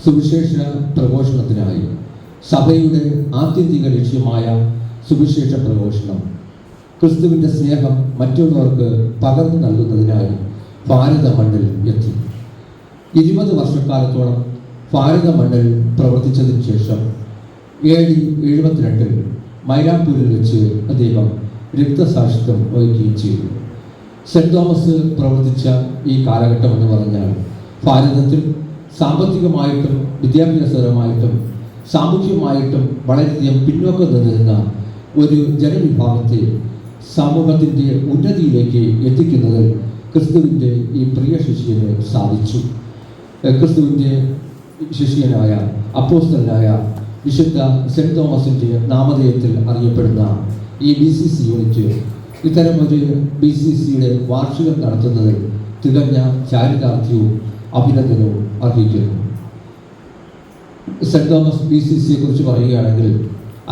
സുവിശേഷ പ്രഘോഷണത്തിനായി സഭയുടെ ആത്യന്തിക ലക്ഷ്യമായ സുവിശേഷ പ്രഘോഷണം, ക്രിസ്തുവിൻ്റെ സ്നേഹം മറ്റുള്ളവർക്ക് പകർന്നു നൽകുന്നതിനായി ഭാരത മണ്ണിൽ എത്തി. 20 വർഷക്കാലത്തോളം ഭാരത മണ്ണിൽ പ്രവർത്തിച്ചതിന് ശേഷം AD 72 മൈലാപ്പൂരിൽ വെച്ച് അദ്ദേഹം രക്തസാക്ഷിത്വം വഹിക്കുകയും ചെയ്തു. സെന്റ് തോമസ് പ്രവർത്തിച്ച ഈ കാലഘട്ടം എന്ന് പറഞ്ഞാൽ ഭാരതത്തിൽ സാമ്പത്തികമായിട്ടും വിദ്യാഭ്യാസപരമായിട്ടും സാമൂഹ്യമായിട്ടും വളരെയധികം പിന്നോക്കം നിന്നിരുന്ന ഒരു ജനവിഭാഗത്തെ സമൂഹത്തിൻ്റെ ഉന്നതിയിലേക്ക് എത്തിക്കുന്നതിൽ ക്രിസ്തുവിൻ്റെ ഈ പ്രിയ ശിഷ്യന് സാധിച്ചു. ക്രിസ്തുവിൻ്റെ ശിഷ്യനായ അപ്പോസ്തലനായ വിശുദ്ധ സെന്റ് തോമസിൻ്റെ നാമധേയത്തിൽ അറിയപ്പെടുന്ന ഈ BCC യൂണിറ്റ് ഇത്തരമൊരു BCCയുടെ വാർഷികം നടത്തുന്നതിൽ തികഞ്ഞ ചാരിതാർത്ഥ്യവും അഭിനന്ദനവും അർഹിക്കുന്നു. സെന്റ് തോമസ് BCCയെ കുറിച്ച് പറയുകയാണെങ്കിൽ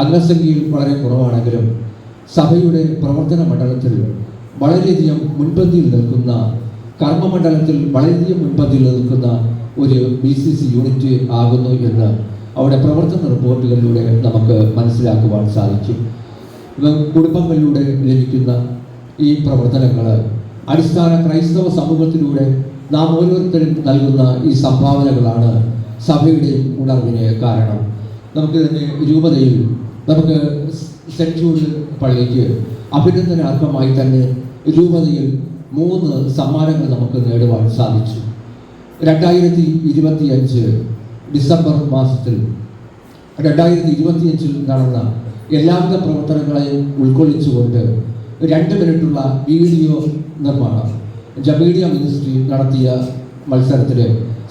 അംഗസംഖ്യയിൽ വളരെ കുറവാണെങ്കിലും സഭയുടെ പ്രവർത്തന മണ്ഡലത്തിൽ വളരെയധികം മുൻപന്തിയിൽ നിൽക്കുന്ന, കർമ്മമണ്ഡലത്തിൽ വളരെയധികം മുൻപന്തിയിൽ നിൽക്കുന്ന ഒരു BCC യൂണിറ്റ് ആകുന്നു എന്ന് അവിടെ പ്രവർത്തന റിപ്പോർട്ടുകളിലൂടെ നമുക്ക് മനസ്സിലാക്കുവാൻ സാധിക്കും. കുടുംബങ്ങളിലൂടെ ലഭിക്കുന്ന ഈ പ്രവർത്തനങ്ങൾ അടിസ്ഥാന ക്രൈസ്തവ സമൂഹത്തിലൂടെ നാം ഓരോരുത്തരും നൽകുന്ന ഈ സംഭാവനകളാണ് സഭയുടെ ഉണർവിന് കാരണം. നമുക്ക് തന്നെ രൂപതയിൽ നമുക്ക് സെന്റ് ജൂഡ് പള്ളിക്ക് അഭിനന്ദനാർഹമായി തന്നെ രൂപതയിൽ 3 സമ്മാനങ്ങൾ നമുക്ക് നേടുവാൻ സാധിച്ചു. 2025 ഡിസംബർ മാസത്തിൽ 2025 നടന്ന എല്ലാവിധ പ്രവർത്തനങ്ങളെയും ഉൾക്കൊള്ളിച്ചുകൊണ്ട് 2 മിനിറ്റുള്ള വീഡിയോ നിർമ്മാണം മീഡിയ മിനിസ്ട്രി നടത്തിയ മത്സരത്തിൽ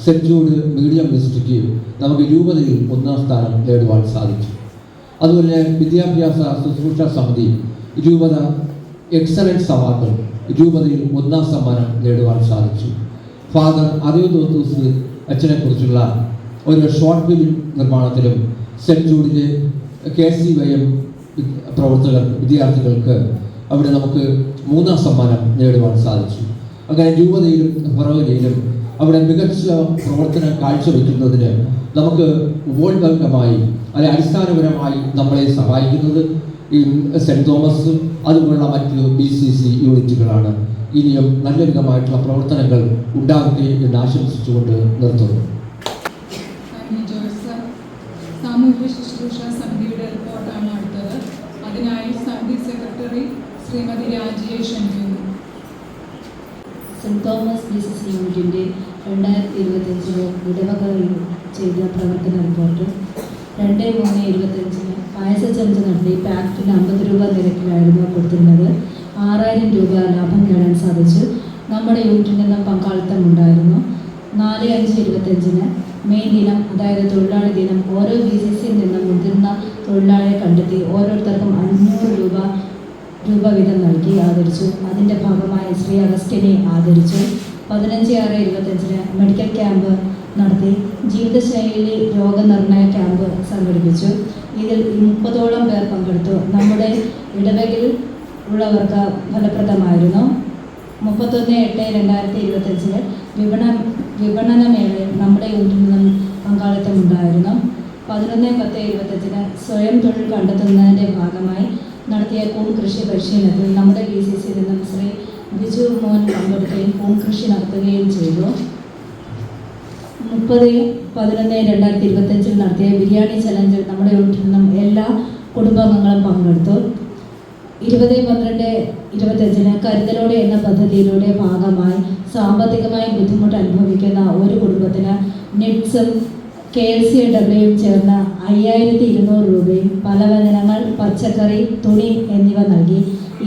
സെന്റ് ജൂഡ് മീഡിയ മിനിസ്ട്രിക്ക് നമുക്ക് രൂപതയിൽ 1ാം സ്ഥാനം നേടുവാൻ സാധിച്ചു. അതുപോലെ വിദ്യാഭ്യാസ ശുശ്രൂഷ സമിതി രൂപത എക്സലൻസ് അവാർഡ് രൂപതയിൽ 1ാം സമ്മാനം നേടുവാൻ സാധിച്ചു. ഫാദർ അറിയോദോത്തൂസ് അച്ഛനെക്കുറിച്ചുള്ള ഒരു ഷോർട്ട് ഫിലിം നിർമ്മാണത്തിലും സെൻറ്റ് ജൂഡിലെ KCYM പ്രവർത്തകർ വിദ്യാർത്ഥികൾക്ക് അവിടെ നമുക്ക് 3ാം സമ്മാനം നേടുവാൻ സാധിച്ചു. അങ്ങനെ രൂപതയിലും ഫറോവയിലും അവിടെ മികച്ച പ്രവർത്തനം കാഴ്ചവെക്കുന്നതിന് നമുക്ക് ഉപോത്ബലകമായി അല്ലെങ്കിൽ അടിസ്ഥാനപരമായി നമ്മളെ സഹായിക്കുന്നത് ഈ സെൻറ്റ് തോമസ് അതുപോലുള്ള മറ്റ് BCC യൂണിറ്റുകളാണ്. ഇനിയും നല്ല വിധമായിട്ടുള്ള പ്രവർത്തനങ്ങൾ ഉണ്ടാകട്ടെ എന്ന് ആശംസിച്ചുകൊണ്ട് നിർത്തുന്നു. സാമൂഹ്യ ശുശ്രൂഷ സമിതിയുടെ റിപ്പോർട്ടാണ് അടുത്തത്. അതിനായി സമിതി സെക്രട്ടറി ശ്രീമതി രാജിയെ ക്ഷണിക്കുന്നു. സെൻറ്റ് തോമസ് BCC യൂണിറ്റിൻ്റെ 2025 ഇടവകയിൽ ചെയ്ത പ്രവർത്തന റിപ്പോർട്ട്. 2/3/25 പായസച്ചമച്ച് നടത്തി പാക്കറ്റിന് 50 രൂപ നിരക്കിലായിരുന്നു കൊടുത്തിരുന്നത്. 6000 രൂപ ലാഭം നേടാൻ സാധിച്ചു. നമ്മുടെ യൂണിറ്റിൽ നിന്നും പങ്കാളിത്തം ഉണ്ടായിരുന്നു. 4/5/25 മെയ് ദിനം, അതായത് തൊഴിലാളി ദിനം, ഓരോ BCCയിൽ നിന്നും മുതിർന്ന തൊഴിലാളിയെ കണ്ടെത്തി ഓരോരുത്തർക്കും 500 രൂപ വീതം നൽകി ആദരിച്ചു. അതിൻ്റെ ഭാഗമായി ശ്രീ അഗസ്റ്റിനെ ആദരിച്ചു. 15/6/25 മെഡിക്കൽ ക്യാമ്പ് നടത്തി ജീവിതശൈലി രോഗനിർണയ ക്യാമ്പ് സംഘടിപ്പിച്ചു. ഇതിൽ 30ഓളം പേർ പങ്കെടുത്തു. നമ്മുടെ ഇടവകയിൽ ഉള്ളവർക്ക് ഫലപ്രദമായിരുന്നു. 31/8/2025 വിപണന മേളയിൽ നമ്മുടെ യൂണിറ്റിൽ നിന്നും പങ്കാളിത്തം ഉണ്ടായിരുന്നു. 11/10/25 സ്വയം തൊഴിൽ കണ്ടെത്തുന്നതിൻ്റെ ഭാഗമായി നടത്തിയ കൂൺ കൃഷി പരിശീലനത്തിൽ നമ്മുടെ BCCയിൽ നിന്നും ശ്രീ ബിജു മോൻ പങ്കെടുക്കുകയും കൂൺ കൃഷി നടത്തുകയും ചെയ്തു. 30/11/2025 നടത്തിയ ബിരിയാണി ചലഞ്ചിൽ നമ്മുടെ യൂണിറ്റിൽ നിന്നും എല്ലാ കുടുംബാംഗങ്ങളും പങ്കെടുത്തു. 20/12/25 കരുതലോടെ എന്ന പദ്ധതിയിലൂടെ ഭാഗമായി സാമ്പത്തികമായി ബുദ്ധിമുട്ട് അനുഭവിക്കുന്ന ഒരു കുടുംബത്തിന് നെറ്റ്സും KLCWയും ചേർന്ന് 5200 രൂപയും പലവ്യഞ്ജനങ്ങൾ, പച്ചക്കറി, തുണി എന്നിവ നൽകി.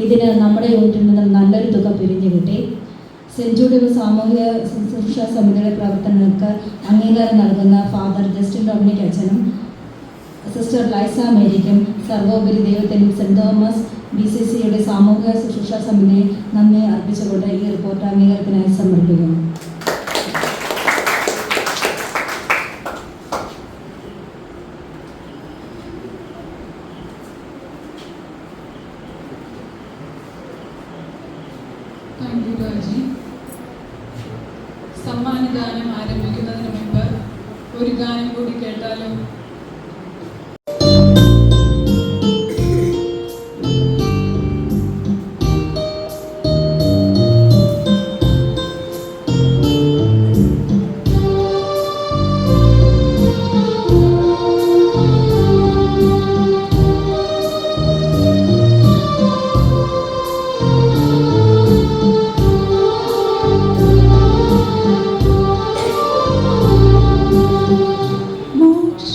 ഇതിന് നമ്മുടെ യൂണിറ്റിൽ നിന്നും നല്ലൊരു തുക പിരിഞ്ഞു കിട്ടി. സെൻറ്റ് ജൂഡ് സാമൂഹിക ശുശ്രൂഷ സമിതിയുടെ പ്രവർത്തനങ്ങൾക്ക് അംഗീകാരം നൽകുന്ന ഫാദർ ജസ്റ്റിൻ ഡൊമിനിക് അച്ഛനും സിസ്റ്റർ ലൈസ മേരിക്കും സർവോപരി ദൈവത്തിനും സെൻറ്റ് തോമസ് BCCയുടെ സാമൂഹിക ശുശ്രൂഷ സമിതിയെ നന്ദി അർപ്പിച്ചുകൊണ്ട് ഈ റിപ്പോർട്ട് അംഗീകാരത്തിനായി സമർപ്പിക്കുന്നു. സമ്മാനദാനം ആരംഭിക്കുന്നതിന് മുൻപ് ഒരു ഗാനം കൂടി കേട്ടാലോ? മോക്ഷ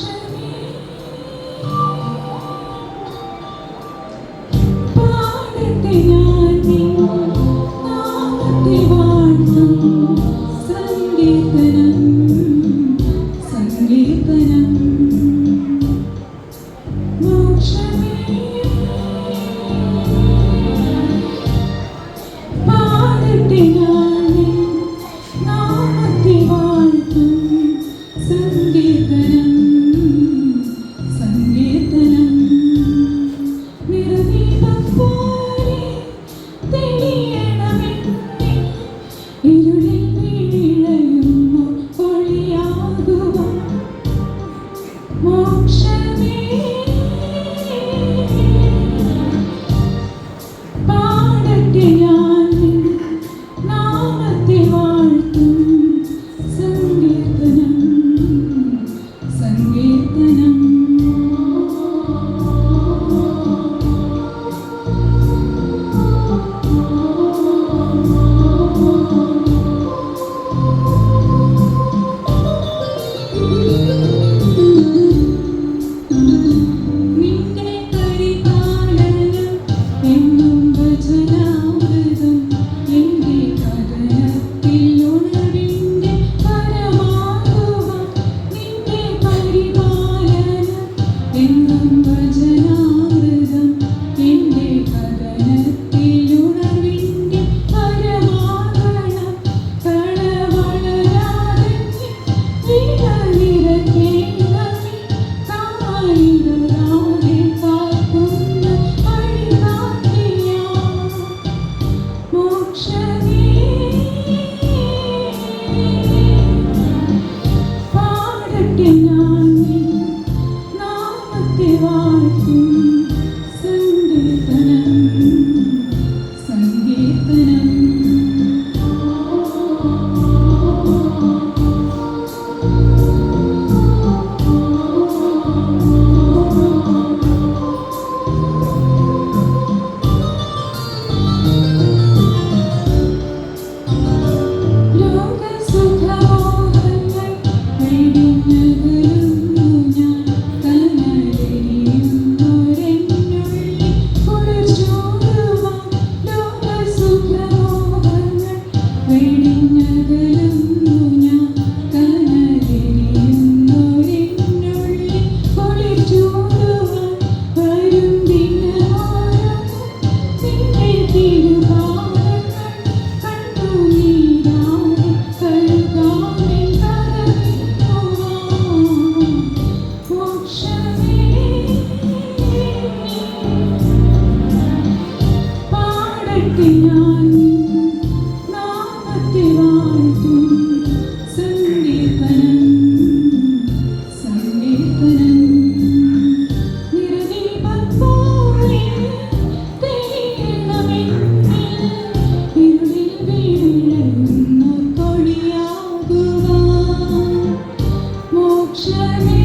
വചനാമൃതം എൻ്റെ കഥനത്തിലുണർവിൻ്റെ പരമാകണം കളവളരാതെ വിടനിരക്കേണമേ കാലിടരാതെ കാക്കുന്ന വഴികാട്ടിയാ മോക്ഷമേ പാടട്ടെ ഞാൻ നിൻ നാമത്തെ വാഴ്ത്തും സങ്കീർത്തനം സങ്കീർത്തനം ലോകസുഖമോഹങ്ങൾ വെടിഞ്ഞകലുന്നു ഞാൻ കനലെരിയുന്നൊരെന്നുള്ളിൽ കുളിർച്ചോറുവാൻ ലോകസുഖമോഹങ്ങൾ വെടിഞ്ഞകലുന്നു ഞാൻ കനലെരിയുന്നൊരെന്നുള്ളിൽ കുളിർച്ചോറുവാൻ വരും ദിനമാനം നിന്റെ തിരുപാദങ്ങൾ കണ്ണുനീരാതെ കഴുകാമെൻ കരവിടുവാൻ മോക്ഷമേ പാടട്ടെ ഞാൻ നിൻ നാമത്തെ വാഴ്ത്തും സങ്കീർത്തനം സങ്കീർത്തനം നിറദീപംപോലെ തെളിയണമെന്നിൽ ഇരുളിൽ വീഴുന്നോർ കൊടിയാകുവാൻ മോക്ഷമേ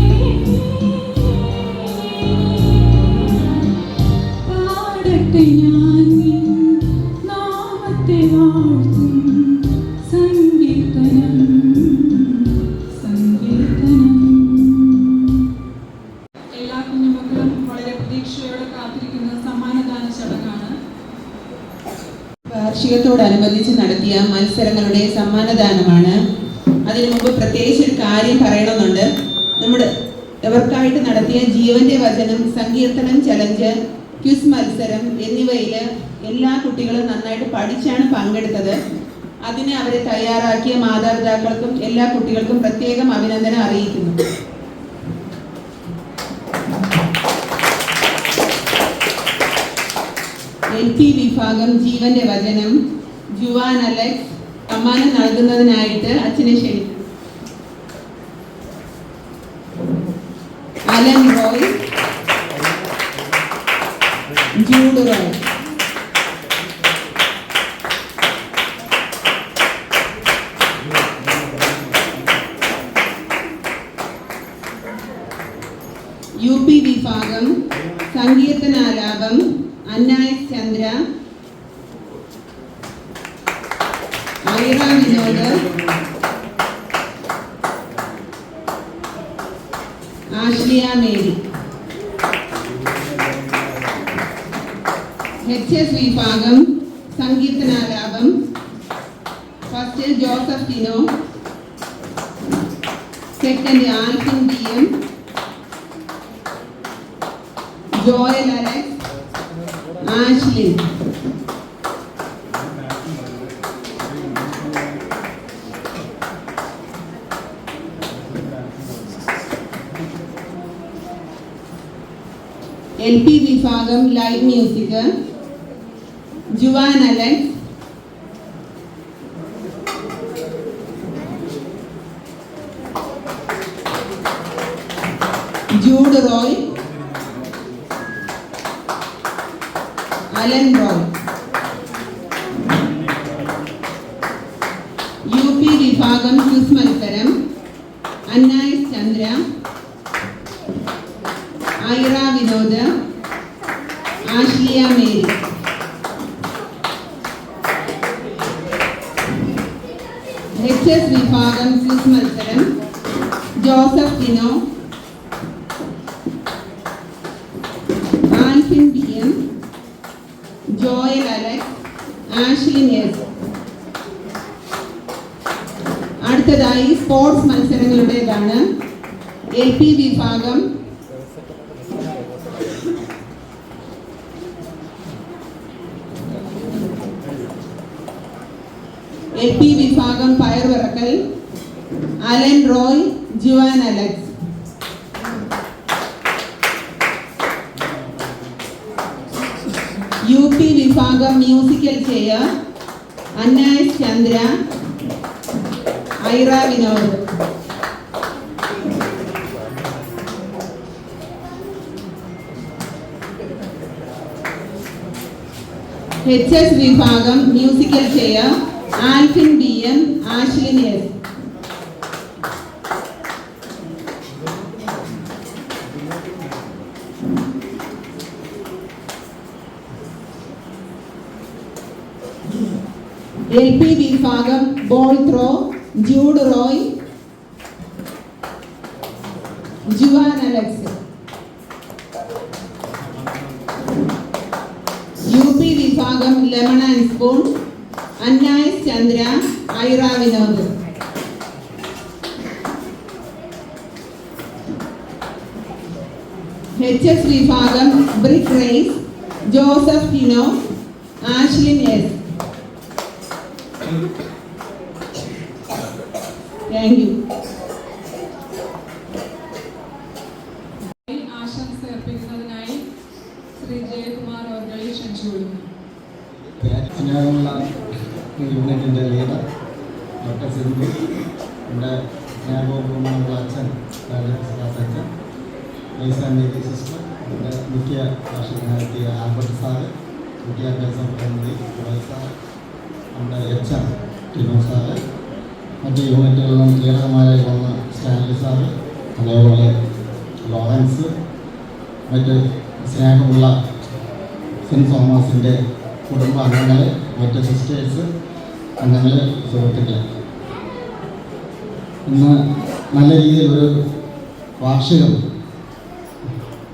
പാടട്ടെ ഞാൻ നിൻ നാമത്തെ വാഴ്ത്തും സങ്കീർത്തനം സങ്കീർത്തനം. എല്ലാ കുഞ്ഞുമക്കളും വളരെ പ്രതീക്ഷയോടെ കാത്തിരിക്കുന്ന സമ്മാനദാന ചടങ്ങാണ്. വാർഷികത്തോടനുബന്ധിച്ച് നടത്തിയ മത്സരങ്ങളുടെ സമ്മാനദാനമാണ്. അതിനു മുമ്പ് പ്രത്യേകിച്ച് ഒരു കാര്യം പറയണമെന്നുണ്ട്. നമ്മുടെ ഇവർക്കായിട്ട് നടത്തിയ ജീവന്റെ വചനം, സങ്കീർത്തനം ചലഞ്ച്, ക്വിസ് മത്സരം എന്നിവയിൽ എല്ലാ കുട്ടികളും നന്നായിട്ട് പഠിച്ചാണ് പങ്കെടുത്തത്. അതിന് അവരെ തയ്യാറാക്കിയ മാതാപിതാക്കൾക്കും എല്ലാ കുട്ടികൾക്കും പ്രത്യേകം അഭിനന്ദനം അറിയിക്കുന്നു. LP വിഭാഗം ജീവന്റെ വചനം ജുവാൻ അലക്സ് സമ്മാനം നൽകുന്നതിനായിട്ട് അച്ഛനെ ക്ഷണിക്കുന്നു. Alan Roy, Jude Roy. UP വിഭാഗം സങ്കീർത്തനാലാപം Anna S Chandra, Aira Vinod, Ashlia Mary. HS വിഭാഗം സങ്കീർത്തനാലാപം first Joseph Tino, second Alphin DM, Joel Alex, Ashlin. LP വിഭാഗം live music Juan Alex, Jude Roy, Alan Roy. UP വിഭാഗം ക്വിസ് മത്സരം Anna S Chandra, Aira Vinod, Ashlia Mary. HS വിഭാഗം quiz മത്സരം Joseph Tino, Alphin DM, Joel Alex, Ashlin S. അടുത്തതായി സ്പോർട്സ് മത്സരങ്ങളുടേതാണ്. LP വിഭാഗം LP വിഭാഗം പയർവിറക്കൽ Allen Roy, Juan Alex. UP വിഭാഗം musical chair Anna S Chandra, Aira Vinod. HS വിഭാഗം musical chair Alphin BM, Ashlin S. LP വിഭാഗം ball throw Jude Roy, Juan Alex. UP വിഭാഗം lemon and spoon Anna S Chandra, Aira Vinod. HS വിഭാഗം brick race Joseph Tino, Ashlin S. Thank you. ആശംസ അർപ്പിക്കുന്നതിനായി ശ്രീ ജയകുമാർ അവർകളെ ക്ഷണിച്ചുകൊള്ളുന്നു. സ്നേഹമുള്ള യൂണിറ്റിൻ്റെ leader doctor Sindhu, നമ്മുടെ സ്നേഹപൂർവ്വമുള്ള അച്ഛൻ അച്ഛൻ, ലൈസ മേരി സിസ്റ്റർ, നമ്മുടെ മുഖ്യ ഭാഷകനായ ആൽബർട്ട് സാറ്, വിദ്യാഭ്യാസ പ്രതിനിധി സാർ, നമ്മുടെ HR ടിനോ സാറ്, മറ്റ് യൂണിറ്റുകളിലും ലീഡർമാരായി വന്ന സ്റ്റാൻലി സാറ്, അതേപോലെ ലോറൻസ്, മറ്റ് സ്നേഹമുള്ള സെൻറ്റ് തോമസിൻ്റെ കുടുംബ അംഗങ്ങൾ, മറ്റ് സിസ്റ്റേഴ്സ്, അംഗങ്ങൾ, സുഹൃത്തുക്കൾ, ഇന്ന് നല്ല രീതിയിലൊരു വാർഷികം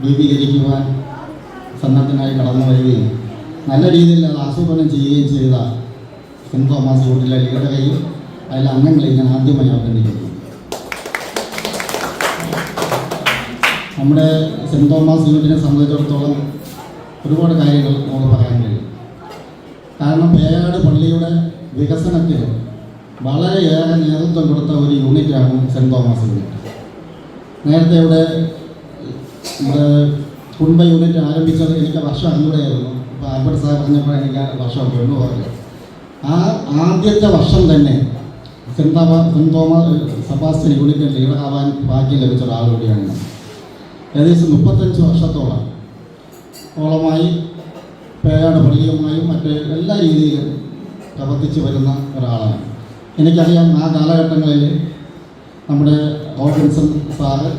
രൂപീകരിക്കുവാൻ സന്നദ്ധനായി കടന്നു വരികയും നല്ല രീതിയിൽ അത് ആസൂത്രണം ചെയ്യുകയും ചെയ്ത സെൻറ്റ് തോമസ് യൂണിറ്റിലെ ലീഡറെയും അതിലെ അംഗങ്ങളെയും ഞാൻ ആദ്യമായി അഭിനന്ദിക്കുന്നു. നമ്മുടെ സെൻറ്റ് തോമസ് യൂണിറ്റിനെ സംബന്ധിച്ചിടത്തോളം ഒരുപാട് കാര്യങ്ങൾ നമുക്ക് പറയാൻ കഴിയും. കാരണം പേയാട് പള്ളിയുടെ വികസനത്തിന് വളരെയേറെ നേതൃത്വം കൊടുത്ത ഒരു യൂണിറ്റാണ് സെൻറ്റ് തോമസ് യൂണിറ്റ്. നേരത്തെ ഇവിടെ നമ്മുടെ കുടുംബ യൂണിറ്റ് ആരംഭിച്ചത് എനിക്ക് വർഷം അറിഞ്ഞൂടെയായിരുന്നു. ഇപ്പോൾ ആൽബർട്ട് സാർ പറഞ്ഞപ്പോൾ എനിക്ക് വർഷമൊക്കെ ഒന്ന് പറഞ്ഞു. ആ ആദ്യത്തെ വർഷം തന്നെ സെൻറ്റ് തോമസ് സെബാസ്റ്റ്യൻ യൂണിറ്റിൽ ലീഡറാവാൻ ഭാഗ്യം ലഭിച്ച ഒരാൾ കൂടിയാണ് ഞാൻ. ഏകദേശം 35 വർഷത്തോളമായി പേയാട് പള്ളിയുമായും മറ്റ് എല്ലാ രീതിയിലും പ്രവർത്തിച്ചു വരുന്ന ഒരാളാണ്. എനിക്കറിയാം ആ കാലഘട്ടങ്ങളിൽ നമ്മുടെ റോബിൻസൺ സാറ്,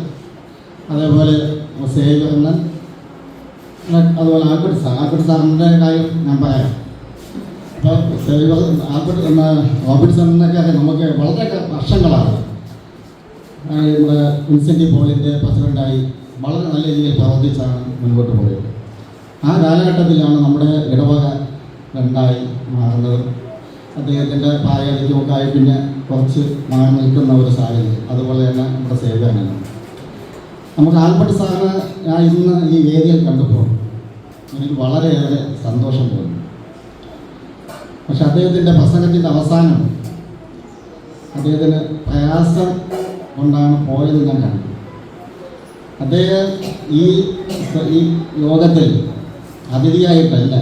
അതേപോലെ സേവ്യർണ്ണൻ, അതുപോലെ ആൽബർട്ട് സാറിൻ്റെ കാര്യം ഞാൻ പറയാം. അപ്പോൾ റോബിൻസണിനൊക്കെ നമുക്ക് വളരെ വർഷങ്ങളാണ് നമ്മുടെ വിൻസെൻ്റ് പോളിൻ്റെ പ്രസിഡൻ്റായി വളരെ നല്ല രീതിയിൽ പ്രവർത്തിച്ചാണ് മുൻപോട്ട് പോയത്. ആ കാലഘട്ടത്തിലാണ് നമ്മുടെ ഇടവക രണ്ടായി മാറുന്നത്. അദ്ദേഹത്തിൻ്റെ പ്രായാധിക്യമൊക്കെ ആയി പിന്നെ കുറച്ച് മാറി നിൽക്കുന്ന ഒരു സാഹചര്യം. അതുപോലെ തന്നെ നമ്മുടെ സേവനം നമുക്ക് ആൽബർട്ട് സാറിന് ഞാൻ ഇന്ന് ഈ വേദിയിൽ കണ്ടപ്പോൾ എനിക്ക് വളരെയേറെ സന്തോഷം തോന്നി. പക്ഷെ അദ്ദേഹത്തിൻ്റെ പ്രസംഗത്തിൻ്റെ അവസാനം അദ്ദേഹത്തിന് പ്രയാസം കൊണ്ടാണ് പോയത് ഞാൻ കണ്ടു. അദ്ദേഹം ഈ യോഗത്തിൽ അതിഥിയായിട്ടല്ല,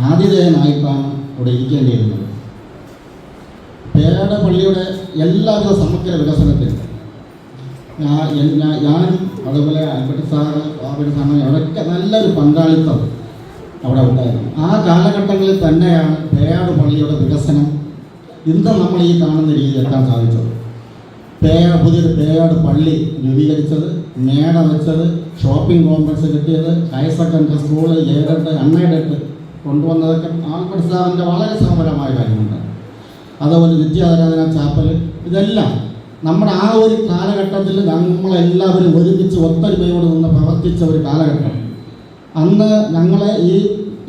ആതിഥേയനായിട്ടാണ് ഇവിടെ ഇരിക്കേണ്ടിയിരുന്നത്. പേയാട് പള്ളിയുടെ എല്ലാവിധ സമഗ്ര വികസനത്തിനും ഞാനും അതുപോലെ ആൽബർട്ട് സാറ് അവരൊക്കെ നല്ലൊരു പങ്കാളിത്തം അവിടെ ഉണ്ടായിരുന്നു. ആ കാലഘട്ടങ്ങളിൽ തന്നെയാണ് പേയാട് പള്ളിയുടെ വികസനം ഇന്ന് നമ്മൾ ഈ കാണുന്ന രീതിയിൽ എത്താൻ സാധിച്ചത്. പുതിയൊരു പേയാട് പള്ളി രൂപീകരിച്ചത്, മേട വെച്ചത്, ഷോപ്പിംഗ് കോംപ്ലക്സ് കിട്ടിയത്, higher secondary school, aided unaided കൊണ്ടുവന്നതൊക്കെ ആൽബർട്ട് സാറിൻ്റെ വളരെ ശ്രമകരമായ കാര്യമുണ്ട്. അതുപോലെ നിത്യാരാധന ചാപ്പൽ, ഇതെല്ലാം നമ്മുടെ ആ ഒരു കാലഘട്ടത്തിൽ നമ്മളെല്ലാവരും ഒരുമിച്ച് ഒത്തൊരുമയോട് നിന്ന് പ്രവർത്തിച്ച ഒരു കാലഘട്ടം. അന്ന് ഞങ്ങളെ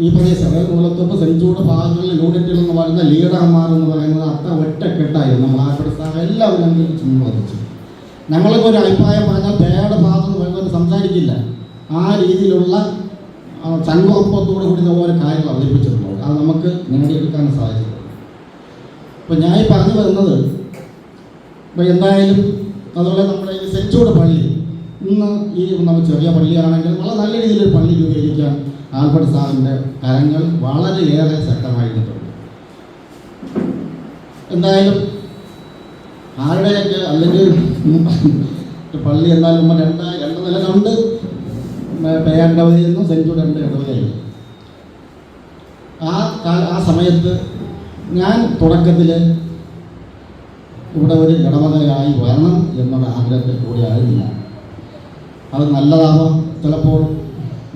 ഈ പ്രദേശം, അതായത് മൂലത്തൊപ്പ് സെഞ്ചൂട് ഭാഗങ്ങളിൽ യൂണിറ്റിൽ നിന്ന് വരുന്ന ലീഡർമാർ എന്ന് പറയുന്നത് അത്ര ഒറ്റക്കെട്ടായിരുന്നു. നമ്മൾ ആൽബർട്ട് സാർ എല്ലാവരും ഞങ്ങൾക്ക് സംബന്ധിച്ചു. ഞങ്ങൾക്ക് ഒരു അഭിപ്രായം പറഞ്ഞാൽ പേയാട് ഭാഗത്ത് വരുന്നവർ സംസാരിക്കില്ല. ആ രീതിയിലുള്ള ചങ്കുറപ്പത്തോടു കൂടി ഓരോ കാര്യങ്ങൾ അവതരിപ്പിച്ചിട്ടുള്ളത്. അത് നമുക്ക് നേടിയെടുക്കാൻ സാധിച്ചത്. അപ്പോൾ ഞാൻ ഈ പറഞ്ഞു വരുന്നത്, അപ്പോൾ എന്തായാലും അതുപോലെ നമ്മുടെ ഈ സെൻറ്റ് ജൂഡ് പള്ളി ഇന്ന് ഈ നമുക്ക് ചെറിയ പള്ളിയാണെങ്കിൽ വളരെ നല്ല രീതിയിൽ പള്ളി രൂപീകരിക്കാൻ ആൽബർട്ട് സാറിൻ്റെ കരങ്ങൾ വളരെയേറെ ശക്തമായിട്ടുണ്ട്. എന്തായാലും ആരുടെയൊക്കെ അല്ലെങ്കിൽ പള്ളി എന്നാലും രണ്ട് നിലകളുണ്ട്. പേയാണ്ട് ഇടവകയെന്നു സെൻറ്റ് ജൂഡ് ഇടവകയായിരുന്നു. ആ സമയത്ത് ഞാൻ തുടക്കത്തിൽ ഇവിടെ ഒരു ഇടവകയായി വരണം എന്നുള്ള ആഗ്രഹത്തിൽ കൂടിയായിരുന്നു. അത് നല്ലതാവാം ചിലപ്പോൾ,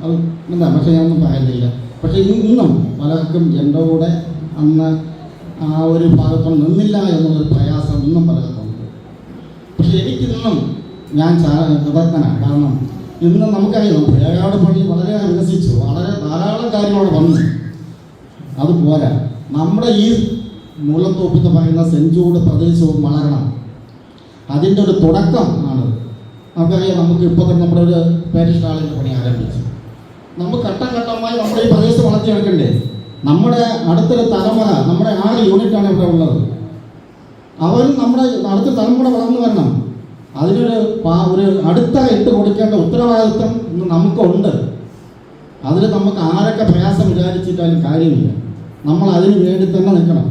അത് എന്താ, പക്ഷേ ഞാനൊന്നും പറയുന്നില്ല. പക്ഷേ ഇന്നും പലർക്കും എൻ്റെ കൂടെ അന്ന് ആ ഒരു ഭാഗത്തോട് നിന്നില്ല എന്നുള്ളൊരു പ്രയാസം ഇന്നും പലർക്കുണ്ട്. പക്ഷെ എനിക്കിന്നും ഞാൻ കൃതജ്ഞനാണ്. കാരണം ഇന്ന് നമുക്കറിയാം പേയാട് പള്ളി വളരെ വികസിച്ചു, വളരെ ധാരാളം കാര്യങ്ങളോട് വന്നു. അതുപോലെ നമ്മുടെ ഈ മുളത്തോപ്പെന്ന് പറയുന്ന സെൻറ്റ് ജൂഡ് പ്രദേശവും വളരണം. അതിൻ്റെ ഒരു തുടക്കം ആണ്. നമുക്കറിയാം, നമുക്ക് ഇപ്പോൾ തന്നെ നമ്മുടെ ഒരു പാരിഷ് ഹാളിൻ്റെ പണി ആരംഭിച്ചു. നമുക്ക് ഘട്ടം ഘട്ടമായി നമ്മുടെ ഈ പ്രദേശം വളർത്തിയെടുക്കണ്ടേ. നമ്മുടെ അടുത്തൊരു തലമുറ, നമ്മുടെ 6 യൂണിറ്റാണ് ഇവിടെ ഉള്ളത്. അവരും നമ്മുടെ അടുത്ത തലമുറ വളർന്നു വരണം. അതിനൊരു അടുത്ത ഇട്ട് കൊടുക്കേണ്ട ഉത്തരവാദിത്വം ഇന്ന് നമുക്കുണ്ട്. അതിൽ നമുക്ക് ആരൊക്കെ പ്രയാസം വിചാരിച്ചിട്ടാലും കാര്യമില്ല. നമ്മൾ അതിന് വേണ്ടി തന്നെ നിൽക്കണം.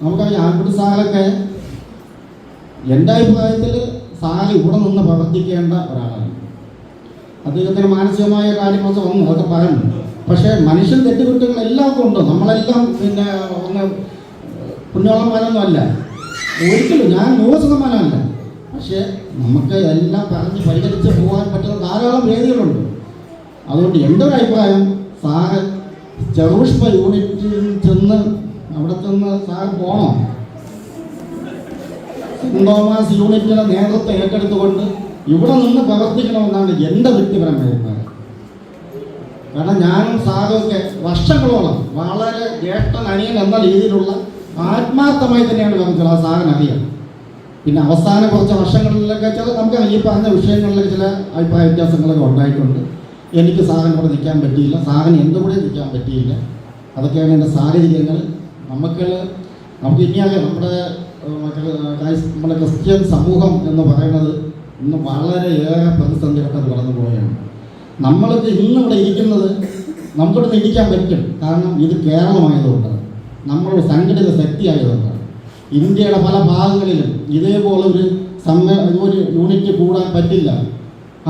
നമുക്കറിയാം ആൽബർട്ട് സാറൊക്കെ എൻ്റെ അഭിപ്രായത്തിൽ സാറ് ഇവിടെ നിന്ന് പ്രവർത്തിക്കേണ്ട ഒരാളാണ്. അദ്ദേഹത്തിന് മാനസികമായ കാര്യങ്ങളൊക്കെ വന്നു, അതൊക്കെ പറയുന്നു. പക്ഷേ മനുഷ്യൻ തെറ്റുകുറ്റങ്ങൾ എല്ലാവർക്കും ഉണ്ട്. നമ്മളെല്ലാം പിന്നെ ഒന്ന് പുണ്യോളന്മാരൊന്നും അല്ല, ഒരിക്കലും. ഞാൻ 100% പക്ഷേ നമുക്ക് എല്ലാം പറഞ്ഞ് പരിഹരിച്ച് പോകാൻ പറ്റുന്ന ധാരാളം വേദികളുണ്ട്. അതുകൊണ്ട് എൻ്റെ ഒരു അഭിപ്രായം, സാറ് ചെറുഷ്പ യൂണിറ്റിൽ ചെന്ന് അവിടെ ചെന്ന് സാറ് പോകണം. സെൻറ് തോമസ് യൂണിറ്റിൻ്റെ നേതൃത്വം ഏറ്റെടുത്തുകൊണ്ട് ഇവിടെ നിന്ന് പ്രവർത്തിക്കണമെന്നാണ് എൻ്റെ വ്യക്തിപരമായ അഭിപ്രായം. കാരണം ഞാനും സാറൊക്കെ വർഷങ്ങളോളം വളരെ ജ്യേഷ്ഠൻ അനിയൻ എന്ന രീതിയിലുള്ള ആത്മാർത്ഥമായി തന്നെയാണ് നമുക്കുള്ളത്. ആ സാറിനറിയാം. പിന്നെ അവസാന കുറച്ച് വർഷങ്ങളിലൊക്കെ നമുക്ക് ഈ പറഞ്ഞ വിഷയങ്ങളിലൊക്കെ ചില അഭിപ്രായ വ്യത്യാസങ്ങളൊക്കെ ഉണ്ടായിട്ടുണ്ട്. എനിക്ക് സാറിന് കൂടെ നിൽക്കാൻ പറ്റിയില്ല, സാറിന് എൻ്റെ കൂടെ നിൽക്കാൻ പറ്റിയില്ല. അതൊക്കെയാണ് എൻ്റെ സാഹചര്യങ്ങൾ. നമുക്ക് ഇനിയറിയാം, നമ്മുടെ ക്രിസ്ത്യൻ സമൂഹം എന്ന് പറയുന്നത് ഇന്ന് വളരെയേറെ പ്രതിസന്ധി ഘട്ടത്തിൽ കടന്നു പോവുകയാണ്. നമ്മൾക്ക് ഇന്നിവിടെ ഇരിക്കുന്നത് നമുക്കിവിടെ ഇരിക്കാൻ പറ്റും. കാരണം ഇത് കേരളമായതുകൊണ്ട്, നമ്മളൊരു സംഘടിത ശക്തിയായതുകൊണ്ട്. ഇന്ത്യയുടെ പല ഭാഗങ്ങളിലും ഇതേപോലെ ഒരു യൂണിറ്റ് കൂടാൻ പറ്റില്ല.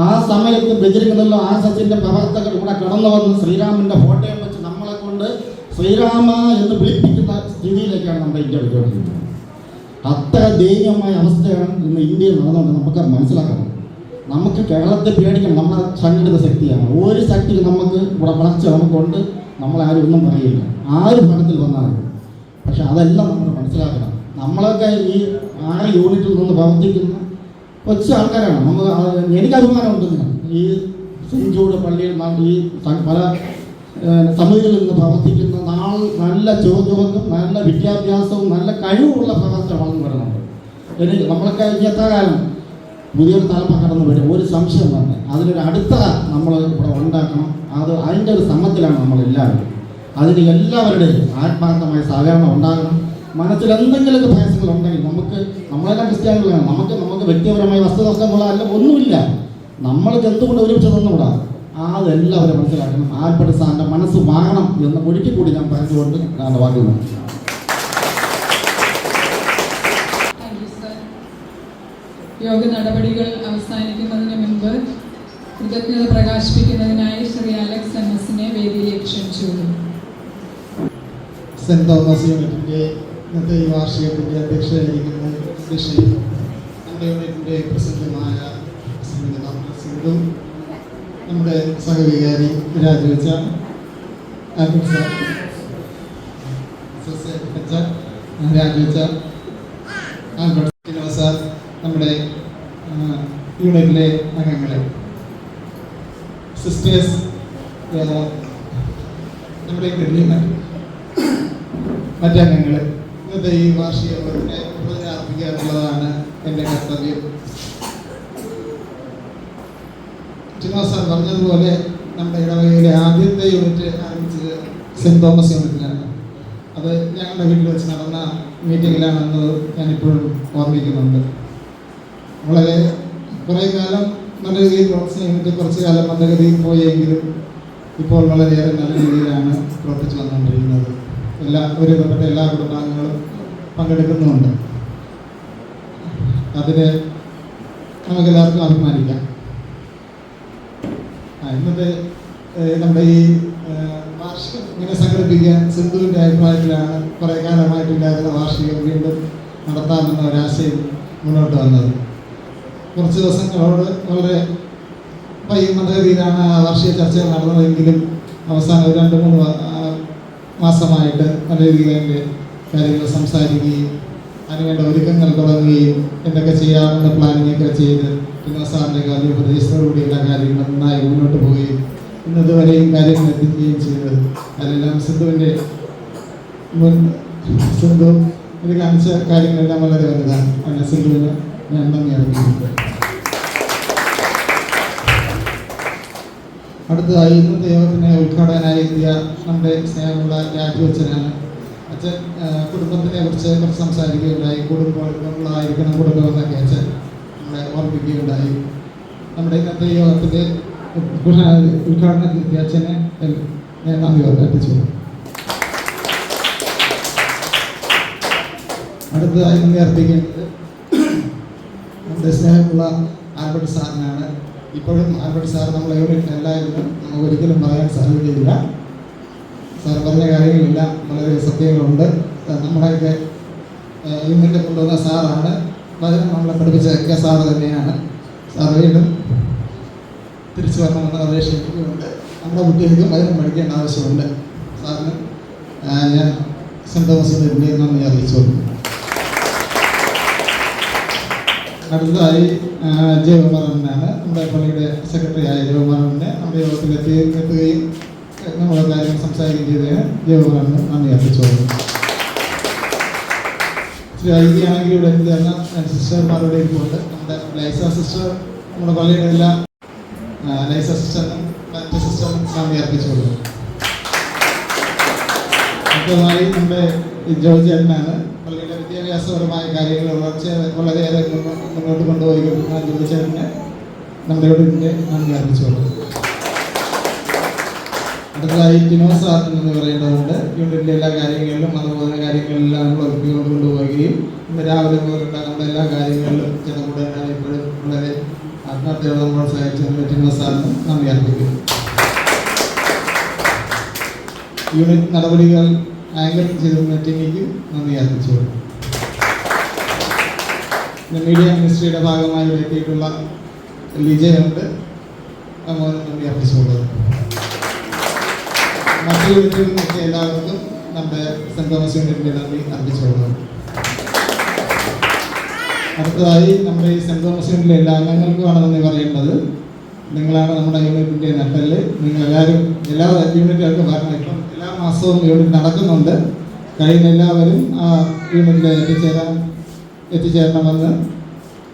ആ സമയത്ത് ബജരംഗദൾ RSSന്റെ പ്രവർത്തകർ ഇവിടെ കടന്നു വന്ന് ശ്രീരാമൻ്റെ ഫോട്ടോയും വെച്ച് നമ്മളെ കൊണ്ട് ശ്രീരാമ എന്ന് വിളിപ്പിക്കുന്ന സ്ഥിതിയിലേക്കാണ് നമ്മുടെ ഇന്ത്യ വിട്ടുകൊണ്ടിരിക്കുന്നത്. അത്ര ദയനീയമായ അവസ്ഥയാണ് ഇന്ന് ഇന്ത്യയിൽ നടന്നുകൊണ്ട് നമുക്ക് മനസ്സിലാക്കണം. നമുക്ക് കേരളത്തെ പേടിക്കണം. നമ്മളെ സംഘടിത ശക്തിയാണ്. ഒരു ശക്തി നമുക്ക് ഇവിടെ വളർച്ച നമുക്കുണ്ട്. നമ്മളാരും ഒന്നും പറയില്ല, ആര് ഭരണത്തിൽ വന്നാലും. പക്ഷെ അതെല്ലാം നമ്മൾ മനസ്സിലാക്കണം. നമ്മളൊക്കെ ഈ 6 യൂണിറ്റിൽ നിന്ന് പ്രവർത്തിക്കുന്ന കൊച്ചു ആൾക്കാരാണ്. എനിക്ക് അഭിമാനമുണ്ടെന്ന് ഈ സെൻറ്റ് ജൂഡ് പള്ളിയിൽ ഈ പല സമിതികളിൽ നിന്ന് പ്രവർത്തിക്കുന്ന നല്ല ചുവക്കും നല്ല വിദ്യാഭ്യാസവും നല്ല കഴിവുള്ള പ്രവർത്തനം വളർന്നു വരുന്നുണ്ട്. നമ്മളൊക്കെ ഇനി എത്ര കാലം പുതിയൊരു തലമുറ കടന്നു വരും, ഒരു സംശയം തന്നെ. അതിനൊരു അടിത്തറ നമ്മൾ ഇവിടെ ഉണ്ടാക്കണം. അതിൻ്റെ ഒരു ശ്രമത്തിലാണ് നമ്മളെല്ലാവരും. അതിന് എല്ലാവരുടെയും ആത്മാർത്ഥമായ സഹകരണം ഉണ്ടാകണം. മനസ്സിൽ എന്തെങ്കിലുമൊക്കെ പ്രയാസങ്ങളുണ്ടെങ്കിൽ നമ്മളെല്ലാം ക്രിസ്ത്യാനികളാണ്. നമുക്ക് വ്യക്തിപരമായ വസ്തുതകളല്ല, ഒന്നുമില്ല. നമ്മൾക്ക് എന്തുകൊണ്ട് ഒരുമിച്ച് തന്നുകൂടാ. അതെല്ലാവരും മനസ്സിലാക്കണം. ആൽബർട്ട് സാറിൻ്റെ മനസ്സ് വാങ്ങണം എന്ന് ഒരിക്കൽ കൂടി ഞാൻ പറഞ്ഞുകൊണ്ട് ഞാൻ വാങ്ങുന്നു. യോഗ നടപടികൾ അവസാനിക്കുന്നതിന് മുൻപ് കൃതജ്ഞത പ്രകാശിപ്പിക്കുന്നതിനായി ശ്രീ അലക്സ് എംഎസിനെ വേദിയിലേക്ക് ക്ഷണിച്ചു. സെൻറ് തോമസ് യൂണിറ്റിൻ്റെ ഇന്നത്തെ ഈ വാർഷികത്തിൻ്റെ അധ്യക്ഷയായിരിക്കുന്ന നമ്മുടെ യൂണിറ്റിൻ്റെ പ്രസിഡന്റുമായ ശ്രീമതി ഡോക്ടർ സിന്ധു, നമ്മുടെ സഹവികാരി രാജിവെച്ച ആൽബർട്ട് സാർ, നമ്മുടെ യൂണിറ്റിലെ അംഗങ്ങളെ, സിസ്റ്റേഴ്സ്, നമ്മുടെ ഗണ്യന്മാർ, മറ്റംഗങ്ങൾ, ഇന്നത്തെ ഈ വാർഷിക യോഗത്തിന് പ്രചാർപ്പിക്കുക എന്നുള്ളതാണ് എൻ്റെ കർത്തവ്യം. സാർ പറഞ്ഞതുപോലെ നമ്മുടെ ഇടവകയിലെ ആദ്യത്തെ യൂണിറ്റ് ആരംഭിച്ചത് സെൻറ് തോമസ് യൂണിറ്റിലാണ്. അത് ഞങ്ങളുടെ വീട്ടിൽ വെച്ച് നടന്ന മീറ്റിങ്ങിലാണെന്നത് ഞാനിപ്പോഴും ഓർമ്മിക്കുന്നുണ്ട്. വളരെ കുറേ കാലം നല്ല രീതിയിൽ പ്രവർത്തിച്ച് കുറച്ച് കാലം മന്ദഗതിയിൽ പോയെങ്കിലും ഇപ്പോൾ വളരെയേറെ നല്ല രീതിയിലാണ് പ്രവർത്തിച്ചു വന്നുകൊണ്ടിരിക്കുന്നത്. ഒരുവിധപ്പെട്ട എല്ലാ കുടുംബാംഗങ്ങളും പങ്കെടുക്കുന്നുമുണ്ട്. അതിന് നമുക്കെല്ലാവർക്കും അഭിമാനിക്കാം. ഇന്നത്തെ നമ്മുടെ ഈ വാർഷികം ഇങ്ങനെ സംഘടിപ്പിക്കാൻ സിന്ധുവിൻ്റെ അഭിപ്രായത്തിലാണ് കുറേ കാലമായിട്ടില്ലാത്ത വാർഷികം വീണ്ടും നടത്താമെന്ന ഒരാശയം മുന്നോട്ട് വന്നത്. കുറച്ച് ദിവസങ്ങളോട് വളരെ മന്ദഗതിയിലാണ് വാർഷിക ചർച്ചകൾ നടന്നതെങ്കിലും അവസാനം 2-3 മാസമായിട്ട് നല്ല രീതിയിൽ അതിൻ്റെ കാര്യങ്ങൾ സംസാരിക്കുകയും അതിനുവേണ്ട ഒരുക്കങ്ങൾ തുടങ്ങുകയും എന്തൊക്കെ ചെയ്യാമെന്ന പ്ലാനിങ്ങൊക്കെ ചെയ്ത് പിന്നെ സാറിൻ്റെ കാര്യം ഉപദേശത്തോടുകൂടി എല്ലാ കാര്യങ്ങളും നന്നായി മുന്നോട്ട് പോവുകയും ഇന്നതുവരെയും കാര്യങ്ങൾ എത്തിക്കുകയും ചെയ്തത് അതെല്ലാം സിന്ധുവിൻ്റെ സിന്ധു ഇത് കാണിച്ച കാര്യങ്ങളെല്ലാം വളരെ വലുതാണ്. അങ്ങനെ സിന്ധുവിന് ഞാൻ നന്ദി അറിയിക്കുന്നുണ്ട്. അടുത്തതായി ഇന്നത്തെ യോഗത്തിന് ഉദ്ഘാടകനായി എത്തിയ നമ്മുടെ സ്നേഹമുള്ള രാജു അച്ഛനാണ്. അച്ഛൻ കുടുംബത്തിനെ കുറിച്ച് സംസാരിക്കുകയുണ്ടായി. കുടുംബങ്ങളായിരിക്കണം കുടുംബമെന്നൊക്കെ അച്ഛൻ നമ്മളെ ഓർമ്മിക്കുകയുണ്ടായി. നമ്മുടെ ഇന്നത്തെ യോഗത്തിൻ്റെ ഉദ്ഘാടനത്തിൽ എത്തിയ അച്ഛനെ ഞാൻ നന്ദി അർപ്പിച്ചു. അടുത്തതായി നന്ദി അർപ്പിക്കേണ്ടത് നമ്മുടെ സ്നേഹമുള്ള ആൽബർട്ട് സാറിനാണ്. ഇപ്പോഴും ആൽബർട്ട് സാർ നമ്മളെ യൂണിറ്റിനല്ലായിരുന്നു നമുക്ക് ഒരിക്കലും പറയാൻ സാധിക്കുകയില്ല. സാർ പറഞ്ഞ കാര്യങ്ങളെല്ലാം വളരെ സത്യങ്ങളുണ്ട്. നമ്മളെയൊക്കെ യൂണിറ്റിൽ കൊണ്ടുവന്ന സാറാണ്. വചനം നമ്മളെ പഠിപ്പിച്ചൊക്കെ സാറ് തന്നെയാണ്. സാർ വീണ്ടും തിരിച്ചു വരണമെന്ന് അപേക്ഷിക്കുന്നുണ്ട്. നമ്മുടെ കുട്ടികൾക്കും വചനം പഠിക്കേണ്ട ആവശ്യമുണ്ട്. സാറിന് ഞാൻ സെൻറ്റ് തോമസിൻ്റെ നന്ദി അറിയിച്ചു. അടുത്തതായി ജയകുമാരനാണ്. നമ്മുടെ പള്ളിയുടെ സെക്രട്ടറി ആയ ജയകുമാരനെ നമ്മുടെ യോഗത്തിൽ എത്തുകയും നമ്മുടെ കാര്യങ്ങൾ സംസാരിക്കുകയും ചെയ്തതിന് ജയകുമാരന് നന്ദി അർപ്പിച്ചു. ശ്രീ ഐക്യാണെങ്കിൽ ഇവിടെ എത്തിച്ചേർന്ന സിസ്റ്റർമാരുടെ ഇരിപ്പുണ്ട്. നമ്മുടെ ലൈസ സിസ്റ്റർ നമ്മുടെ പള്ളിയുടെ എല്ലാ ലൈസ സിസ്റ്ററിനും മറ്റ് സിസ്റ്ററിനും നന്ദി അർപ്പിച്ചു കൊടുക്കും. അടുത്തതായി നമ്മുടെ ജോർജ് ചേട്ടനാണ്. പള്ളിയുടെ വിദ്യാഭ്യാസപരമായ കാര്യങ്ങൾ വളരെയേറെ മുന്നോട്ട് കൊണ്ടുപോയി ജോർജ് ചേട്ടന് നമ്മുടെ യൂണിറ്റിൻ്റെ നന്ദി അർപ്പിച്ചു കൊടുക്കും. അടുത്തതായി ടിനോ സാർ എന്ന് പറയേണ്ടതുണ്ട്. യൂണിറ്റിൻ്റെ എല്ലാ കാര്യങ്ങളിലും അതുപോലെ കാര്യങ്ങളെല്ലാം നമ്മൾ ഒരുക്കിക്കൊണ്ട് കൊണ്ടുപോവുകയും ഇന്ന് രാവിലെ മുതലുള്ള നമ്മുടെ എല്ലാ കാര്യങ്ങളിലും ജനകൂടെ ഇപ്പോഴും വളരെ ആത്മാർത്ഥയോടെ നമ്മൾ സഹായിച്ച ടിനോ സാറിന് നന്ദി അർപ്പിക്കും. യൂണിറ്റ് നടപടികൾ ആങ്കർ ചെയ്തിരുന്ന ടിനിക്ക് നന്ദി അർപ്പിച്ചു. മീഡിയ മിനിസ്ട്രിയുടെ ഭാഗമായി എത്തിയിട്ടുള്ള ലിജയുണ്ട്. നന്ദി അർപ്പിച്ചുകൊണ്ടത്. മറ്റു യൂണിറ്റിൽ നിന്നെത്തിയ എല്ലാവർക്കും നമ്മുടെ സെൻറ്റ് തോമസ് യൂണിറ്റിൻ്റെ നന്ദി അർപ്പിച്ചുകൊണ്ടത്. അടുത്തതായി നമ്മുടെ ഈ സെൻറ്റ് തോമസ് യൂണിറ്റിലെ എല്ലാ അംഗങ്ങൾക്കുമാണ് നന്ദി പറയേണ്ടത്. നിങ്ങളാണ് നമ്മുടെ യൂണിറ്റിൻ്റെ നട്ടല്. നിങ്ങളെല്ലാവരും എല്ലാ യൂണിറ്റുകൾക്കും കാരണം ഇപ്പം എല്ലാ മാസവും യൂണിറ്റ് നടക്കുന്നുണ്ട്. കഴിയുന്ന എല്ലാവരും ആ യൂണിറ്റിൽ എത്തിച്ചേരണമെന്ന്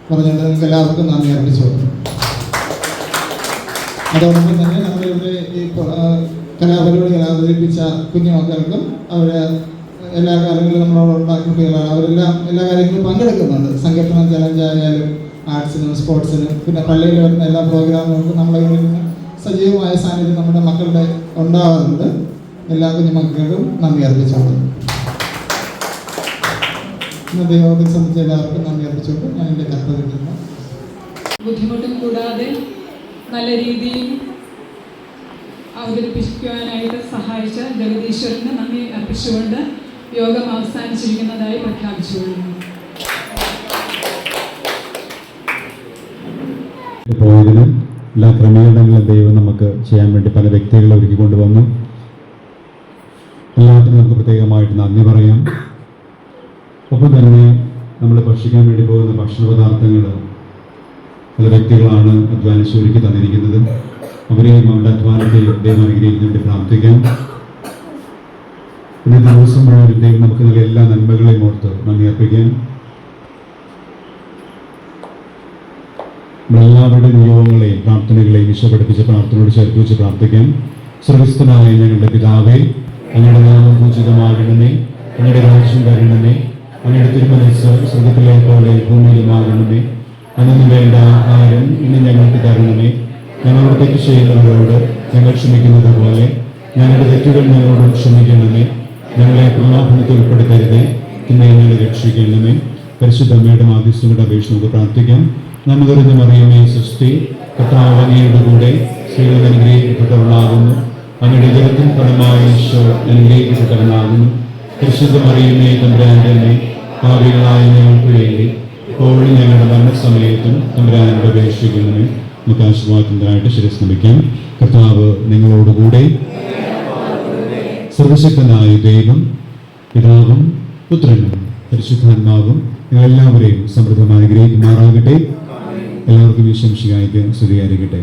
പറഞ്ഞുകൊണ്ട് നിങ്ങൾക്ക് എല്ലാവർക്കും നന്ദി അർപ്പിച്ചു. അതോടൊപ്പം തന്നെ നമ്മളിവിടെ ഈ കലാപരിപാടികൾ അവതരിപ്പിച്ച കുഞ്ഞുമക്കൾക്കും അവരെ എല്ലാ കാര്യങ്ങളും നമ്മളോടുള്ള കുട്ടികളാണ്. അവരെല്ലാം എല്ലാ കാര്യങ്ങളും പങ്കെടുക്കുന്നുണ്ട്. സങ്കീർത്തന ചലഞ്ച് ആയാലും ആർട്സിനും സ്പോർട്സിനും പിന്നെ പള്ളിയിൽ വരുന്ന എല്ലാ പ്രോഗ്രാമുകൾക്കും നമ്മളെ യൂണിറ്റിന് സജീവമായ സാന്നിധ്യം നമ്മുടെ മക്കളുടെ ഉണ്ടാവാറുണ്ട്. എല്ലാ കുഞ്ഞുമക്കൾക്കും നന്ദി അർപ്പിച്ചുകൊണ്ട് ഇന്നത്തെ യോഗത്തിൽ സംബന്ധിച്ച എല്ലാവർക്കും നന്ദി അർപ്പിച്ചുകൊണ്ട് ഞാൻ എൻ്റെ കർത്തവ്യം ബുദ്ധിമുട്ടും കൂടാതെ നല്ല രീതിയിൽ അവതരിപ്പിക്കുവാനായിട്ട് സഹായിച്ച ജഗദീശ്വരന് നന്ദി അർപ്പിച്ചുകൊണ്ട് യോഗം അവസാനിച്ചിരിക്കുന്നതായി പ്രഖ്യാപിച്ചുകൊള്ളുന്നു. പോയതിനും എല്ലാ ക്രമീകരണങ്ങളും ദൈവം നമുക്ക് ചെയ്യാൻ വേണ്ടി പല വ്യക്തികളെ ഒരുക്കിക്കൊണ്ടുവന്നു. എല്ലാത്തിനും നമുക്ക് പ്രത്യേകമായിട്ട് നന്ദി പറയാം. ഒപ്പം തന്നെ നമ്മൾ ഭക്ഷിക്കാൻ വേണ്ടി പോകുന്ന ഭക്ഷണ പദാർത്ഥങ്ങൾ പല വ്യക്തികളാണ് അധ്വാനിച്ച് ഒരുക്കി തന്നിരിക്കുന്നത്. അവരെയും അവരുടെ അധ്വാനത്തെ ദൈവം അനുഗ്രഹിക്കുന്നതിന് വേണ്ടി പ്രാർത്ഥിക്കാം. ഇന്നത്തെ ദിവസം മുഴുവൻ ദൈവം നമുക്ക് നൽകിയ എല്ലാ നന്മകളെയും ഓർത്ത് നന്ദി അർപ്പിക്കാം. നമ്മളെല്ലാവരുടെ നിയോഗങ്ങളെയും പ്രാർത്ഥനകളെയും ഈശോ പഠിപ്പിച്ച പ്രാർത്ഥനയോട് ചേർത്ത് വെച്ച് പ്രാർത്ഥിക്കാം. സ്വർഗ്ഗസ്ഥനായ ഞങ്ങളുടെ പിതാവേ, അങ്ങയുടെ നാമം പൂജിതമാകണമേ, അങ്ങയുടെ രാജ്യം വരണമേ, അങ്ങയുടെ തിരുമനസ് സ്വർഗത്തിലെ പോലെ ഭൂമിയിലുമാകണമേ. അന്നു വേണ്ട ആഹാരം ഇന്ന് ഞങ്ങൾക്ക് തരണമേ. ഞങ്ങളോട് തെറ്റ് ചെയ്യുന്നവരോട് ഞങ്ങൾ ക്ഷമിക്കുന്നത് പോലെ ഞങ്ങളുടെ തെറ്റുകൾ ഞങ്ങളോട് ക്ഷമിക്കണമേ. ഞങ്ങളെ പ്രലോഭനത്തിൽ ഉൾപ്പെടുത്തരുതേ, പിന്നെ ഞങ്ങളെ രക്ഷിക്കണമേ. പരിശുദ്ധ അമ്മയുടെ മാധ്യസ്ഥങ്ങളുടെ അപേക്ഷ നമുക്ക് പ്രാർത്ഥിക്കാം. നമുക്കറിഞ്ഞ മറിയമേ സ്വസ്തി, കർത്താവ് അങ്ങയുടെ കൂടെ സ്ത്രീകൾ അനുഗ്രഹിക്കപ്പെട്ടവളാകുന്നു. അങ്ങയുടെ ജലത്തിൻ ഫലമായ ഈശോ അനുഗ്രഹിക്കപ്പെട്ടവനാകുന്നു. പരിശുദ്ധ മറിയമേ തമ്പുരാന്റെ അമ്മേ, പാപികളായ ഞങ്ങൾക്ക് വേണ്ടി ഇപ്പോഴും ഞങ്ങളുടെ മരണസമയത്തും തമ്പുരാനോട് അപേക്ഷിക്കണമേ. നമുക്ക് ആശീർവാദത്തിനായിട്ട് ശിരസ് നമിക്കാം. കർത്താവ് നിങ്ങളോടുകൂടെ. സർവശക്തനായ ദൈവം പിതാവും പുത്രനും പരിശുദ്ധാത്മാവും നിങ്ങളെല്ലാവരെയും സമൃദ്ധമായി അനുഗ്രഹിക്കുമാറാകട്ടെ. എല്ലാവർക്കും വിശംസിക്കായിട്ട് സ്തുതിയായിരിക്കട്ടെ.